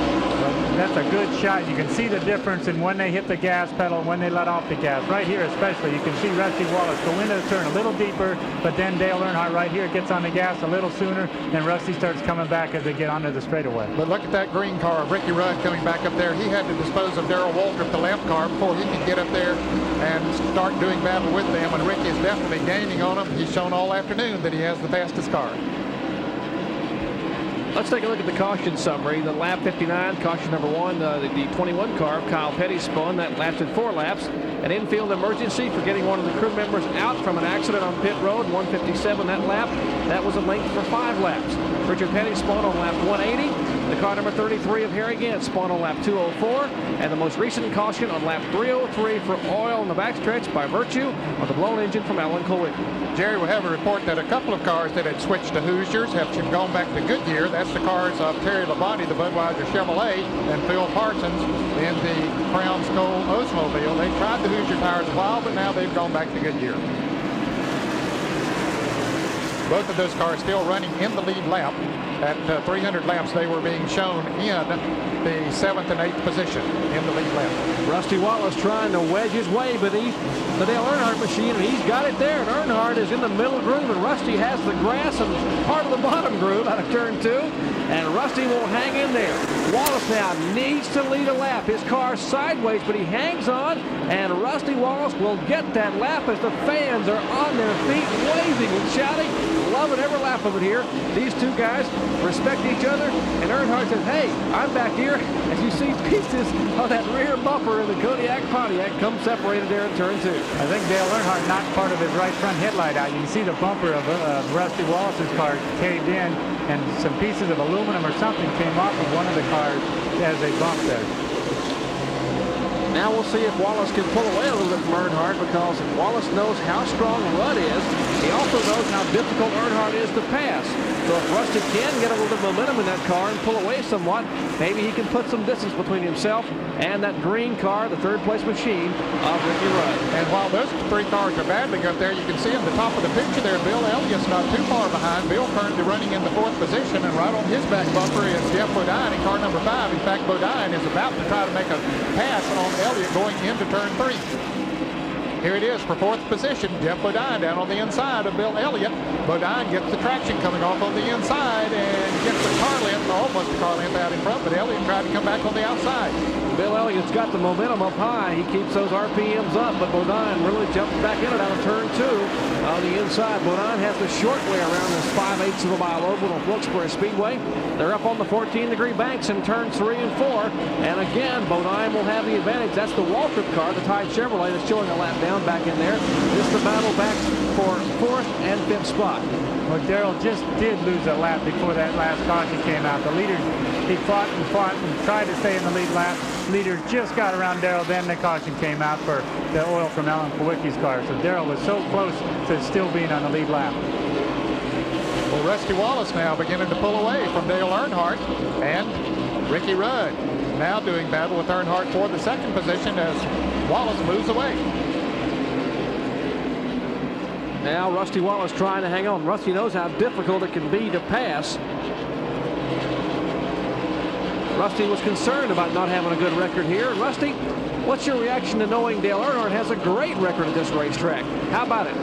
That's a good shot. You can see the difference in when they hit the gas pedal and when they let off the gas. Right here especially, you can see Rusty Wallace go into the turn a little deeper, but then Dale Earnhardt right here gets on the gas a little sooner, and Rusty starts coming back as they get onto the straightaway. But look at that green car of Ricky Rudd coming back up there. He had to dispose of Darrell Waltrip, the left car, before he could get up there and start doing battle with them, and Ricky is definitely gaining on him. He's shown all afternoon that he has the fastest car. Let's take a look at the caution summary. The lap 59, caution number 1, the 21 car of Kyle Petty spun. That lasted 4 laps. An infield emergency for getting one of the crew members out from an accident on pit road, 157 that lap. That was a length for 5 laps. Richard Petty spun on lap 180. The car number 33 of Harry Gant spun on lap 204. And the most recent caution on lap 303 for oil in the backstretch by virtue of the blown engine from Alan Kulwicki. Jerry, we have a report that a couple of cars that had switched to Hoosiers have gone back to Goodyear. That's the cars of Terry Labonte, the Budweiser Chevrolet, and Phil Parsons in the Crown Skull Oldsmobile. They tried the Hoosier tires a while, but now they've gone back to Goodyear. Both of those cars still running in the lead lap. At 300 laps, they were being shown in the 7th and 8th position in the lead lap. Rusty Wallace trying to wedge his way beneath the Dale Earnhardt machine, and he's got it there. And Earnhardt is in the middle groove, and Rusty has the grass and part of the bottom groove out of turn 2. And Rusty will hang in there. Wallace now needs to lead a lap. His car's sideways, but he hangs on, and Rusty Wallace will get that lap as the fans are on their feet, waving and shouting, loving every lap of it here. These two guys respect each other, and Earnhardt says, hey, I'm back here. As you see pieces of that rear bumper in the Kodiak Pontiac come separated there in turn 2. I think Dale Earnhardt knocked part of his right front headlight out. You can see the bumper of Rusty Wallace's car caved in, and some pieces of aluminum or something came off of one of the cars as they bumped there. Now we'll see if Wallace can pull away a little bit from Earnhardt, because Wallace knows how strong Rudd is. He also knows how difficult Earnhardt is to pass. So if Rusty can get a little bit of momentum in that car and pull away somewhat, maybe he can put some distance between himself and that green car, the third place machine of Ricky Rudd. And while those 3 cars are battling up there, you can see in the top of the picture there, Bill Elliott's not too far behind. Bill currently running in the 4th position, and right on his back bumper is Jeff Bodine in car number 5. In fact, Bodine is about to try to make a pass on Elliott going into turn 3. Here it is for 4th position. Jeff Bodine down on the inside of Bill Elliott. Bodine gets the traction coming off on the inside and gets the car length, almost the car length out in front, but Elliott tried to come back on the outside. Bill Elliott's got the momentum up high. He keeps those RPMs up, but Bodine really jumps back in it out of turn 2 on the inside. Bodine has the short way around this 5/8 of a mile oval on Wilkesboro Speedway. They're up on the 14-degree banks in turns 3 and 4. And again, Bodine will have the advantage. That's the Waltrip car, the Tide Chevrolet, that's showing a lap down back in there. This is the battle back for 4th and 5th spot. Well, Darrell just did lose a lap before that last caution came out. The leader, he fought and tried to stay in the lead lap. Leader just got around Darrell, then the caution came out for the oil from Alan Kulwicki's car. So Darrell was so close to still being on the lead lap. Well, Rusty Wallace now beginning to pull away from Dale Earnhardt, and Ricky Rudd now doing battle with Earnhardt for the 2nd position as Wallace moves away. Now Rusty Wallace trying to hang on. Rusty knows how difficult it can be to pass. Rusty was concerned about not having a good record here. Rusty, what's your reaction to knowing Dale Earnhardt has a great record at this racetrack? How about it?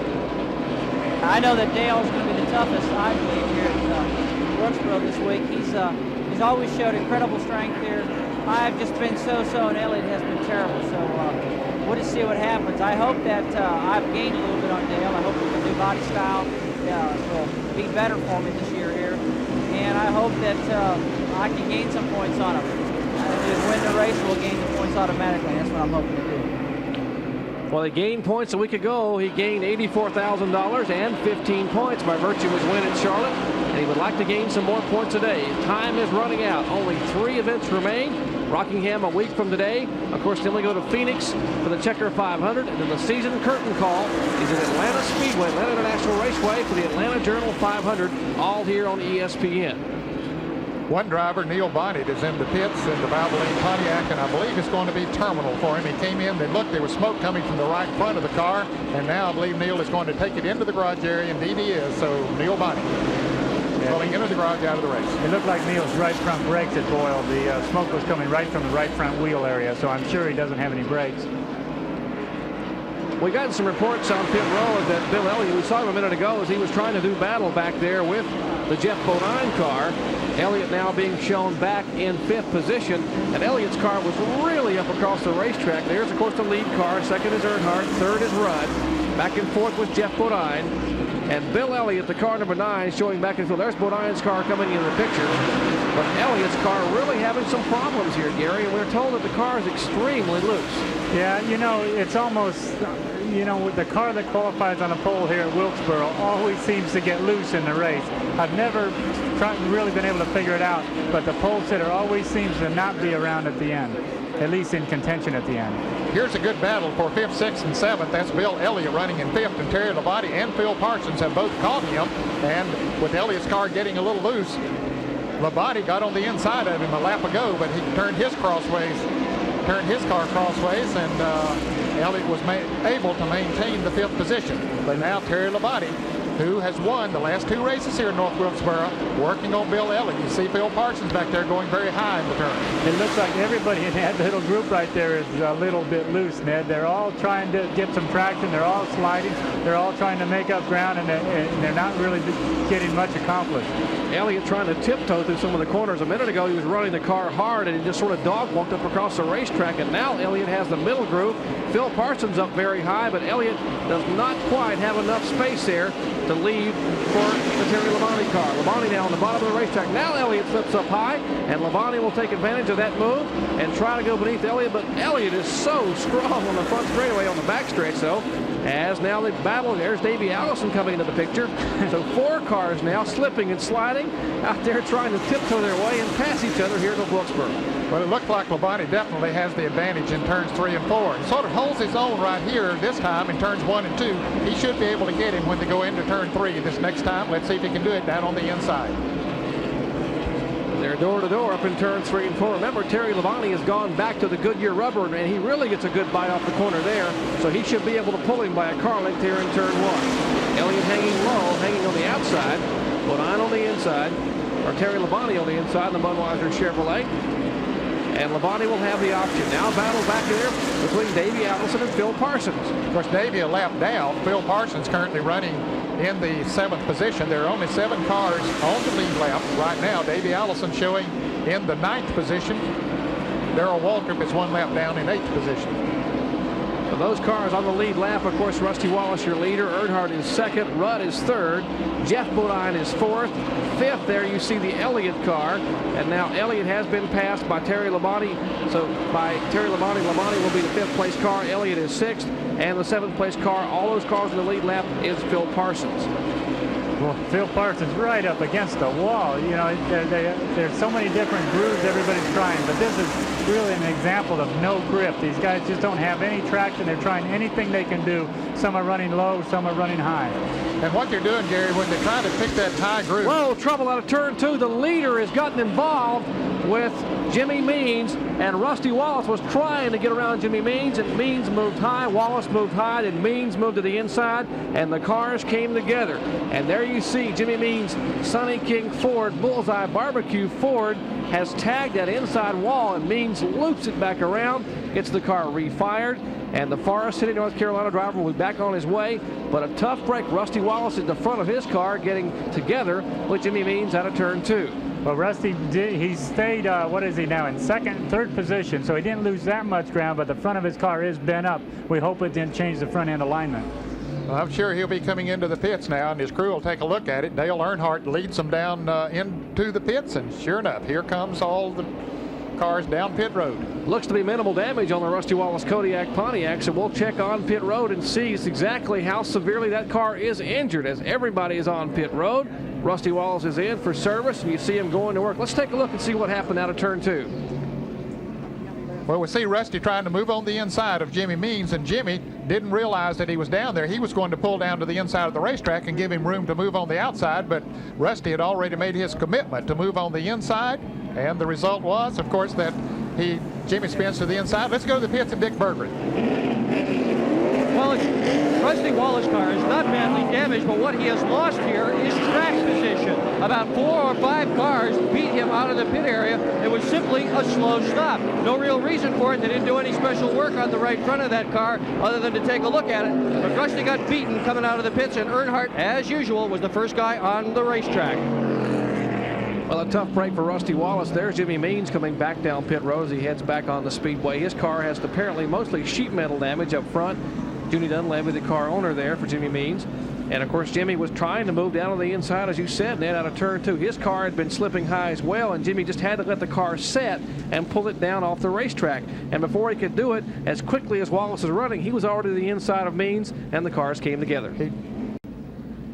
I know that Dale's going to be the toughest, I believe, here at Wilkesboro this week. He's always showed incredible strength here. I've just been so-so, and Elliott has been terrible. So we'll just see what happens. I hope that I've gained a little bit on Dale. I hope that the new body style will be better for me this year here. And I hope that I can gain some points on him. If we win the race, we'll gain the points automatically. That's what I'm hoping to do. Well, he gained points a week ago. He gained $84,000 and 15 points by virtue of his win at Charlotte. And he would like to gain some more points today. Time is running out. Only 3 events remain. Rockingham a week from today. Of course, then we go to Phoenix for the Checker 500, and then the season curtain call is at Atlanta Speedway, Atlanta International Raceway for the Atlanta Journal 500, all here on ESPN. One driver, Neil Bonnet, is in the pits in the Valvoline Pontiac, and I believe it's going to be terminal for him. He came in, they looked, there was smoke coming from the right front of the car, and now I believe Neil is going to take it into the garage area. Indeed he is, so Neil Bonnet pulling into the garage out of the race. It looked like Neil's right front brakes had boiled. The smoke was coming right from the right front wheel area, so I'm sure he doesn't have any brakes. We got some reports on pit road that Bill Elliott, we saw him a minute ago as he was trying to do battle back there with the Jeff Bodine car. Elliott now being shown back in 5th position, and Elliott's car was really up across the racetrack. There's, of course, the lead car. Second is Earnhardt. Third is Rudd. Back and forth with Jeff Bodine. And Bill Elliott, the car number 9, showing back and forth. There's Bodine's car coming into the picture. But Elliott's car really having some problems here, Gary, and we're told that the car is extremely loose. Yeah, you know, it's almost, you know, with the car that qualifies on a pole here at Wilkesboro always seems to get loose in the race. I've never really been able to figure it out, but the pole sitter always seems to not be around at the end, at least in contention at the end. Here's a good battle for 5th, 6th, and 7th. That's Bill Elliott running in 5th, and Terry Labonte and Phil Parsons have both caught him. And with Elliott's car getting a little loose, Labonte got on the inside of him a lap ago, but he turned his car crossways, and Elliott was able to maintain the 5th position. But now Terry Labonte, who has won the last 2 races here in North Wilkesboro, working on Bill Elliott. You see Phil Parsons back there going very high in the turn. It looks like everybody in that little group right there is a little bit loose, Ned. They're all trying to get some traction. They're all sliding. They're all trying to make up ground, and they're not really getting much accomplished. Elliott trying to tiptoe through some of the corners. A minute ago, he was running the car hard, and he just sort of dog-walked up across the racetrack, and now Elliott has the middle group. Phil Parsons up very high, but Elliott does not quite have enough space there to lead for the Terry Labonte car. Labonte now on the bottom of the racetrack. Now Elliott slips up high, and Labonte will take advantage of that move and try to go beneath Elliott, but Elliott is so strong on the front straightaway on the backstretch, though. As now they battle, there's Davey Allison coming into the picture. So 4 cars now slipping and sliding out there trying to tiptoe their way and pass each other here at Wilkesboro. Well, it looked like Labonte definitely has the advantage in turns 3 and 4. He sort of holds his own right here this time in turns 1 and 2. He should be able to get him when they go into turn 3 this next time. Let's see if he can do it down on the inside. They're door to door up in turns 3 and 4. Remember, Terry Labonte has gone back to the Goodyear rubber, and he really gets a good bite off the corner there. So he should be able to pull him by a car length here in turn 1. Elliott hanging low, hanging on the outside. Bodine on the inside, or Terry Labonte on the inside, the Budweiser Chevrolet. And Labonte will have the option. Now battle back there between Davey Allison and Phil Parsons. Of course, Davey a lap down. Phil Parsons currently running in the 7th position. There are only 7 cars on the lead lap right now. Davey Allison showing in the 9th position. Darrell Waltrip is 1 lap down in 8th position. So those cars on the lead lap, of course, Rusty Wallace, your leader. Earnhardt is 2nd. Rudd is 3rd. Jeff Bodine is 4th. 5th there you see the Elliott car. And now Elliott has been passed by Terry Labonte. So by Terry Labonte, Labonte will be the 5th place car. Elliott is 6th. And the 7th place car, all those cars in the lead lap, is Phil Parsons. Well, Phil Parsons right up against the wall. You know, there's so many different grooves everybody's trying, but this is really an example of no grip. These guys just don't have any traction. They're trying anything they can do. Some are running low, some are running high. And what they're doing, Gary, when they're trying to pick that high groove. Whoa, trouble out of turn 2. The leader has gotten involved with Jimmy Means, and Rusty Wallace was trying to get around Jimmy Means, and Means moved high, Wallace moved high, and Means moved to the inside, and the cars came together. And there you see Jimmy Means, Sonny King Ford, Bullseye Barbecue Ford has tagged that inside wall, and Means loops it back around, gets the car refired, and the Forest City, North Carolina driver will be back on his way. But a tough break. Rusty Wallace at the front of his car getting together with Jimmy Means out of turn 2. Well, Rusty, he stayed, what is he now, in 2nd, 3rd position, so he didn't lose that much ground, but the front of his car is bent up. We hope it didn't change the front end alignment. Well, I'm sure he'll be coming into the pits now, and his crew will take a look at it. Dale Earnhardt leads them down into the pits, and sure enough, here comes all the cars down pit road. Looks to be minimal damage on the Rusty Wallace Kodiak Pontiac, so we'll check on pit road and see exactly how severely that car is injured, as everybody is on pit road. Rusty Wallace is in for service, and you see him going to work. Let's take a look and see what happened out of turn 2. Well, we see Rusty trying to move on the inside of Jimmy Means, and Jimmy didn't realize that he was down there. He was going to pull down to the inside of the racetrack and give him room to move on the outside, but Rusty had already made his commitment to move on the inside, and the result was, of course, that Jimmy spins to the inside. Let's go to the pits and Dick Berggren. Well, Rusty Wallace's car is not badly damaged, but what he has lost here is track position. About 4 or 5 cars beat him out of the pit area. It was simply a slow stop. No real reason for it. They didn't do any special work on the right front of that car other than to take a look at it. But Rusty got beaten coming out of the pits, and Earnhardt, as usual, was the first guy on the racetrack. Well, a tough break for Rusty Wallace. There's Jimmy Means coming back down pit road as he heads back on the speedway. His car has apparently mostly sheet metal damage up front. Junie Dunleavy, the car owner there for Jimmy Means. And, of course, Jimmy was trying to move down on the inside, as you said, Ned, out of turn 2. His car had been slipping high as well, and Jimmy just had to let the car set and pull it down off the racetrack. And before he could do it, as quickly as Wallace was running, he was already to the inside of Means, and the cars came together.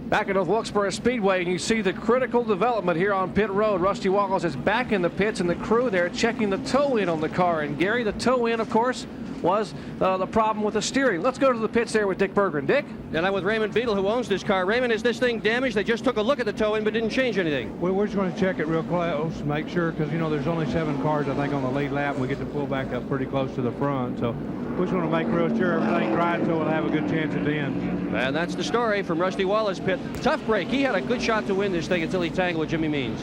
Back at North Wilkesboro Speedway, and you see the critical development here on pit road. Rusty Wallace is back in the pits, and the crew there checking the toe-in on the car. And, Gary, the toe-in, of course, was the problem with the steering. Let's go to the pits there with Dick Berggren. Dick? And I'm with Raymond Beadle, who owns this car. Raymond, is this thing damaged? They just took a look at the toe-in but didn't change anything. Well, we're just going to check it real close, make sure, because, you know, there's only 7 cars, I think, on the lead lap, and we get to pull back up pretty close to the front. So we're just going to make real sure everything's right so we'll have a good chance at the end. And that's the story from Rusty Wallace pit. Tough break. He had a good shot to win this thing until he tangled with Jimmy Means.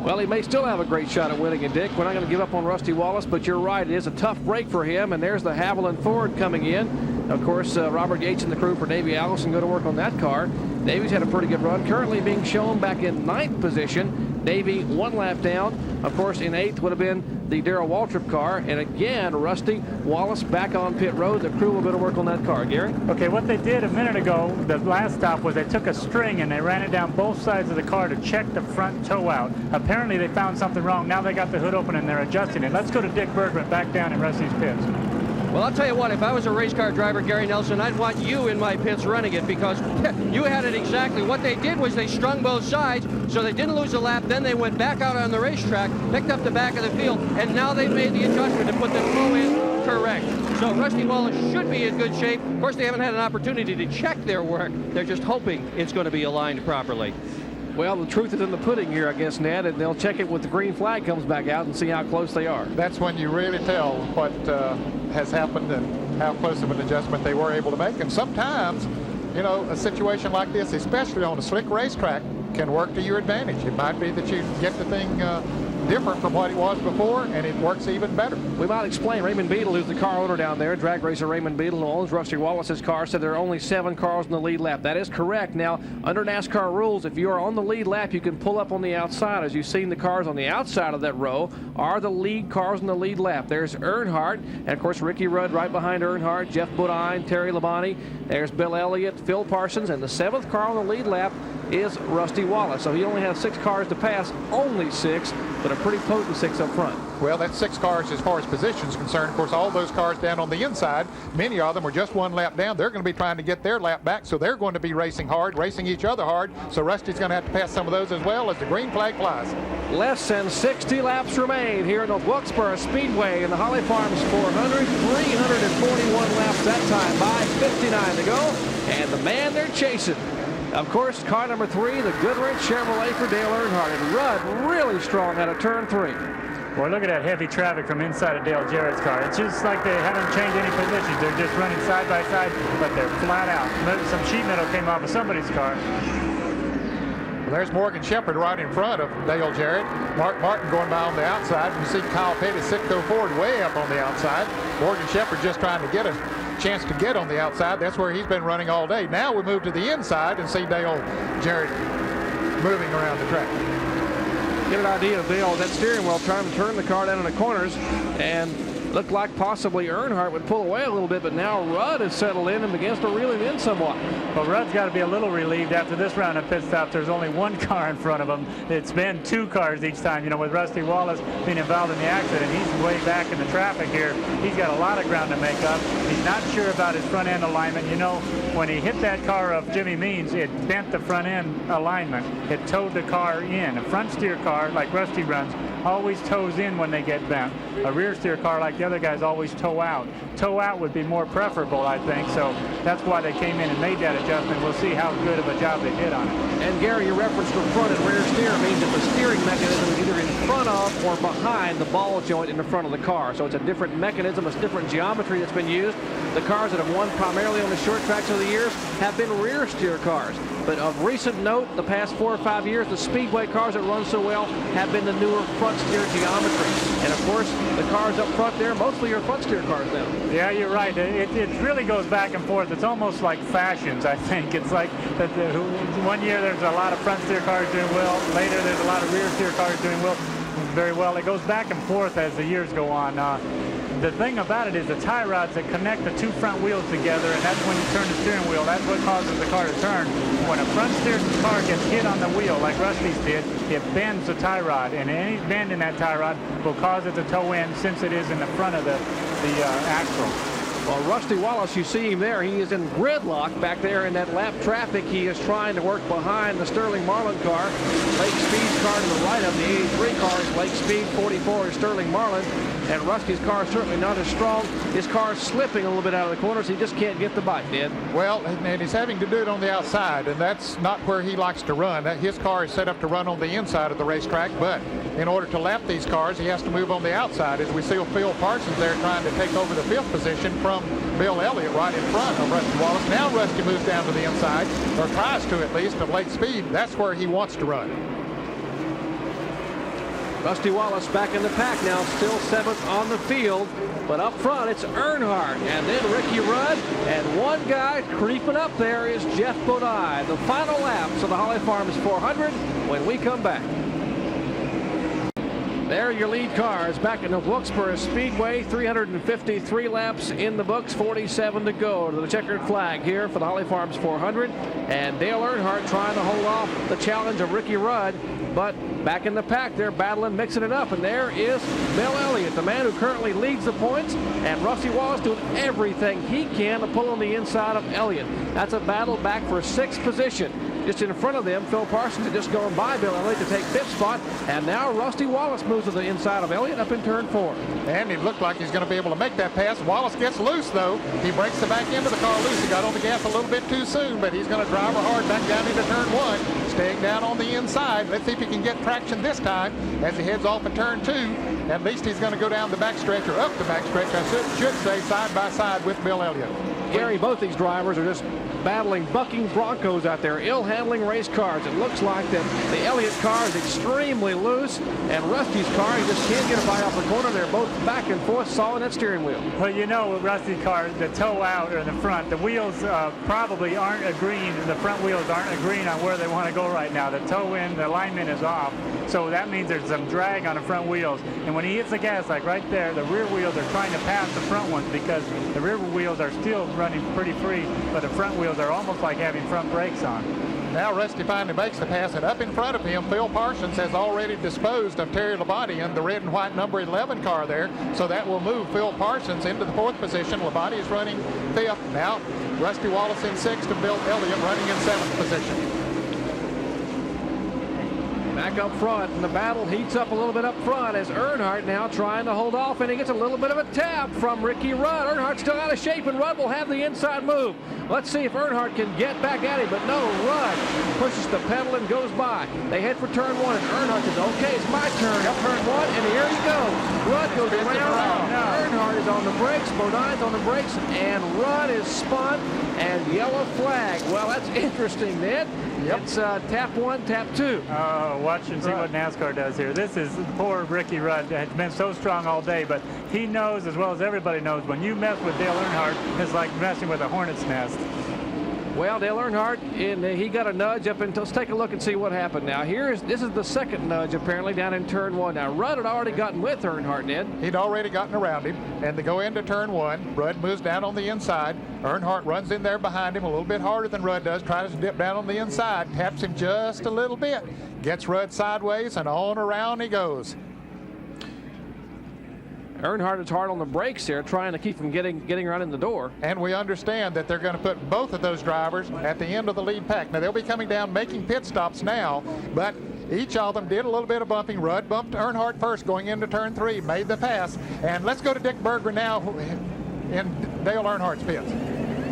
Well, he may still have a great shot at winning it, Dick. We're not going to give up on Rusty Wallace, but you're right. It is a tough break for him, and there's the Haviland Ford coming in. Of course, Robert Yates and the crew for Davey Allison go to work on that car. Davey's had a pretty good run, currently being shown back in 9th position. Davey 1 lap down. Of course, in 8th would have been the Darrell Waltrip car. And again, Rusty Wallace back on pit road. The crew will go to work on that car. Gary? Okay, what they did a minute ago, the last stop, was they took a string and they ran it down both sides of the car to check the front toe out. Apparently they found something wrong. Now they got the hood open and they're adjusting it. Let's go to Dick Berggren back down in Rusty's pits. Well, I'll tell you what, if I was a race car driver, Gary Nelson, I'd want you in my pits running it, because you had it exactly. What they did was they strung both sides, so they didn't lose a lap. Then they went back out on the racetrack, picked up the back of the field, and now they've made the adjustment to put the toe in correct. So Rusty Wallace should be in good shape. Of course, they haven't had an opportunity to check their work. They're just hoping it's going to be aligned properly. Well, the truth is in the pudding here, I guess, Ned, and they'll check it when the green flag comes back out and see how close they are. That's when you really tell what has happened and how close of an adjustment they were able to make. And sometimes, you know, a situation like this, especially on a slick racetrack, can work to your advantage. It might be that you get the thing different from what it was before, and it works even better. We might explain. Raymond Beadle, who's the car owner down there, drag racer Raymond Beadle, who owns Rusty Wallace's car, said there are only 7 cars in the lead lap. That is correct. Now, under NASCAR rules, if you are on the lead lap, you can pull up on the outside. As you've seen, the cars on the outside of that row are the lead cars in the lead lap. There's Earnhardt, and of course Ricky Rudd right behind Earnhardt, Jeff Bodine, Terry Labonte. There's Bill Elliott, Phil Parsons, and the 7th car on the lead lap is Rusty Wallace. So he only has 6 cars to pass, only 6, but a pretty potent 6 up front. Well, that's 6 cars as far as position is concerned. Of course, all those cars down on the inside, many of them are just 1 lap down. They're going to be trying to get their lap back, so they're going to be racing hard, racing each other hard. So Rusty's going to have to pass some of those as well as the green flag flies. Less than 60 laps remain here at North Wilkesboro Speedway in the Holly Farms 400. 341 laps that time by, 59 to go. And the man they're chasing, of course, car number 3, the Goodrich Chevrolet for Dale Earnhardt. And Rudd really strong out of turn 3. Boy, look at that heavy traffic from inside of Dale Jarrett's car. It's just like they haven't changed any positions. They're just running side by side, but they're flat out. Some sheet metal came off of somebody's car. Well, there's Morgan Shepherd right in front of Dale Jarrett. Mark Martin going by on the outside. You see Kyle Petty, Sitco Ford way up on the outside. Morgan Shepherd just trying to get a chance to get on the outside. That's where he's been running all day. Now we move to the inside and see Dale Jarrett moving around the track. Get an idea of Dale, that steering wheel trying to turn the car down in the corners, and looked like possibly Earnhardt would pull away a little bit, but now Rudd has settled in and begins to reel him in somewhat. Well, Rudd's got to be a little relieved after this round of pit stops. There's only 1 car in front of him. It's been 2 cars each time. You know, with Rusty Wallace being involved in the accident, he's way back in the traffic here. He's got a lot of ground to make up. He's not sure about his front end alignment. You know, when he hit that car of Jimmy Means, it bent the front end alignment. It towed the car in. A front steer car, like Rusty runs, always toes in when they get bent. A rear steer car like the other guys always toe out. Toe out would be more preferable, I think, so that's why they came in and made that adjustment. We'll see how good of a job they did on it. And Gary, your reference to front and rear steer means that the steering mechanism is either in front of or behind the ball joint in the front of the car. So it's a different mechanism, it's different geometry that's been used. The cars that have won primarily on the short tracks over the years have been rear steer cars. But of recent note, the past 4 or 5 years, the Speedway cars that run so well have been the newer front steer geometry. And of course, the cars up front there, mostly are front steer cars now. Yeah, you're right. It really goes back and forth. It's almost like fashions, I think. It's like that one year there's a lot of front steer cars doing well. Later there's a lot of rear steer cars doing very well. It goes back and forth as the years go on. The thing about it is the tie rods that connect the two front wheels together, and that's when you turn the steering wheel. That's what causes the car to turn. When a front steer car gets hit on the wheel, like Rusty's did, it bends the tie rod, and any bend in that tie rod will cause it to toe in since it is in the front of the axle. Well, Rusty Wallace, you see him there. He is in gridlock back there in that lap traffic. He is trying to work behind the Sterling Marlin car. Lake Speed's car to the right of the 83 car is Lake Speed, 44 is Sterling Marlin. And Rusty's car is certainly not as strong. His car is slipping a little bit out of the corners. He just can't get the bite, Ned. Well, and he's having to do it on the outside, and that's not where he likes to run. His car is set up to run on the inside of the racetrack, but in order to lap these cars, he has to move on the outside. As we see Phil Parsons there trying to take over the 5th position from Bill Elliott right in front of Rusty Wallace. Now Rusty moves down to the inside, or tries to at least, of Lake Speed. That's where he wants to run. Rusty Wallace back in the pack now, still 7th on the field. But up front, it's Earnhardt, and then Ricky Rudd, and one guy creeping up there is Jeff Bodine. The final laps of the Holly Farms 400 when we come back. There are your lead cars back in the Wilkesboro Speedway. 353 laps in the books, 47 to go to the checkered flag here for the Holly Farms 400. And Dale Earnhardt trying to hold off the challenge of Ricky Rudd. But back in the pack, they're battling, mixing it up. And there is Bill Elliott, the man who currently leads the points. And Rusty Wallace doing everything he can to pull on the inside of Elliott. That's a battle back for 6th position. Just in front of them, Phil Parsons had just gone by Bill Elliott to take 5th spot. And now Rusty Wallace moves to the inside of Elliott up in turn 4. And it looked like he's going to be able to make that pass. Wallace gets loose, though. He breaks the back end of the car loose. He got on the gas a little bit too soon, but he's going to drive her hard back down into turn 1, staying down on the inside. Let's see if he can get traction this time as he heads off in turn 2. At least he's going to go down the backstretch, or up the backstretch, I should say, side by side with Bill Elliott. Gary, both these drivers are just battling bucking Broncos out there, ill-handling race cars. It looks like that the Elliott car is extremely loose, and Rusty's car, he just can't get a bite off the corner. They're both back and forth, sawing that steering wheel. Well, you know, with Rusty's car, the toe out or in the front, the wheels probably aren't agreeing, the front wheels aren't agreeing on where they want to go right now. The toe in, the alignment is off, so that means there's some drag on the front wheels. And when he hits the gas, like right there, the rear wheels are trying to pass the front ones because the rear wheels are still running pretty free, but the front wheels are almost like having front brakes on. Now Rusty finally makes the pass, and up in front of him, Phil Parsons has already disposed of Terry Labonte in the red and white number 11 car there, so that will move Phil Parsons into the 4th position. Labonte is running 5th. Now Rusty Wallace in 6th and Bill Elliott running in 7th position. Back up front, and the battle heats up a little bit up front as Earnhardt now trying to hold off, and he gets a little bit of a tap from Ricky Rudd. Earnhardt's still out of shape, and Rudd will have the inside move. Let's see if Earnhardt can get back at him, but no, Rudd pushes the pedal and goes by. They head for turn 1, and Earnhardt says, okay, it's my turn. Up turn 1, and here he goes. Rudd goes around. Earnhardt is on the brakes, Bodine's on the brakes, and Rudd is spun, and yellow flag. Well, that's interesting, Ned. Yep. It's tap 1, tap 2. Watch and see what NASCAR does here. This is poor Ricky Rudd. Has been so strong all day, but he knows as well as everybody knows when you mess with Dale Earnhardt, it's like messing with a hornet's nest. Well, Dale Earnhardt, he got a nudge up until, let's take a look and see what happened. Now, this is the second nudge, apparently, down in turn 1. Now, Rudd had already gotten with Earnhardt, Ned. He'd already gotten around him, and they go into turn 1. Rudd moves down on the inside. Earnhardt runs in there behind him a little bit harder than Rudd does, tries to dip down on the inside, taps him just a little bit, gets Rudd sideways, and on around he goes. Earnhardt is hard on the brakes there, trying to keep him getting right in the door. And we understand that they're going to put both of those drivers at the end of the lead pack. Now, they'll be coming down, making pit stops now, but Each of them did a little bit of bumping. Rudd bumped Earnhardt first going into turn 3, made the pass. And let's go to Dick Berger now in Dale Earnhardt's pits.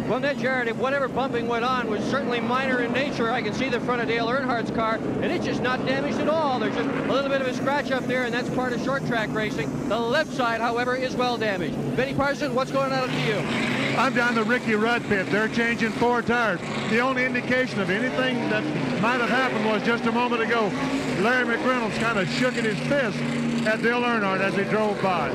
Well, Ned Jarrett, if whatever bumping went on was certainly minor in nature, I can see the front of Dale Earnhardt's car, and it's just not damaged at all. There's just a little bit of a scratch up there, and that's part of short track racing. The left side, however, is well damaged. Benny Parsons, what's going on to you? I'm down the Ricky Rudd pit. They're changing 4 tires. The only indication of anything that might have happened was just a moment ago, Larry McReynolds kind of shook his fist at Dale Earnhardt as he drove by.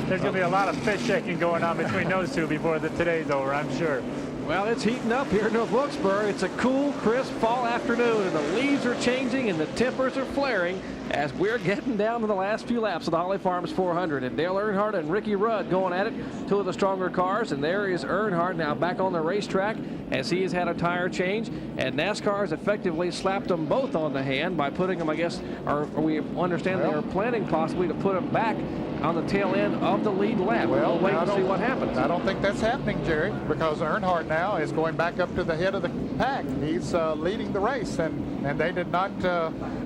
There's going to be a lot of fist shaking going on between those two before today's over, I'm sure. Well, it's heating up here in North Wilkesboro. It's a cool, crisp fall afternoon, and the leaves are changing and the tempers are flaring as we're getting down to the last few laps of the Holly Farms 400. And Dale Earnhardt and Ricky Rudd going at it, 2 of the stronger cars. And there is Earnhardt now back on the racetrack as he has had a tire change. And NASCAR has effectively slapped them both on the hand by putting them, I guess, or we understand they are planning possibly to put them back on the tail end of the lead lap. Well, we'll wait and see what happens. I don't think that's happening, Jerry, because Earnhardt now is going back up to the head of the pack. He's leading the race, and they did not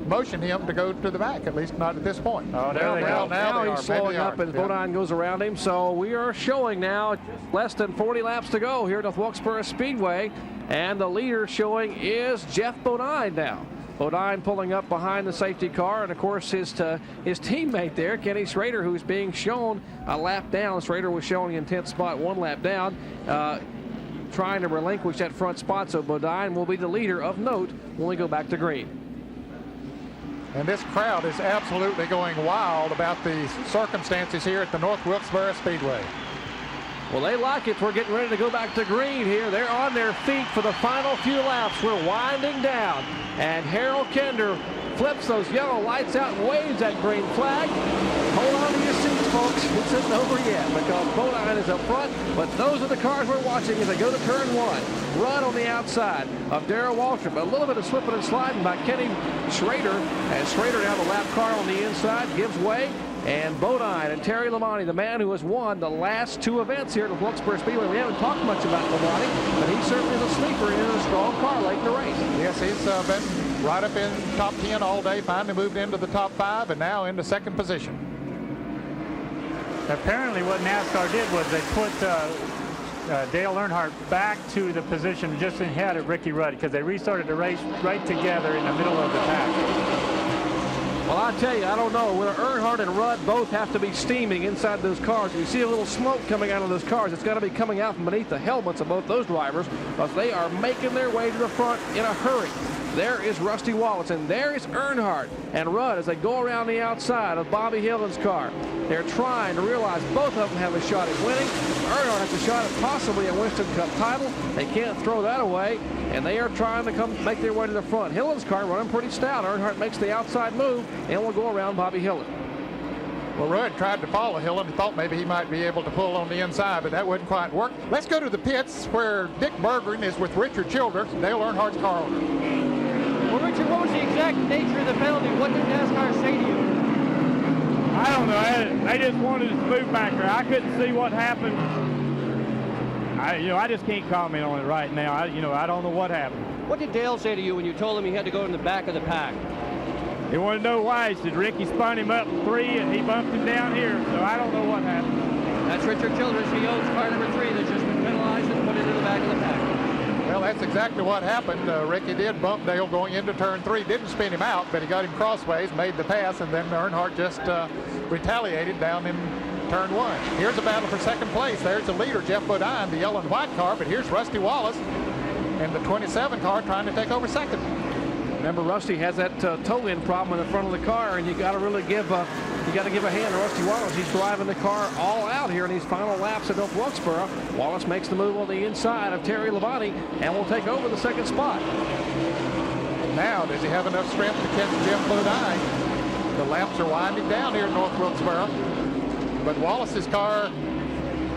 motion him to go to the back, at least not at this point. Oh, there they go. Now he's slowing up as Bodine goes around him. So we are showing now less than 40 laps to go here at North Wilkesboro Speedway, and the leader showing is Jeff Bodine now. Bodine pulling up behind the safety car, and of course his teammate there, Kenny Schrader, who's being shown a lap down. Schrader was showing in 10th spot, 1 lap down, trying to relinquish that front spot. So Bodine will be the leader of note when we go back to green. And this crowd is absolutely going wild about the circumstances here at the North Wilkesboro Speedway. Well, they like it. We're getting ready to go back to green here. They're on their feet for the final few laps. We're winding down. And Harold Kender flips those yellow lights out and waves that green flag. Hold on to your seats, folks. This isn't over yet because Bodine is up front. But those are the cars we're watching as they go to turn 1. Rudd on the outside of Darrell Waltrip. A little bit of slipping and sliding by Kenny Schrader. And Schrader down the lap car on the inside gives way. And Bodine and Terry Labonte, the man who has won the last 2 events here at the Wilkesboro Speedway. We haven't talked much about Labonte, but he certainly is a sleeper and in a strong car late in the race. Yes, he's been right up in top 10 all day, finally moved into the top 5, and now into 2nd position. Apparently what NASCAR did was they put Dale Earnhardt back to the position just ahead of Ricky Rudd because they restarted the race right together in the middle of the pack. Well, I tell you, I don't know whether Earnhardt and Rudd both have to be steaming inside those cars. We see a little smoke coming out of those cars. It's got to be coming out from beneath the helmets of both those drivers because they are making their way to the front in a hurry. There is Rusty Wallace, and there is Earnhardt and Rudd as they go around the outside of Bobby Hillen's car. They're trying to realize both of them have a shot at winning. Earnhardt has a shot at possibly a Winston Cup title. They can't throw that away, and they are trying to make their way to the front. Hillen's car running pretty stout. Earnhardt makes the outside move, and will go around Bobby Hillen. Well, Rudd tried to follow Hillen and thought maybe he might be able to pull on the inside, but that wouldn't quite work. Let's go to the pits where Dick Berggren is with Richard Childers, Dale Earnhardt's car owner. Well, Richard, what was the exact nature of the penalty? What did NASCAR say to you? I don't know. They just wanted us to move back there. I couldn't see what happened. I just can't comment on it right now. I don't know what happened. What did Dale say to you when you told him he had to go in the back of the pack? He wanted to know why. He said Ricky spun him up 3 and he bumped him down here. So I don't know what happened. That's Richard Childers. He owns car number 3 that's just been penalized and put into the back of the pack. Well, that's exactly what happened. Ricky did bump Dale going into turn 3. Didn't spin him out, but he got him crossways, made the pass, and then Earnhardt just retaliated down in turn 1. Here's a battle for 2nd place. There's the leader, Jeff Bodine, the yellow and white car, but here's Rusty Wallace in the 27 car trying to take over 2nd. Remember, Rusty has that toe-in problem in the front of the car, and you got to really give a hand to Rusty Wallace. He's driving the car all out here in these final laps at North Wilkesboro. Wallace makes the move on the inside of Terry Labonte and will take over the 2nd spot. Now, does he have enough strength to catch Jeff Bodine? The laps are winding down here at North Wilkesboro, but Wallace's car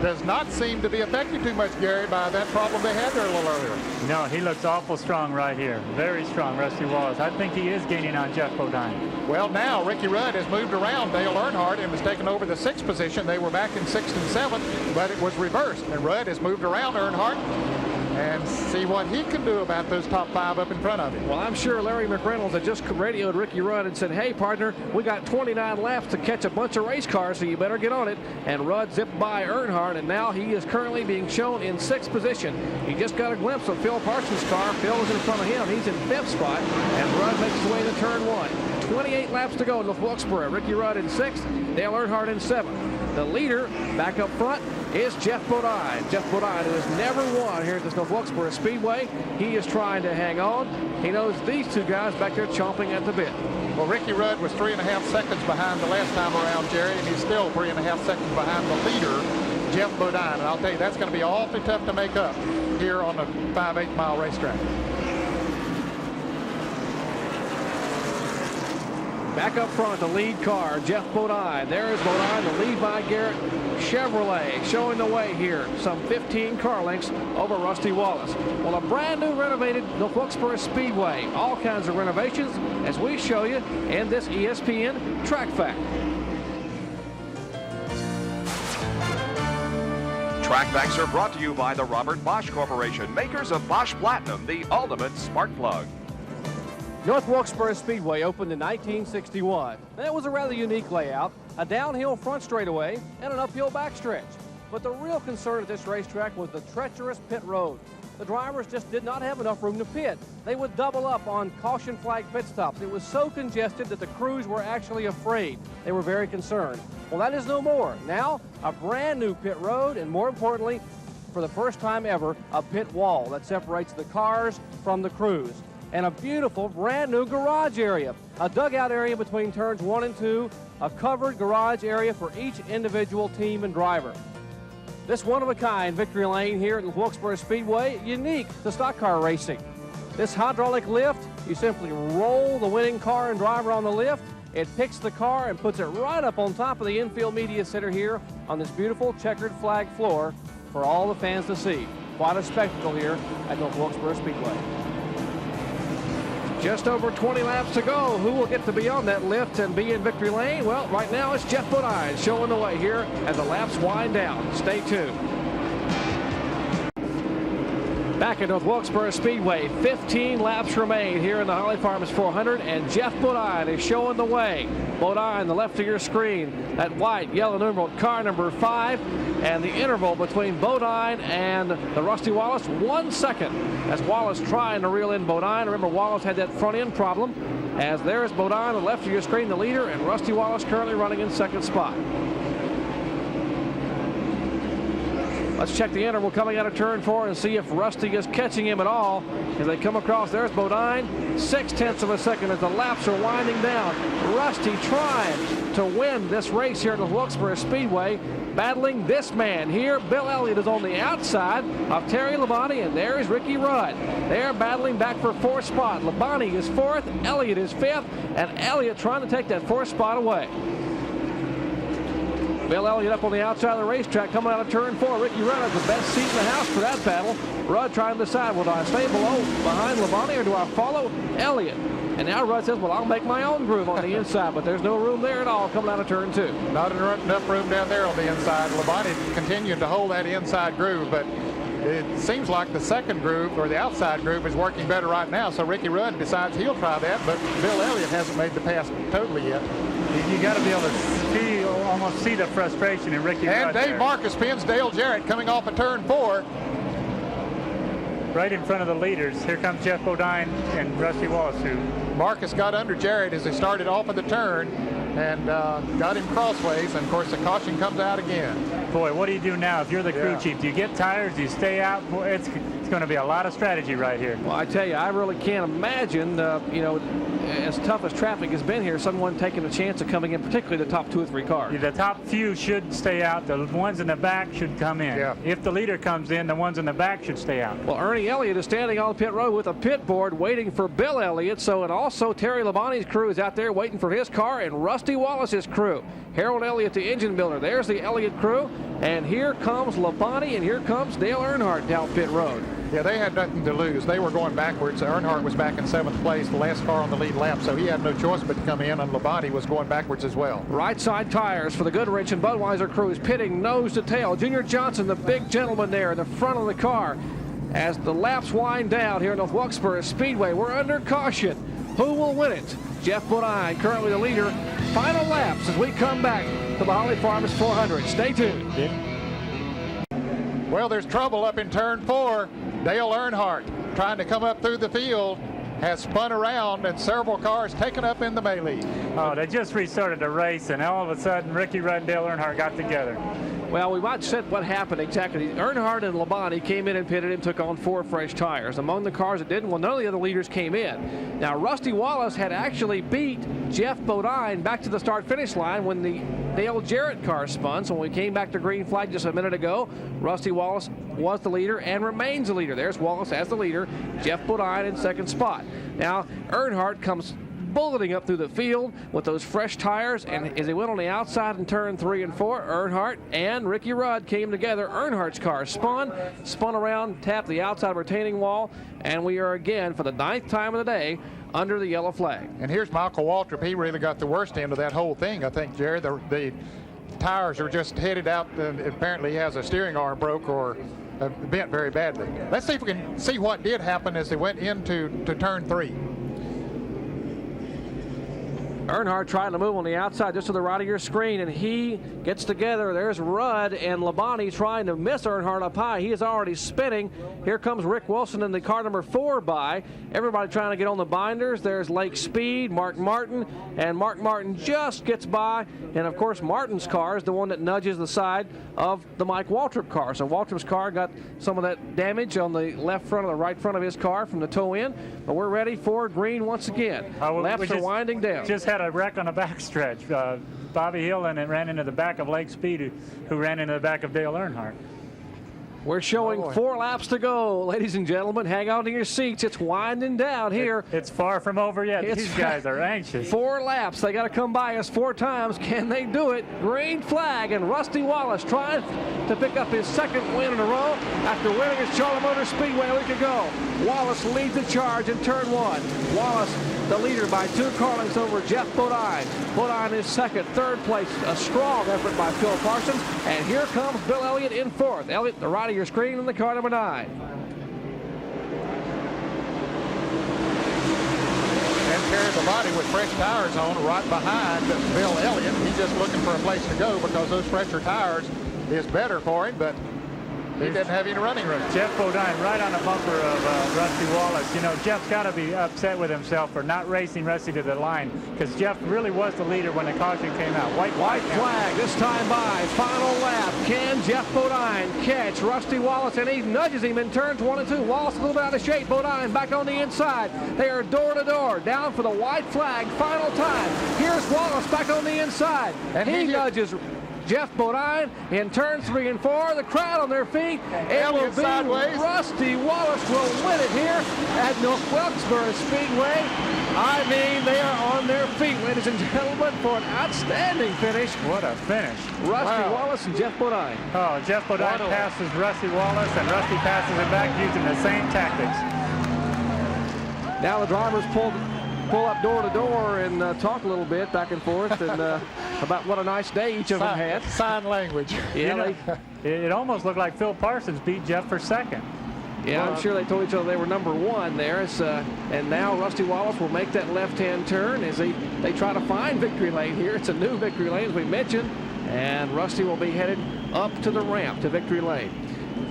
does not seem to be affected too much, Gary, by that problem they had there a little earlier. No, he looks awful strong right here. Very strong, Rusty Wallace. I think he is gaining on Jeff Bodine. Well, now Ricky Rudd has moved around Dale Earnhardt and has taken over the 6th position. They were back in 6th and 7th, but it was reversed. And Rudd has moved around Earnhardt. and see what he can do about those top 5 up in front of him. Well, I'm sure Larry McReynolds had just radioed Ricky Rudd and said, hey, partner, we got 29 laps to catch a bunch of race cars, so you better get on it. And Rudd zipped by Earnhardt, and now he is currently being shown in 6th position. He just got a glimpse of Phil Parsons' car. Phil is in front of him. He's in 5th spot, and Rudd makes his way to turn 1. 28 laps to go in North Wilkesboro. Ricky Rudd in 6th, Dale Earnhardt in 7th. The leader back up front is Jeff Bodine. Jeff Bodine, who has never won here at this North Wilkesboro Speedway. He is trying to hang on. He knows these 2 guys back there chomping at the bit. Well, Ricky Rudd was 3.5 seconds behind the last time around, Jerry, and he's still 3.5 seconds behind the leader, Jeff Bodine. And I'll tell you, that's going to be awfully tough to make up here on the 5/8 mile racetrack. Back up front, the lead car, Jeff Bodine. There is Bodine, the lead by Garrett Chevrolet, showing the way here. Some 15 car lengths over Rusty Wallace. Well, a brand new renovated North Wilkesboro Speedway. All kinds of renovations as we show you in this ESPN Track Fact. Track Facts are brought to you by the Robert Bosch Corporation, makers of Bosch Platinum, the ultimate spark plug. North Wilkesboro Speedway opened in 1961. That was a rather unique layout, a downhill front straightaway and an uphill backstretch. But the real concern at this racetrack was the treacherous pit road. The drivers just did not have enough room to pit. They would double up on caution flag pit stops. It was so congested that the crews were actually afraid. They were very concerned. Well, that is no more. Now, a brand new pit road, and more importantly, for the first time ever, a pit wall that separates the cars from the crews. And a beautiful brand new garage area. A dugout area between turns 1 and 2, a covered garage area for each individual team and driver. This one-of-a-kind victory lane here at Wilkesboro Speedway, unique to stock car racing. This hydraulic lift, you simply roll the winning car and driver on the lift. It picks the car and puts it right up on top of the infield media center here on this beautiful checkered flag floor for all the fans to see. Quite a spectacle here at North Wilkesboro Speedway. Just over 20 laps to go. Who will get to be on that lift and be in victory lane? Well, right now it's Jeff Bodine showing the way here as the laps wind down. Stay tuned. Back at North Wilkesboro Speedway, 15 laps remain here in the Holly Farms 400, and Jeff Bodine is showing the way. Bodine, the left of your screen, that white, yellow numeral car number 5, and the interval between Bodine and the Rusty Wallace, 1 second. As Wallace trying to reel in Bodine. Remember, Wallace had that front end problem. As there's Bodine, the left of your screen, the leader, and Rusty Wallace currently running in 2nd spot. Let's check the interval coming out of turn 4 and see if Rusty is catching him at all. As they come across, there's Bodine. 0.6 of a second as the laps are winding down. Rusty trying to win this race here at the Wilkesboro Speedway, battling this man here. Bill Elliott is on the outside of Terry Labonte, and there is Ricky Rudd. They're battling back for 4th spot. Labonte is 4th, Elliott is 5th, and Elliott trying to take that 4th spot away. Bill Elliott up on the outside of the racetrack coming out of turn 4. Ricky Rudd has the best seat in the house for that battle. Rudd trying to decide, well, do I stay behind Labonte or do I follow Elliott? And now Rudd says, well, I'll make my own groove on the inside, but there's no room there at all coming out of turn 2. Not enough room down there on the inside. Labonte continued to hold that inside groove, but it seems like the second groove or the outside groove is working better right now, so Ricky Rudd decides he'll try that, but Bill Elliott hasn't made the pass totally yet. You got to be able to see, almost see the frustration in Ricky Rudd. And Dave there. Marcus pins Dale Jarrett coming off of turn 4. Right in front of the leaders. Here comes Jeff Bodine and Rusty Wallace. Marcus got under Jarrett as he started off of the turn and got him crossways, and of course the caution comes out again. Boy, what do you do now if you're the crew chief? Do you get tires? Do you stay out? Boy, it's going to be a lot of strategy right here. Well, I tell you, I really can't imagine, as tough as traffic has been here, someone taking a chance of coming in, particularly the top 2 or 3 cars. The top few should stay out. The ones in the back should come in. Yeah. If the leader comes in, the ones in the back should stay out. Well, Ernie Elliott is standing on the pit road with a pit board waiting for Bill Elliott. So, and also Terry Labonte's crew is out there waiting for his car, and Rusty Wallace's crew. Harold Elliott, the engine builder. There's the Elliott crew. And here comes Labonte, and here comes Dale Earnhardt down pit road. Yeah, they had nothing to lose. They were going backwards. Earnhardt was back in 7th place, the last car on the lead lap, so he had no choice but to come in, and Labonte was going backwards as well. Right side tires for the Goodrich and Budweiser crews, pitting nose to tail. Junior Johnson, the big gentleman there in the front of the car. as the laps wind down here at North Wilkesboro Speedway. We're under caution. Who will win it? Jeff Bodine, currently the leader. Final laps as we come back to the Holly Farms 400. Stay tuned. Well, there's trouble up in turn 4. Dale Earnhardt trying to come up through the field has spun around and several cars taken up in the melee. Oh, they just restarted the race, and all of a sudden Ricky Rudd and Dale Earnhardt got together. Well, we might say what happened exactly. Earnhardt and Labonte came in and pitted and took on 4 fresh tires. Among the cars that didn't, well, none of the other leaders came in. Now, Rusty Wallace had actually beat Jeff Bodine back to the start-finish line when the Dale Jarrett car spun. So when we came back to green flag just a minute ago, Rusty Wallace was the leader and remains the leader. There's Wallace as the leader, Jeff Bodine in second spot. Now, Earnhardt comes bulleting up through the field with those fresh tires, and as he went on the outside in turn 3 and 4, Earnhardt and Ricky Rudd came together. Earnhardt's car spun around, tapped the outside retaining wall, and we are again, for the 9th time of the day, under the yellow flag. And here's Michael Waltrip. He really got the worst end of that whole thing, I think, Jerry. The tires are just headed out, and apparently he has a steering arm broke or bent very badly. Let's see if we can see what did happen as they went into turn 3. Earnhardt trying to move on the outside just to the right of your screen, and he gets together. There's Rudd and Labonte trying to miss Earnhardt up high. He is already spinning. Here comes Rick Wilson in the car number 4 by. Everybody trying to get on the binders. There's Lake Speed, Mark Martin, and Mark Martin just gets by. And of course, Martin's car is the one that nudges the side of the Mike Waltrip car. So Waltrip's car got some of that damage on the left front or the right front of his car from the toe in. But we're ready for green once again. Laps are winding down. Just had a wreck on the backstretch. Bobby Hill and it ran into the back of Lake Speed, who ran into the back of Dale Earnhardt. We're showing 4 laps to go, ladies and gentlemen. Hang on to your seats. It's winding down here. It's far from over yet. These guys are anxious. 4 laps. They got to come by us 4 times. Can they do it? Green flag, and Rusty Wallace trying to pick up his 2nd win in a row after winning at Charlotte Motor Speedway a week ago. Wallace leads the charge in turn 1. Wallace, the leader, by 2 car lengths over Jeff Bodine. Bodine is 2nd. 3rd place, a strong effort by Phil Parsons. And here comes Bill Elliott in 4th. Elliott, the right of your screen, in the car number 9. And carries the body with fresh tires on right behind Bill Elliott. He's just looking for a place to go because those fresher tires is better for him, but he didn't have any running room. Jeff Bodine right on the bumper of Rusty Wallace. You know, Jeff's got to be upset with himself for not racing Rusty to the line, because Jeff really was the leader when the caution came out. White flag this time by. Final lap. Can Jeff Bodine catch Rusty Wallace? And he nudges him in turns 1 and 2. Wallace a little bit out of shape. Bodine back on the inside. They are door to door. Down for the white flag. Final time. Here's Wallace back on the inside. And he nudges Jeff Bodine in turns 3 and 4. The crowd on their feet. It will be sideways. Rusty Wallace will win it here at North Wilkesboro Speedway. I mean, they are on their feet, ladies and gentlemen, for an outstanding finish. What a finish. Rusty Wallace and Jeff Bodine. Oh, Jeff Bodine passes Rusty Wallace, and Rusty passes it back using the same tactics. Now the drivers pull up door to door and talk a little bit back and forth and about what a nice day each of them had. Sign language. Yeah, you know, it almost looked like Phil Parsons beat Jeff for 2nd. Yeah, I'm sure they told each other they were number 1 there. And now Rusty Wallace will make that left-hand turn as they try to find victory lane here. It's a new victory lane, as we mentioned, and Rusty will be headed up to the ramp to victory lane.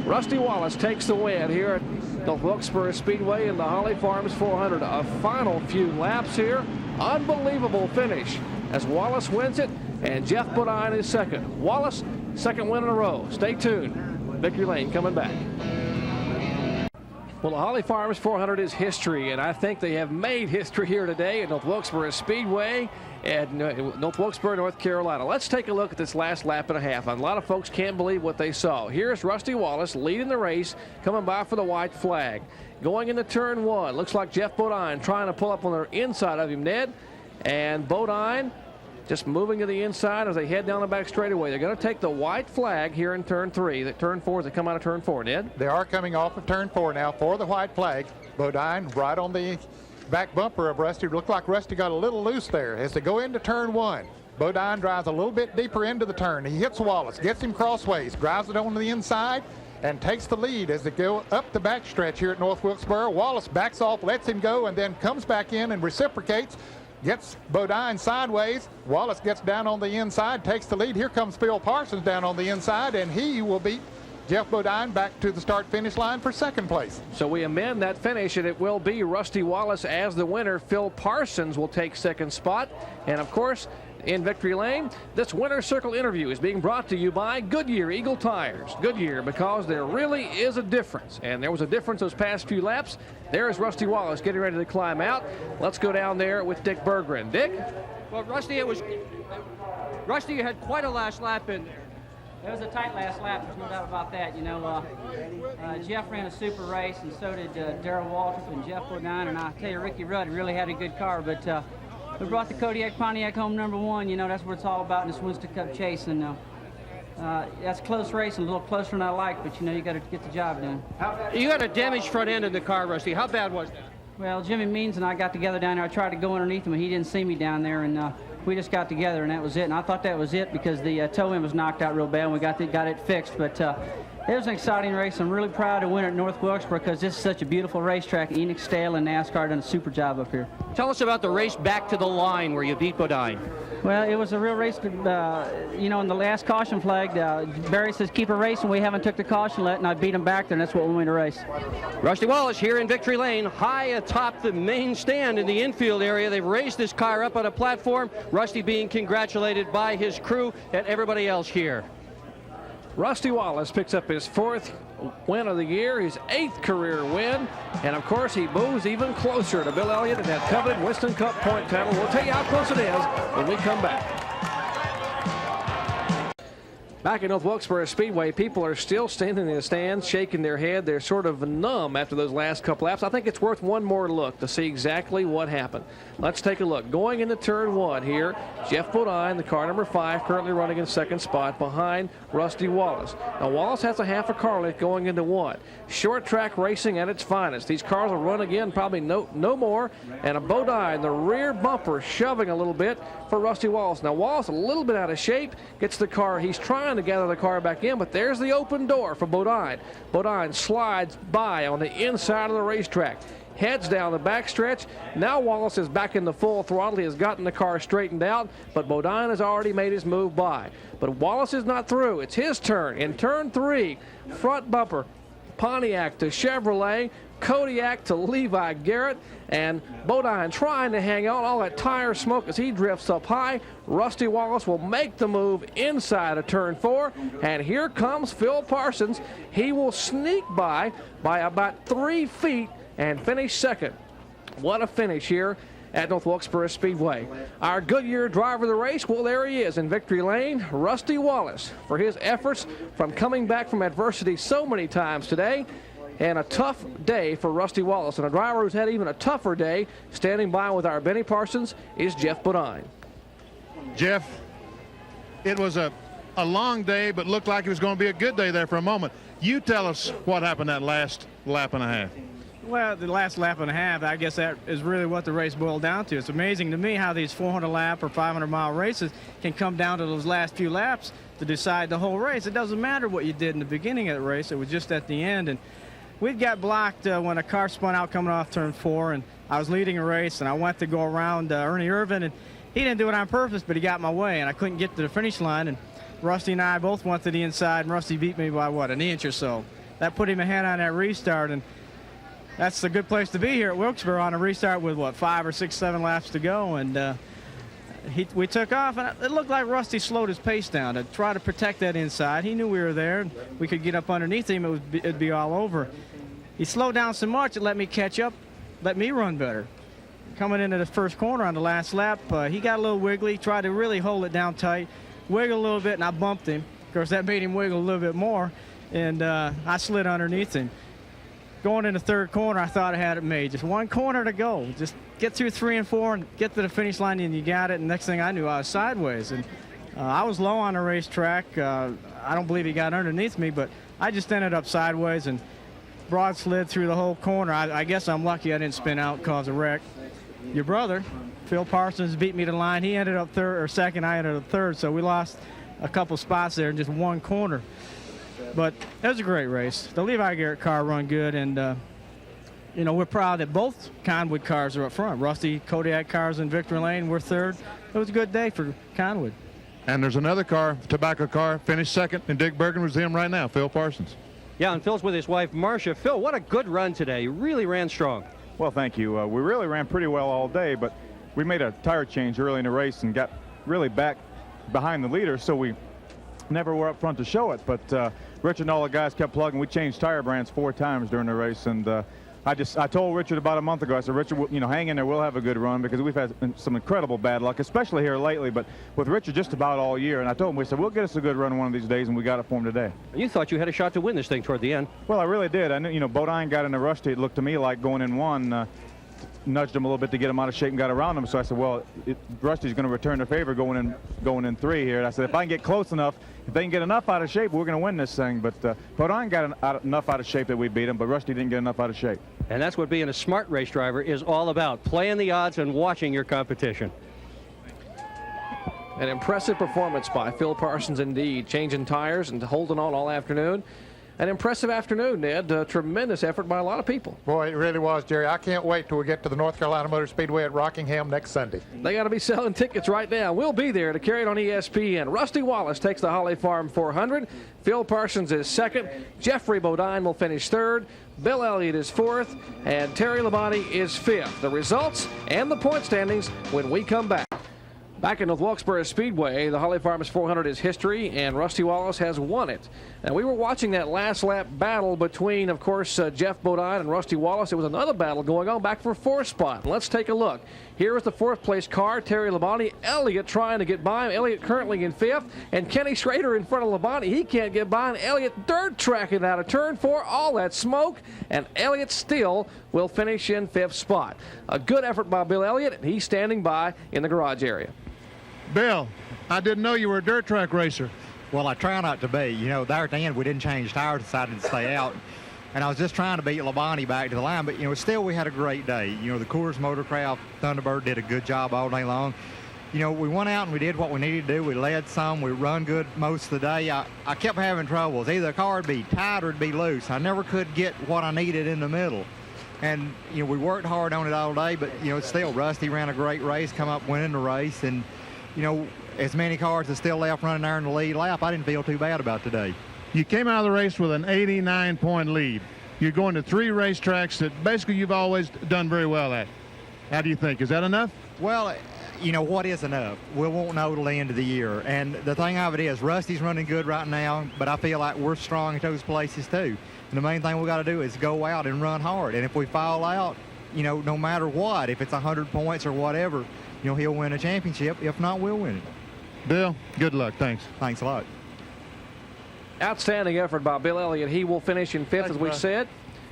Rusty Wallace takes the win here at North Wilkesboro Speedway in the Holly Farms 400. A final few laps here. Unbelievable finish as Wallace wins it and Jeff Bodine is 2nd. Wallace, 2nd win in a row. Stay tuned. Victory lane coming back. Well, the Holly Farms 400 is history, and I think they have made history here today at North Wilkesboro Speedway at North Wilkesboro, North Carolina. Let's take a look at this last lap and a half. A lot of folks can't believe what they saw. Here's Rusty Wallace leading the race, coming by for the white flag. Going into turn 1, looks like Jeff Bodine trying to pull up on the inside of him, Ned. And Bodine just moving to the inside as they head down the back straightaway. They're going to take the white flag here in turn 3. The turn 4 as they come out of turn 4, Ned. They are coming off of turn 4 now for the white flag. Bodine right on the back bumper of Rusty. Looked like Rusty got a little loose there as they go into turn 1. Bodine drives a little bit deeper into the turn. He hits Wallace, gets him crossways, drives it on the inside, and takes the lead as they go up the backstretch here at North Wilkesboro. Wallace backs off, lets him go, and then comes back in and reciprocates. Gets Bodine sideways. Wallace gets down on the inside, takes the lead. Here comes Phil Parsons down on the inside, and he will beat Jeff Bodine back to the start-finish line for second place. So we amend that finish, and it will be Rusty Wallace as the winner. Phil Parsons will take second spot. And, of course, in Victory Lane, this Winner's Circle interview is being brought to you by Goodyear Eagle Tires. Goodyear, because there really is a difference. And there was a difference those past few laps. There is Rusty Wallace getting ready to climb out. Let's go down there with Dick Berggren. Dick? Well, Rusty had quite a last lap in there. It was a tight last lap, there's no doubt about that. You know, Jeff ran a super race, and so did Darrell Waltrip and Jeff Bodine, and I tell you, Ricky Rudd really had a good car, but we brought the Kodiak Pontiac home #1. You know, that's what it's all about in this Winston Cup chase, and that's a close race, and a little closer than I like, but you know, you got to get the job done. You got a damaged front end in the car, Rusty. How bad was that? Well, Jimmy Means and I got together down there. I tried to go underneath him, and he didn't see me down there, and we just got together, and that was it. And I thought that was it because the toe end was knocked out real bad, and we got it fixed. But it was an exciting race. I'm really proud to win at North Wilkesboro because this is such a beautiful racetrack. Enoch Stale and NASCAR done a super job up here. Tell us about the race back to the line where you beat Bodine. Well, it was a real race. You know, in the last caution flag, Barry says keep a race, and we haven't took the caution yet, and I beat him back there, and that's what won me the race. Rusty Wallace here in Victory Lane, high atop the main stand in the infield area. They've raised this car up on a platform. Rusty being congratulated by his crew and everybody else here. Rusty Wallace picks up his 4th win of the year, his 8th career win, and of course he moves even closer to Bill Elliott and that coveted Winston Cup point title. We'll tell you how close it is when we come back. Back at North Wilkesboro Speedway, people are still standing in the stands, shaking their head. They're sort of numb after those last couple laps. I think it's worth one more look to see exactly what happened. Let's take a look. Going into turn 1 here, Jeff Bodine, the car number 5, currently running in second spot behind Rusty Wallace. Now, Wallace has a half a car length going into 1. Short track racing at its finest. These cars will run again, probably no more. And a Bodine, the rear bumper, shoving a little bit for Rusty Wallace. Now, Wallace a little bit out of shape, gets the car. He's trying to gather the car back in, but there's the open door for Bodine. Bodine slides by on the inside of the racetrack, heads down the backstretch. Now Wallace is back in the full throttle. He has gotten the car straightened out, but Bodine has already made his move by. But Wallace is not through. It's his turn. In turn 3, front bumper, Pontiac to Chevrolet, Kodiak to Levi Garrett, and Bodine trying to hang on. All that tire smoke as he drifts up high. Rusty Wallace will make the move inside of turn 4, and here comes Phil Parsons. He will sneak by about 3 feet and finish second. What a finish here at North Wilkesboro Speedway. Our Goodyear driver of the race, well, there he is in Victory Lane, Rusty Wallace, for his efforts from coming back from adversity so many times today. And a tough day for Rusty Wallace. And a driver who's had even a tougher day, standing by with our Benny Parsons, is Jeff Bodine. Jeff, it was a long day, but looked like it was going to be a good day there for a moment. You tell us what happened that last lap and a half. Well, the last lap and a half, I guess that is really what the race boiled down to. It's amazing to me how these 400-lap or 500-mile races can come down to those last few laps to decide the whole race. It doesn't matter what you did in the beginning of the race. It was just at the end. And we'd got blocked when a car spun out coming off turn 4, and I was leading a race, and I went to go around Ernie Irvin, and he didn't do it on purpose, but he got in my way, and I couldn't get to the finish line. And Rusty and I both went to the inside, and Rusty beat me by, what, an inch or so. That put him ahead on that restart, and that's a good place to be here at Wilkesboro on a restart with, what, 5 or 6, 7 laps to go. And we took off, and it looked like Rusty slowed his pace down to try to protect that inside. He knew we were there, and we could get up underneath him. It'd be all over. He slowed down so much it let me catch up, let me run better. Coming into the first corner on the last lap, he got a little wiggly, tried to really hold it down tight, wiggle a little bit, and I bumped him. Of course, that made him wiggle a little bit more, and I slid underneath him. Going in the third corner, I thought I had it made. Just one corner to go. Just get through 3 and 4 and get to the finish line, and you got it. And next thing I knew, I was sideways. And I was low on the racetrack. I don't believe he got underneath me, but I just ended up sideways and broad slid through the whole corner. I guess I'm lucky I didn't spin out and cause a wreck. Your brother, Phil Parsons, beat me to the line. He ended up second. I ended up third. So we lost a couple spots there in just one corner. But it was a great race. The Levi Garrett car run good, and you know, we're proud that both Conwood cars are up front. Rusty Kodiak cars in Victory Lane, we're third. It was a good day for Conwood. And there's another car, tobacco car, finished second, and Dick Bergen was him right now, Phil Parsons. Yeah, and Phil's with his wife, Marcia. Phil, what a good run today. You really ran strong. Well, thank you. We really ran pretty well all day, but we made a tire change early in the race and got really back behind the leader, so we never were up front to show it. But Richard and all the guys kept plugging. We changed tire brands 4 times during the race, and I told Richard about a month ago, I said, Richard, you know, hang in there, we'll have a good run, because we've had some incredible bad luck, especially here lately, but with Richard just about all year. And I told him, we said, we'll get us a good run one of these days, and we got it for him today. You thought you had a shot to win this thing toward the end. Well, I really did. I knew, you know, Bodine got in a rush. It looked to me like going in one, nudged him a little bit to get him out of shape and got around him. So I said, well, Rusty's going to return the favor going in 3 here. And I said, if I can get close enough, if they can get enough out of shape, we're going to win this thing. But Bodine got enough out of shape that we beat him, but Rusty didn't get enough out of shape. And that's what being a smart race driver is all about, playing the odds and watching your competition. An impressive performance by Phil Parsons indeed, changing tires and holding on all afternoon. An impressive afternoon, Ned. Tremendous effort by a lot of people. Boy, it really was, Jerry. I can't wait till we get to the North Carolina Motor Speedway at Rockingham next Sunday. They got to be selling tickets right now. We'll be there to carry it on ESPN. Rusty Wallace takes the Holly Farm 400. Phil Parsons is second. Jeffrey Bodine will finish third. Bill Elliott is fourth. And Terry Labonte is fifth. The results and the point standings when we come back. Back in North Wilkesboro Speedway, the Holly Farms 400 is history, and Rusty Wallace has won it. And we were watching that last lap battle between, of course, Jeff Bodine and Rusty Wallace. It was another battle going on back for 4th spot. Let's take a look. Here is the 4th place car, Terry Labonte. Elliott trying to get by him. Elliott currently in 5th, and Kenny Schrader in front of Labonte. He can't get by, and Elliott dirt tracking out of turn 4. All that smoke, and Elliott still will finish in 5th spot. A good effort by Bill Elliott, and he's standing by in the garage area. Bill, I didn't know you were a dirt track racer. Well, I try not to be. You know, there at the end, we didn't change tires, decided to stay out. And I was just trying to beat Labonte back to the line. But, you know, still we had a great day. You know, the Coors Motorcraft Thunderbird did a good job all day long. You know, we went out and we did what we needed to do. We led some. We run good most of the day. I kept having troubles. Either the car would be tight or it'd be loose. I never could get what I needed in the middle. And, you know, we worked hard on it all day. But, you know, still, Rusty ran a great race, come up winning the race. And, you know, as many cars as still left running there in the lead lap, I didn't feel too bad about today. You came out of the race with an 89-point lead. You're going to 3 racetracks that basically you've always done very well at. How do you think? Is that enough? Well, you know, what is enough? We won't know till the end of the year. And the thing of it is, Rusty's running good right now, but I feel like we're strong at those places too. And the main thing we got to do is go out and run hard. And if we fall out, you know, no matter what, if it's 100 points or whatever, you know, he'll win a championship. If not, we'll win it. Bill, good luck. Thanks. Thanks a lot. Outstanding effort by Bill Elliott. He will finish in 5th, as we said.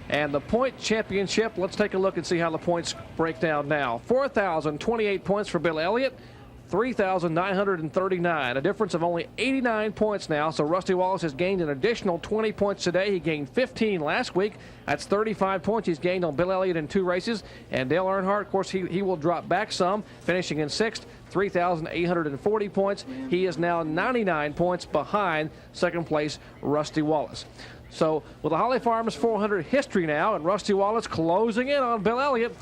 And the point championship, let's take a look and see how the points break down now. 4,028 points for Bill Elliott. 3,939, a difference of only 89 points now. So Rusty Wallace has gained an additional 20 points today. He gained 15 last week. That's 35 points he's gained on Bill Elliott in 2 races. And Dale Earnhardt, of course, he will drop back some, finishing in 6th, 3,840 points. He is now 99 points behind 2nd place Rusty Wallace. So with the Holly Farms 400 history now, and Rusty Wallace closing in on Bill Elliott,